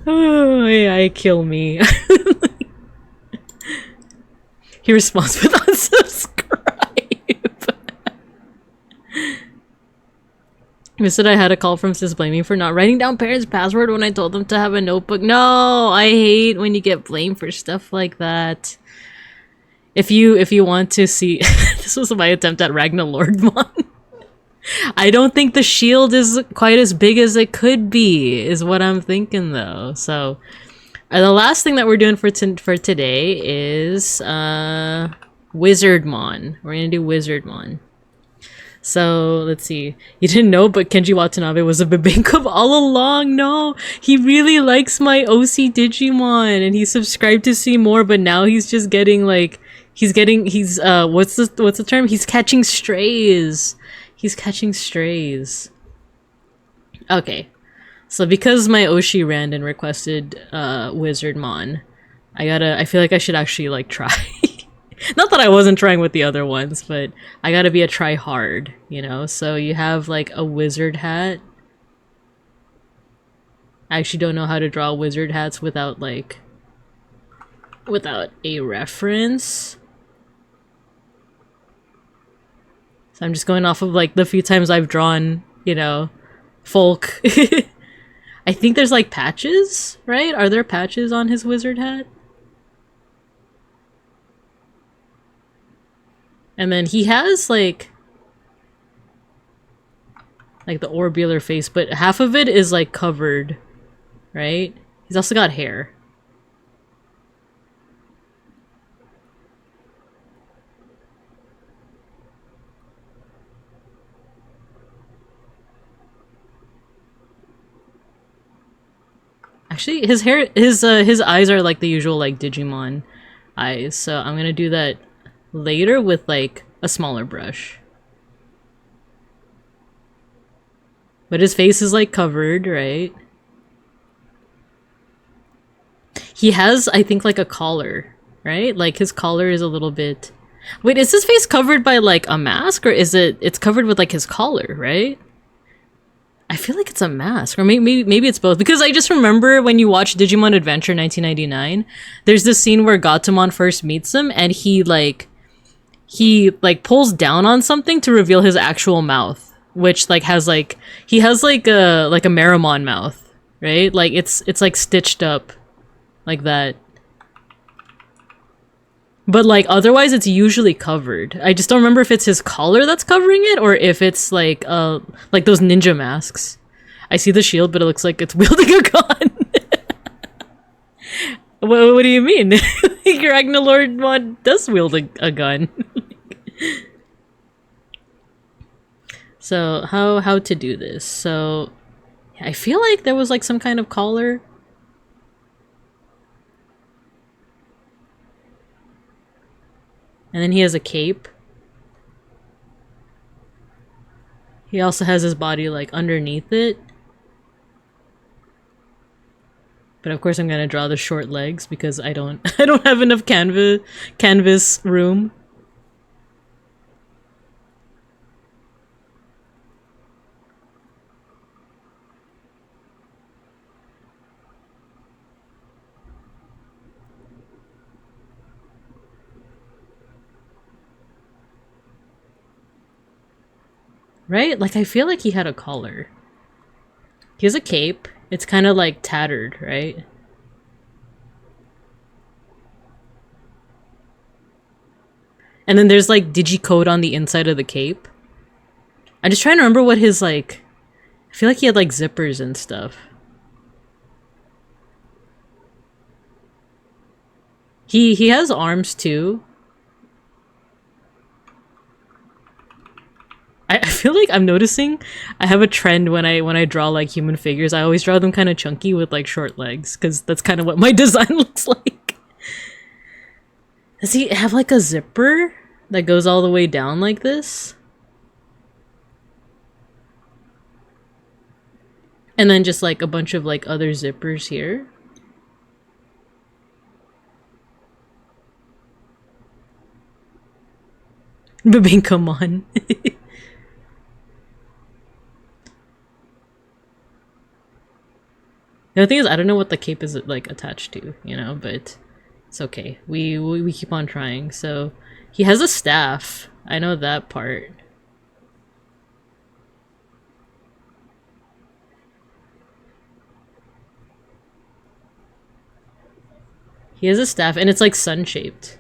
Oh, yeah, kill me. He responds with unsubscribe. Miss said I had a call from sis blaming me for not writing down parents' password when I told them to have a notebook. No, I hate when you get blamed for stuff like that. If you want to see, this was my attempt at Ragnar Lordmon. I don't think the shield is quite as big as it could be, is what I'm thinking though. So, the last thing that we're doing for today is Wizardmon. We're gonna do Wizardmon. So, let's see. You didn't know, but Kenji Watanabe was a Babinko all along. No, he really likes my OC Digimon, and he subscribed to see more, but now he's just getting, like, he's what's the term? He's catching strays. He's catching strays. Okay. So, because my Oshi Randon requested, Wizardmon, I feel like I should actually, like, try. Not that I wasn't trying with the other ones, but I gotta be a try hard, you know? So you have like a wizard hat. I actually don't know how to draw wizard hats without a reference. So I'm just going off of like the few times I've drawn, you know, folk. I think there's like patches, right? Are there patches on his wizard hat? And then he has, like the orbular face, but half of it is, like, covered, right? He's also got hair. Actually, his hair, his eyes are, like, the usual, like, Digimon eyes, so I'm gonna do that later with, like, a smaller brush. But his face is, like, covered, right? He has, I think, like, a collar, right? Like, his collar is a little bit... Wait, is his face covered by, like, a mask? Or is it's covered with, like, his collar, right? I feel like it's a mask. Or maybe it's both. Because I just remember when you watch Digimon Adventure 1999, there's this scene where Gatomon first meets him, and he pulls down on something to reveal his actual mouth, which like has like he has like a Marimon mouth, right? Like it's like stitched up like that. But like otherwise it's usually covered. I just don't remember if it's his collar that's covering it or if it's like those ninja masks. I see the shield, but it looks like it's wielding a gun. What do you mean? Ragnar Lordmon does wield a gun. So how to do this? So I feel like there was like some kind of collar. And then he has a cape. He also has his body like underneath it. But of course I'm gonna draw the short legs because I don't have enough canvas room. Right? Like I feel like he had a collar. He has a cape. It's kind of like tattered, right? And then there's like digicode on the inside of the cape. I'm just trying to remember what his like... I feel like he had like zippers and stuff. He has arms too. I feel like I'm noticing I have a trend when I draw like human figures. I always draw them kind of chunky with like short legs because that's kind of what my design looks like. Does he have like a zipper that goes all the way down like this? And then just like a bunch of like other zippers here. Babine, come on. The other thing is, I don't know what the cape is like attached to, you know, but it's okay. We keep on trying. So he has a staff. I know that part. He has a staff, and it's like sun-shaped.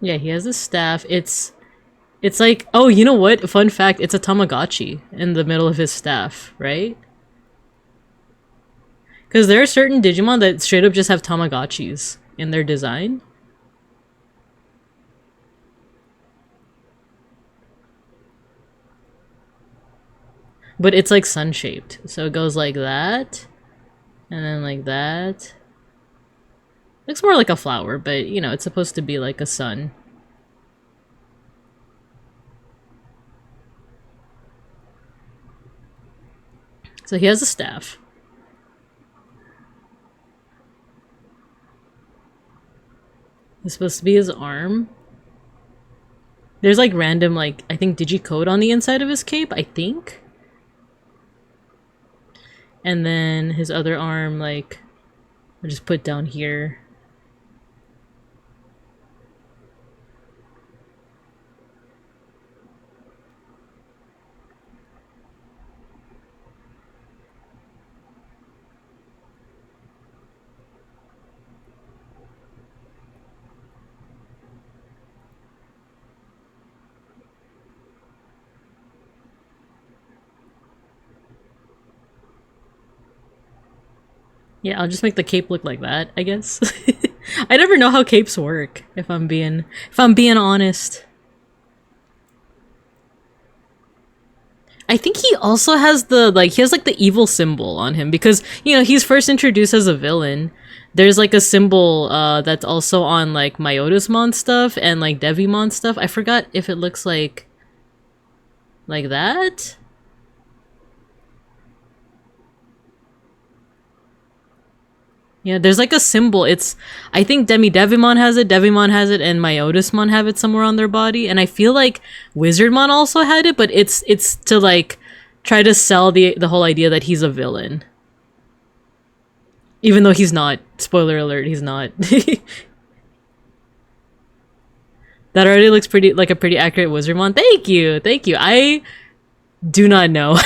Yeah, he has a staff. It's like, oh, you know what? Fun fact, it's a Tamagotchi in the middle of his staff, right? Because there are certain Digimon that straight up just have Tamagotchis in their design. But it's like sun-shaped. So it goes like that. And then like that. Looks more like a flower, but you know, it's supposed to be like a sun. So he has a staff. It's supposed to be his arm. There's like random, like, I think digicode on the inside of his cape, I think. And then his other arm, like, I'll just put down here. Yeah, I'll just make the cape look like that, I guess. I never know how capes work, if I'm being honest. I think he also has the, like, he has like the evil symbol on him because, you know, he's first introduced as a villain. There's like a symbol that's also on like Myotismon stuff and like Devimon stuff. I forgot if it looks like that. Yeah, there's like a symbol. It's, I think Devimon has it, and Myotismon have it somewhere on their body. And I feel like Wizardmon also had it, but it's to like try to sell the whole idea that he's a villain. Even though he's not. Spoiler alert, he's not. That already looks pretty like a pretty accurate Wizardmon. Thank you. I do not know.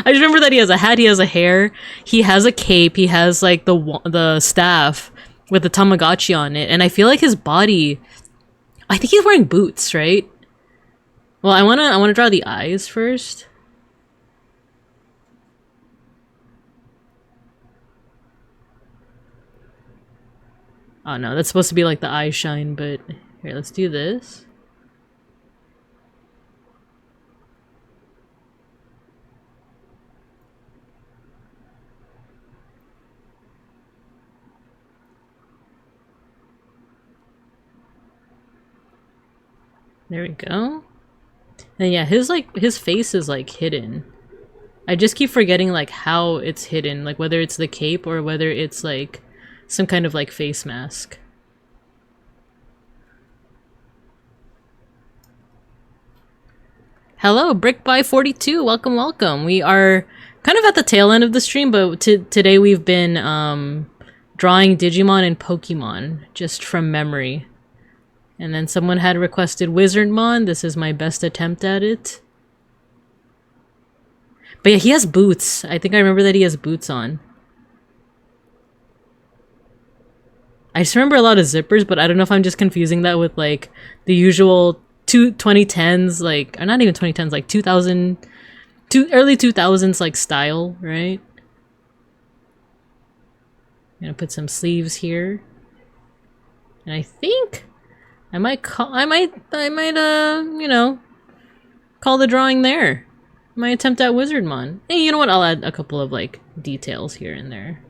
I just remember that he has a hat, he has a hair, he has a cape, he has like the staff with the Tamagotchi on it, and I feel like his body, I think he's wearing boots, right? Well, I wanna draw the eyes first. Oh no, that's supposed to be like the eye shine, but here, let's do this. There we go. And yeah, his face is like hidden. I just keep forgetting like how it's hidden, like whether it's the cape or whether it's like some kind of like face mask. Hello, BrickBy42, welcome. We are kind of at the tail end of the stream, but today we've been drawing Digimon and Pokemon just from memory. And then someone had requested Wizardmon. This is my best attempt at it. But yeah, he has boots. I think I remember that he has boots on. I just remember a lot of zippers, but I don't know if I'm just confusing that with like the usual 2010s, like, or not even 2010s, like early 2000s like style, right? I'm gonna put some sleeves here. And I think I might you know, call the drawing there. My attempt at Wizardmon. Hey, you know what? I'll add a couple of like details here and there.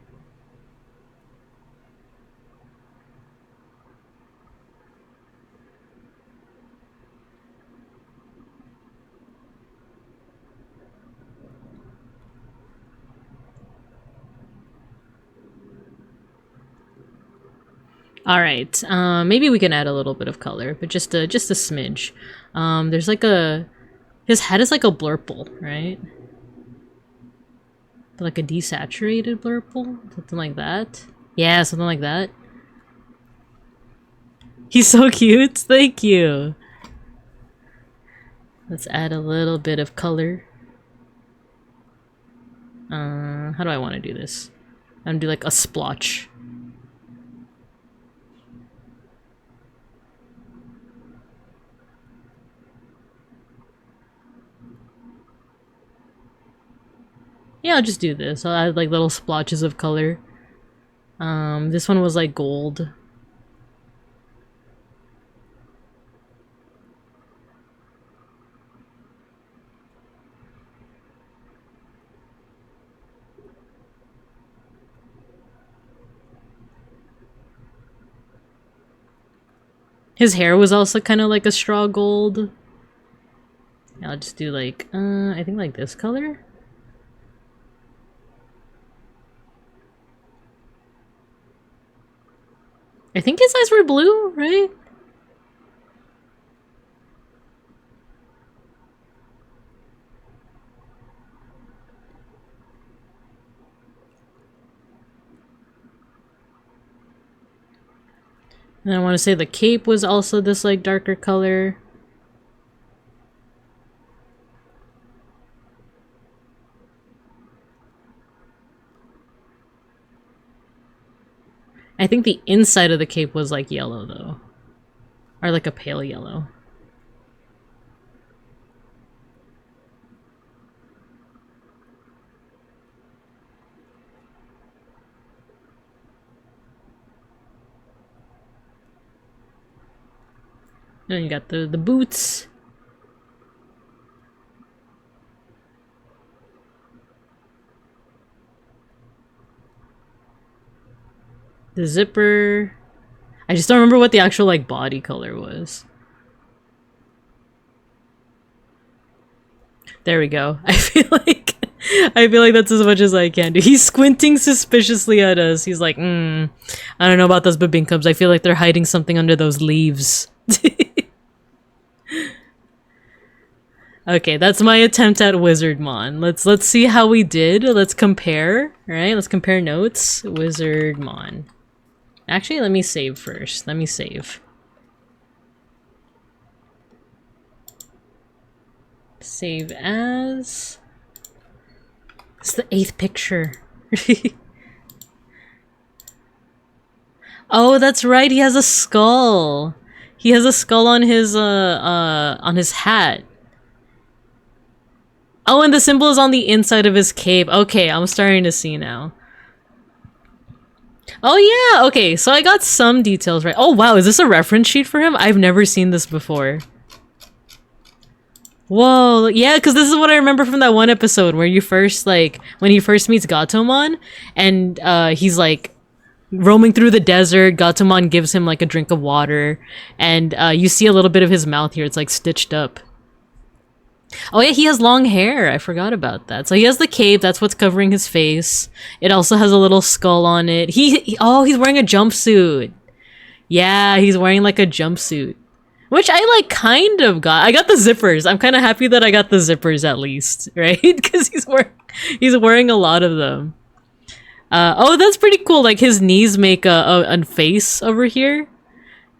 All right, maybe we can add a little bit of color, but just a smidge. There's like his head is like a blurple, right? Like a desaturated blurple, something like that. Yeah, something like that. He's so cute. Thank you. Let's add a little bit of color. How do I want to do this? I'm gonna do like a splotch. Yeah, I'll just do this. I'll add like little splotches of color. This one was like gold. His hair was also kind of like a straw gold. I'll just do like, I think like this color? I think his eyes were blue, right? And I want to say the cape was also this like darker color. I think the inside of the cape was like yellow though. Or like a pale yellow. Then you got the boots. The zipper. I just don't remember what the actual like body color was. There we go. I feel like that's as much as I can do. He's squinting suspiciously at us. He's like, I don't know about those babinkums. I feel like they're hiding something under those leaves. Okay, that's my attempt at Wizardmon. Let's see how we did. Let's compare. Alright, let's compare notes. Wizardmon. Actually, let me save first. Let me save. Save as... It's the 8th picture. Oh, that's right. He has a skull. He has a skull on his hat. Oh, and the symbol is on the inside of his cape. Okay, I'm starting to see now. Oh yeah, okay, so I got some details right. Oh wow, is this a reference sheet for him? I've never seen this before. Whoa, yeah, because this is what I remember from that one episode where you first, like, when he first meets Gatomon, and he's like roaming through the desert. Gatomon gives him like a drink of water, and you see a little bit of his mouth here. It's like stitched up. Oh yeah, he has long hair. I forgot about that. So he has the cape. That's what's covering his face. It also has a little skull on it. Oh, he's wearing a jumpsuit. Yeah, he's wearing like a jumpsuit. Which I like kind of got. I got the zippers. I'm kind of happy that I got the zippers at least, right? Because he's wearing a lot of them. Oh, that's pretty cool. Like his knees make a face over here.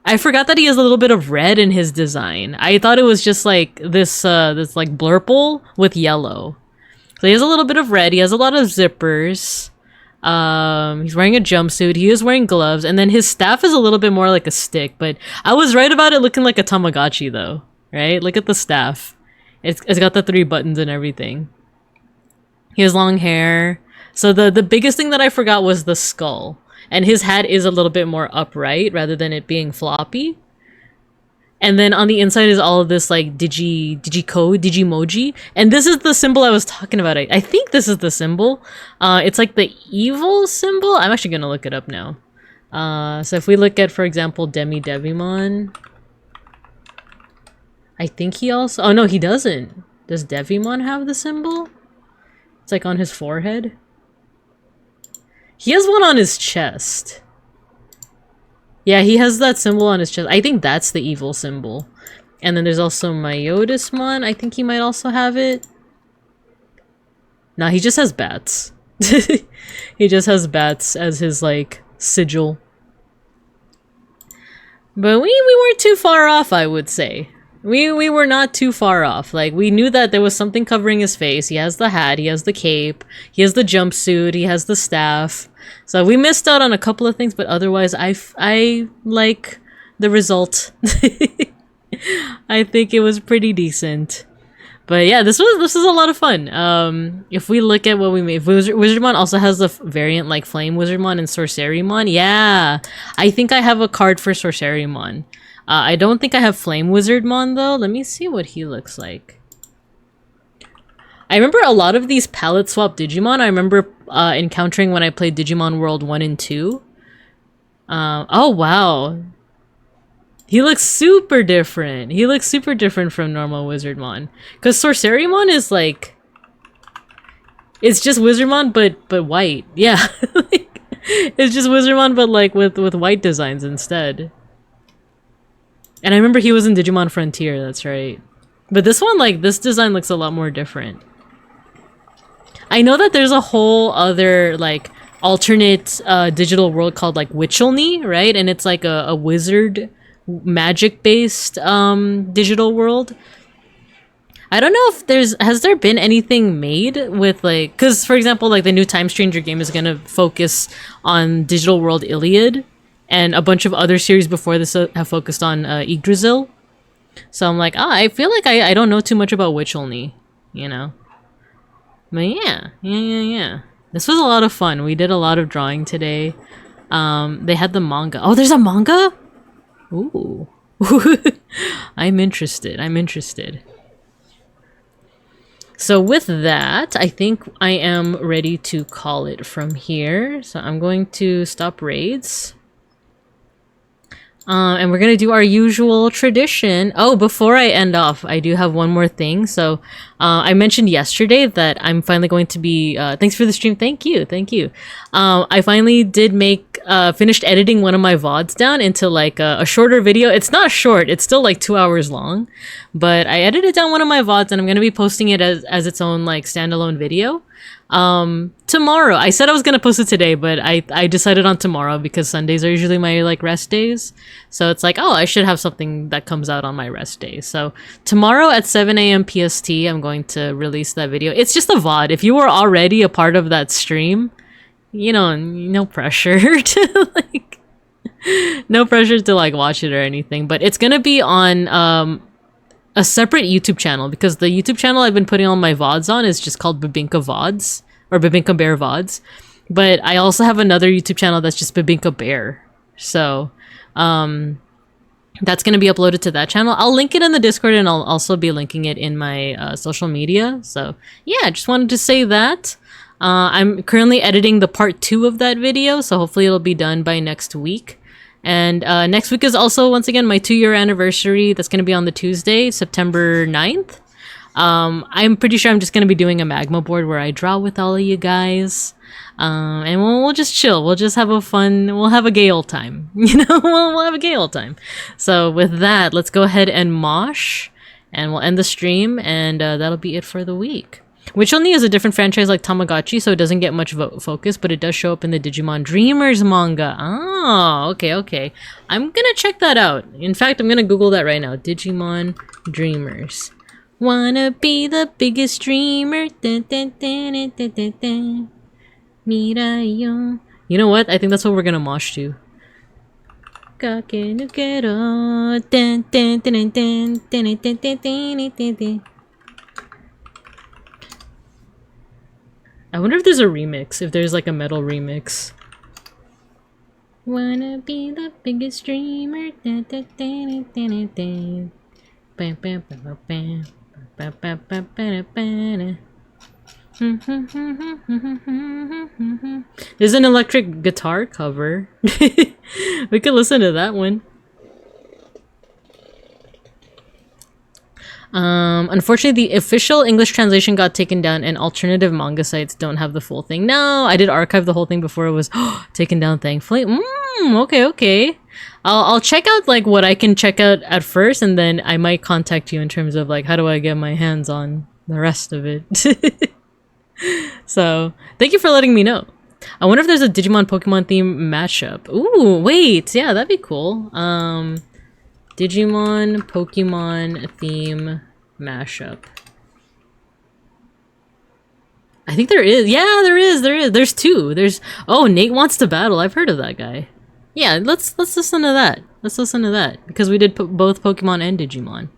I forgot that he has a little bit of red in his design. I thought it was just like this like blurple with yellow. So he has a little bit of red. He has a lot of zippers. He's wearing a jumpsuit. He is wearing gloves, and then his staff is a little bit more like a stick. But I was right about it looking like a Tamagotchi, though. Right? Look at the staff. It's got the 3 buttons and everything. He has long hair. So the biggest thing that I forgot was the skull. And his hat is a little bit more upright rather than it being floppy. And then on the inside is all of this like digicode, digimoji. And this is the symbol I was talking about. I think this is the symbol. It's like the evil symbol. I'm actually going to look it up now. So if we look at, for example, Devimon. I think he also... Oh, no, he doesn't. Does Devimon have the symbol? It's like on his forehead. He has one on his chest. Yeah, he has that symbol on his chest. I think that's the evil symbol. And then there's also Myodismon. I think he might also have it. Nah, he just has bats. He just has bats as his, like, sigil. But we weren't too far off, I would say. We were not too far off. Like, we knew that there was something covering his face. He has the hat, he has the cape, he has the jumpsuit, he has the staff. So we missed out on a couple of things, but otherwise I like the result. I think it was pretty decent. But yeah, this was a lot of fun. If we look at what we made, Wizardmon also has the variant like Flame Wizardmon and Sorcerymon. Yeah, I think I have a card for Sorcerymon. I don't think I have Flame Wizardmon though. Let me see what he looks like. I remember a lot of these palette swap Digimon I remember encountering when I played Digimon World 1 and 2. Oh wow. He looks super different. He looks super different from normal Wizardmon. Because Sorcerymon is like... It's just Wizardmon but white. Yeah. Like, it's just Wizardmon but like with white designs instead. And I remember he was in Digimon Frontier, that's right. But this one, like, this design looks a lot more different. I know that there's a whole other, like, alternate digital world called, like, Witchelny, right? And it's like a wizard, magic-based digital world. I don't know if has there been anything made with, like... Because, for example, like, the new Time Stranger game is gonna focus on Digital World Iliad. And a bunch of other series before this have focused on Yggdrasil. So I'm like, I feel like I don't know too much about Witchelny, you know? But yeah. This was a lot of fun. We did a lot of drawing today. They had the manga. Oh, there's a manga? Ooh. I'm interested. So with that, I think I am ready to call it from here. So I'm going to stop raids. And we're gonna do our usual tradition. Oh, before I end off, I do have one more thing. So, I mentioned yesterday that I'm finally going to be, thanks for the stream. Thank you. I finally did finished editing one of my VODs down into like a shorter video. It's not short, it's still like 2 hours long, but I edited down one of my VODs and I'm gonna be posting it as its own like standalone video. Tomorrow. I said I was gonna post it today, but I decided on tomorrow because Sundays are usually my like rest days. So it's like, oh, I should have something that comes out on my rest day. So tomorrow at 7 a.m. PST, I'm going to release that video. It's just a VOD. If you were already a part of that stream, you know, no pressure to like, no pressure to like watch it or anything. But it's gonna be on a separate YouTube channel because the YouTube channel I've been putting all my VODs on is just called Babinka VODs or Babinka Bear VODs. But I also have another YouTube channel that's just Babinka Bear. So, that's going to be uploaded to that channel. I'll link it in the Discord and I'll also be linking it in my social media. So yeah, just wanted to say that. I'm currently editing the part 2 of that video. So hopefully it'll be done by next week. And next week is also, once again, my 2-year anniversary. That's going to be on the Tuesday, September 9th. I'm pretty sure I'm just going to be doing a magma board where I draw with all of you guys. And we'll just chill. We'll just have we'll have a gay old time. You know, we'll have a gay old time. So with that, let's go ahead and mosh. And we'll end the stream. And that'll be it for the week. Which only is a different franchise like Tamagotchi, so it doesn't get much focus, but it does show up in the Digimon Dreamers manga. Oh, okay, okay. I'm gonna check that out. In fact, I'm gonna Google that right now. Digimon Dreamers. Wanna be the biggest dreamer. Dun, dun, dun, dun, dun, dun, dun. Mirai yo. You know what? I think that's what we're gonna mosh to. Kakenukero. Dun, dun, dun, dun, dun, dun, dun, dun, dun, dun, dun. I wonder if there's a remix, if there's like a metal remix. Wanna be the biggest dreamer. Da, da, da, da, da, da. Bam, bam, bam, bam, bam, bam, bam, bam, bam. There's an electric guitar cover. We could listen to that one. Unfortunately, the official English translation got taken down and alternative manga sites don't have the full thing. No, I did archive the whole thing before it was taken down, thankfully. Okay, okay. I'll check out like what I can check out at first, and then I might contact you in terms of like how do I get my hands on the rest of it. So, thank you for letting me know. I wonder if there's a Digimon Pokemon theme mashup. Ooh, wait, yeah, that'd be cool. Digimon Pokemon theme mashup. I think there is. Yeah, there is. There's two. Oh, Nate Wants to Battle. I've heard of that guy. Yeah, let's listen to that. Let's listen to that because we did both Pokemon and Digimon.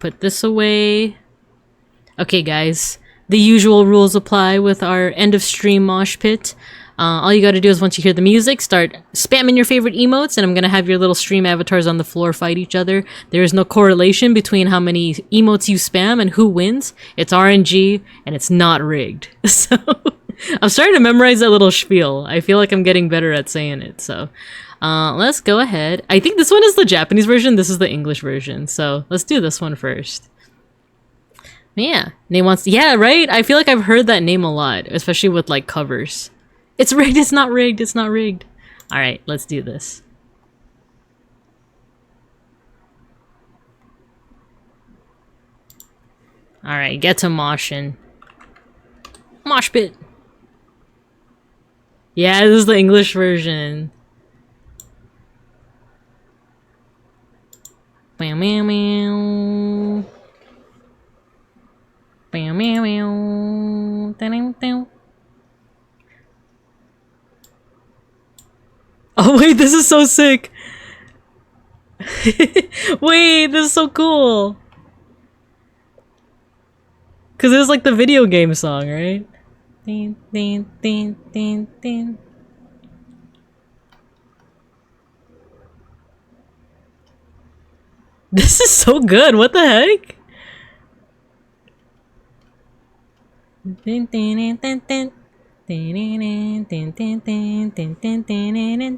Put this away. Okay, guys. The usual rules apply with our end of stream mosh pit. All you gotta do is once you hear the music, start spamming your favorite emotes, and I'm gonna have your little stream avatars on the floor fight each other. There is no correlation between how many emotes you spam and who wins. It's RNG, and it's not rigged. So, I'm starting to memorize that little spiel. I feel like I'm getting better at saying it, so... let's go ahead. I think this one is the Japanese version, this is the English version, so let's do this one first. Yeah, name wants... Yeah, right? I feel like I've heard that name a lot, especially with, like, covers. It's rigged, it's not rigged, it's not rigged. Alright, let's do this. Alright, get to moshing. Mosh pit! Yeah, this is the English version. Meow meow meow. Meow meow meow. Da-dum-dum. Oh wait, this is so sick! Wait, this is so cool! Cause it was like the video game song, right? Ding, ding, ding, ding, ding. This is so good, what the heck? Ding, ding, ding, ding,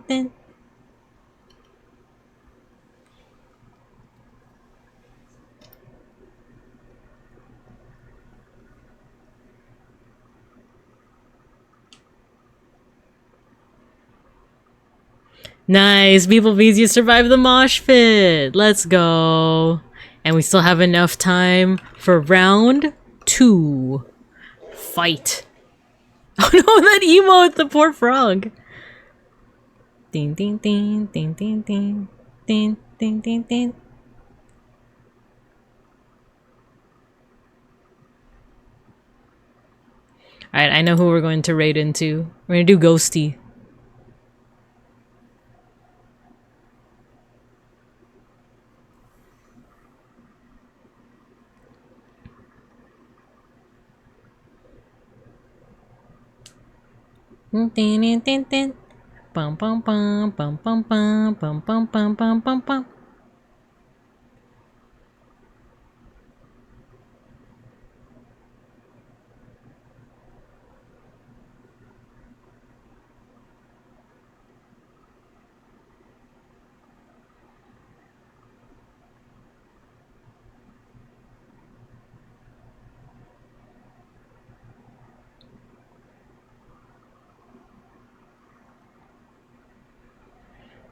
ding. Nice, beeplebees, you survived the mosh pit. Let's go. And we still have enough time for round 2. Fight. Oh no, that emote, the poor frog. Ding ding ding ding ding ding ding ding ding ding. Alright, I know who we're going to raid into. We're gonna do Ghosty. Bum bum bum bum bum bum bum bum bum bum bum bum.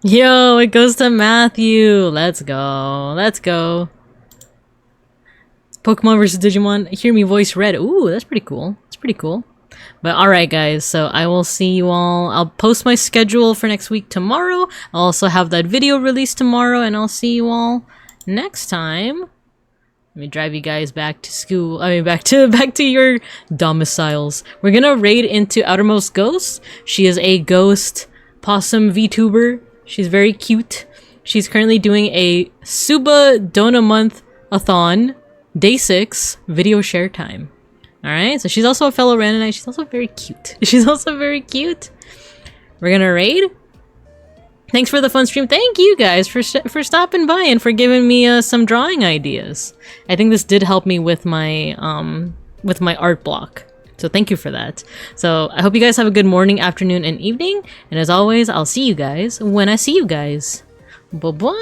Yo, it goes to Matthew. Let's go. Let's go. Pokemon versus Digimon. Hear me voice red. Ooh, that's pretty cool. That's pretty cool. But alright guys, so I will see you all. I'll post my schedule for next week tomorrow. I'll also have that video released tomorrow, and I'll see you all next time. Let me drive you guys back to school. I mean, back to your domiciles. We're gonna raid into Outermost Ghost. She is a ghost possum VTuber. She's very cute. She's currently doing a Suba Dona Month-a-thon, Day 6, video share time. Alright, so she's also a fellow Randanite. She's also very cute. She's also very cute. We're gonna raid. Thanks for the fun stream. Thank you guys for stopping by and for giving me some drawing ideas. I think this did help me with my art block. So thank you for that. So I hope you guys have a good morning, afternoon, and evening. And as always, I'll see you guys when I see you guys. Bye-bye.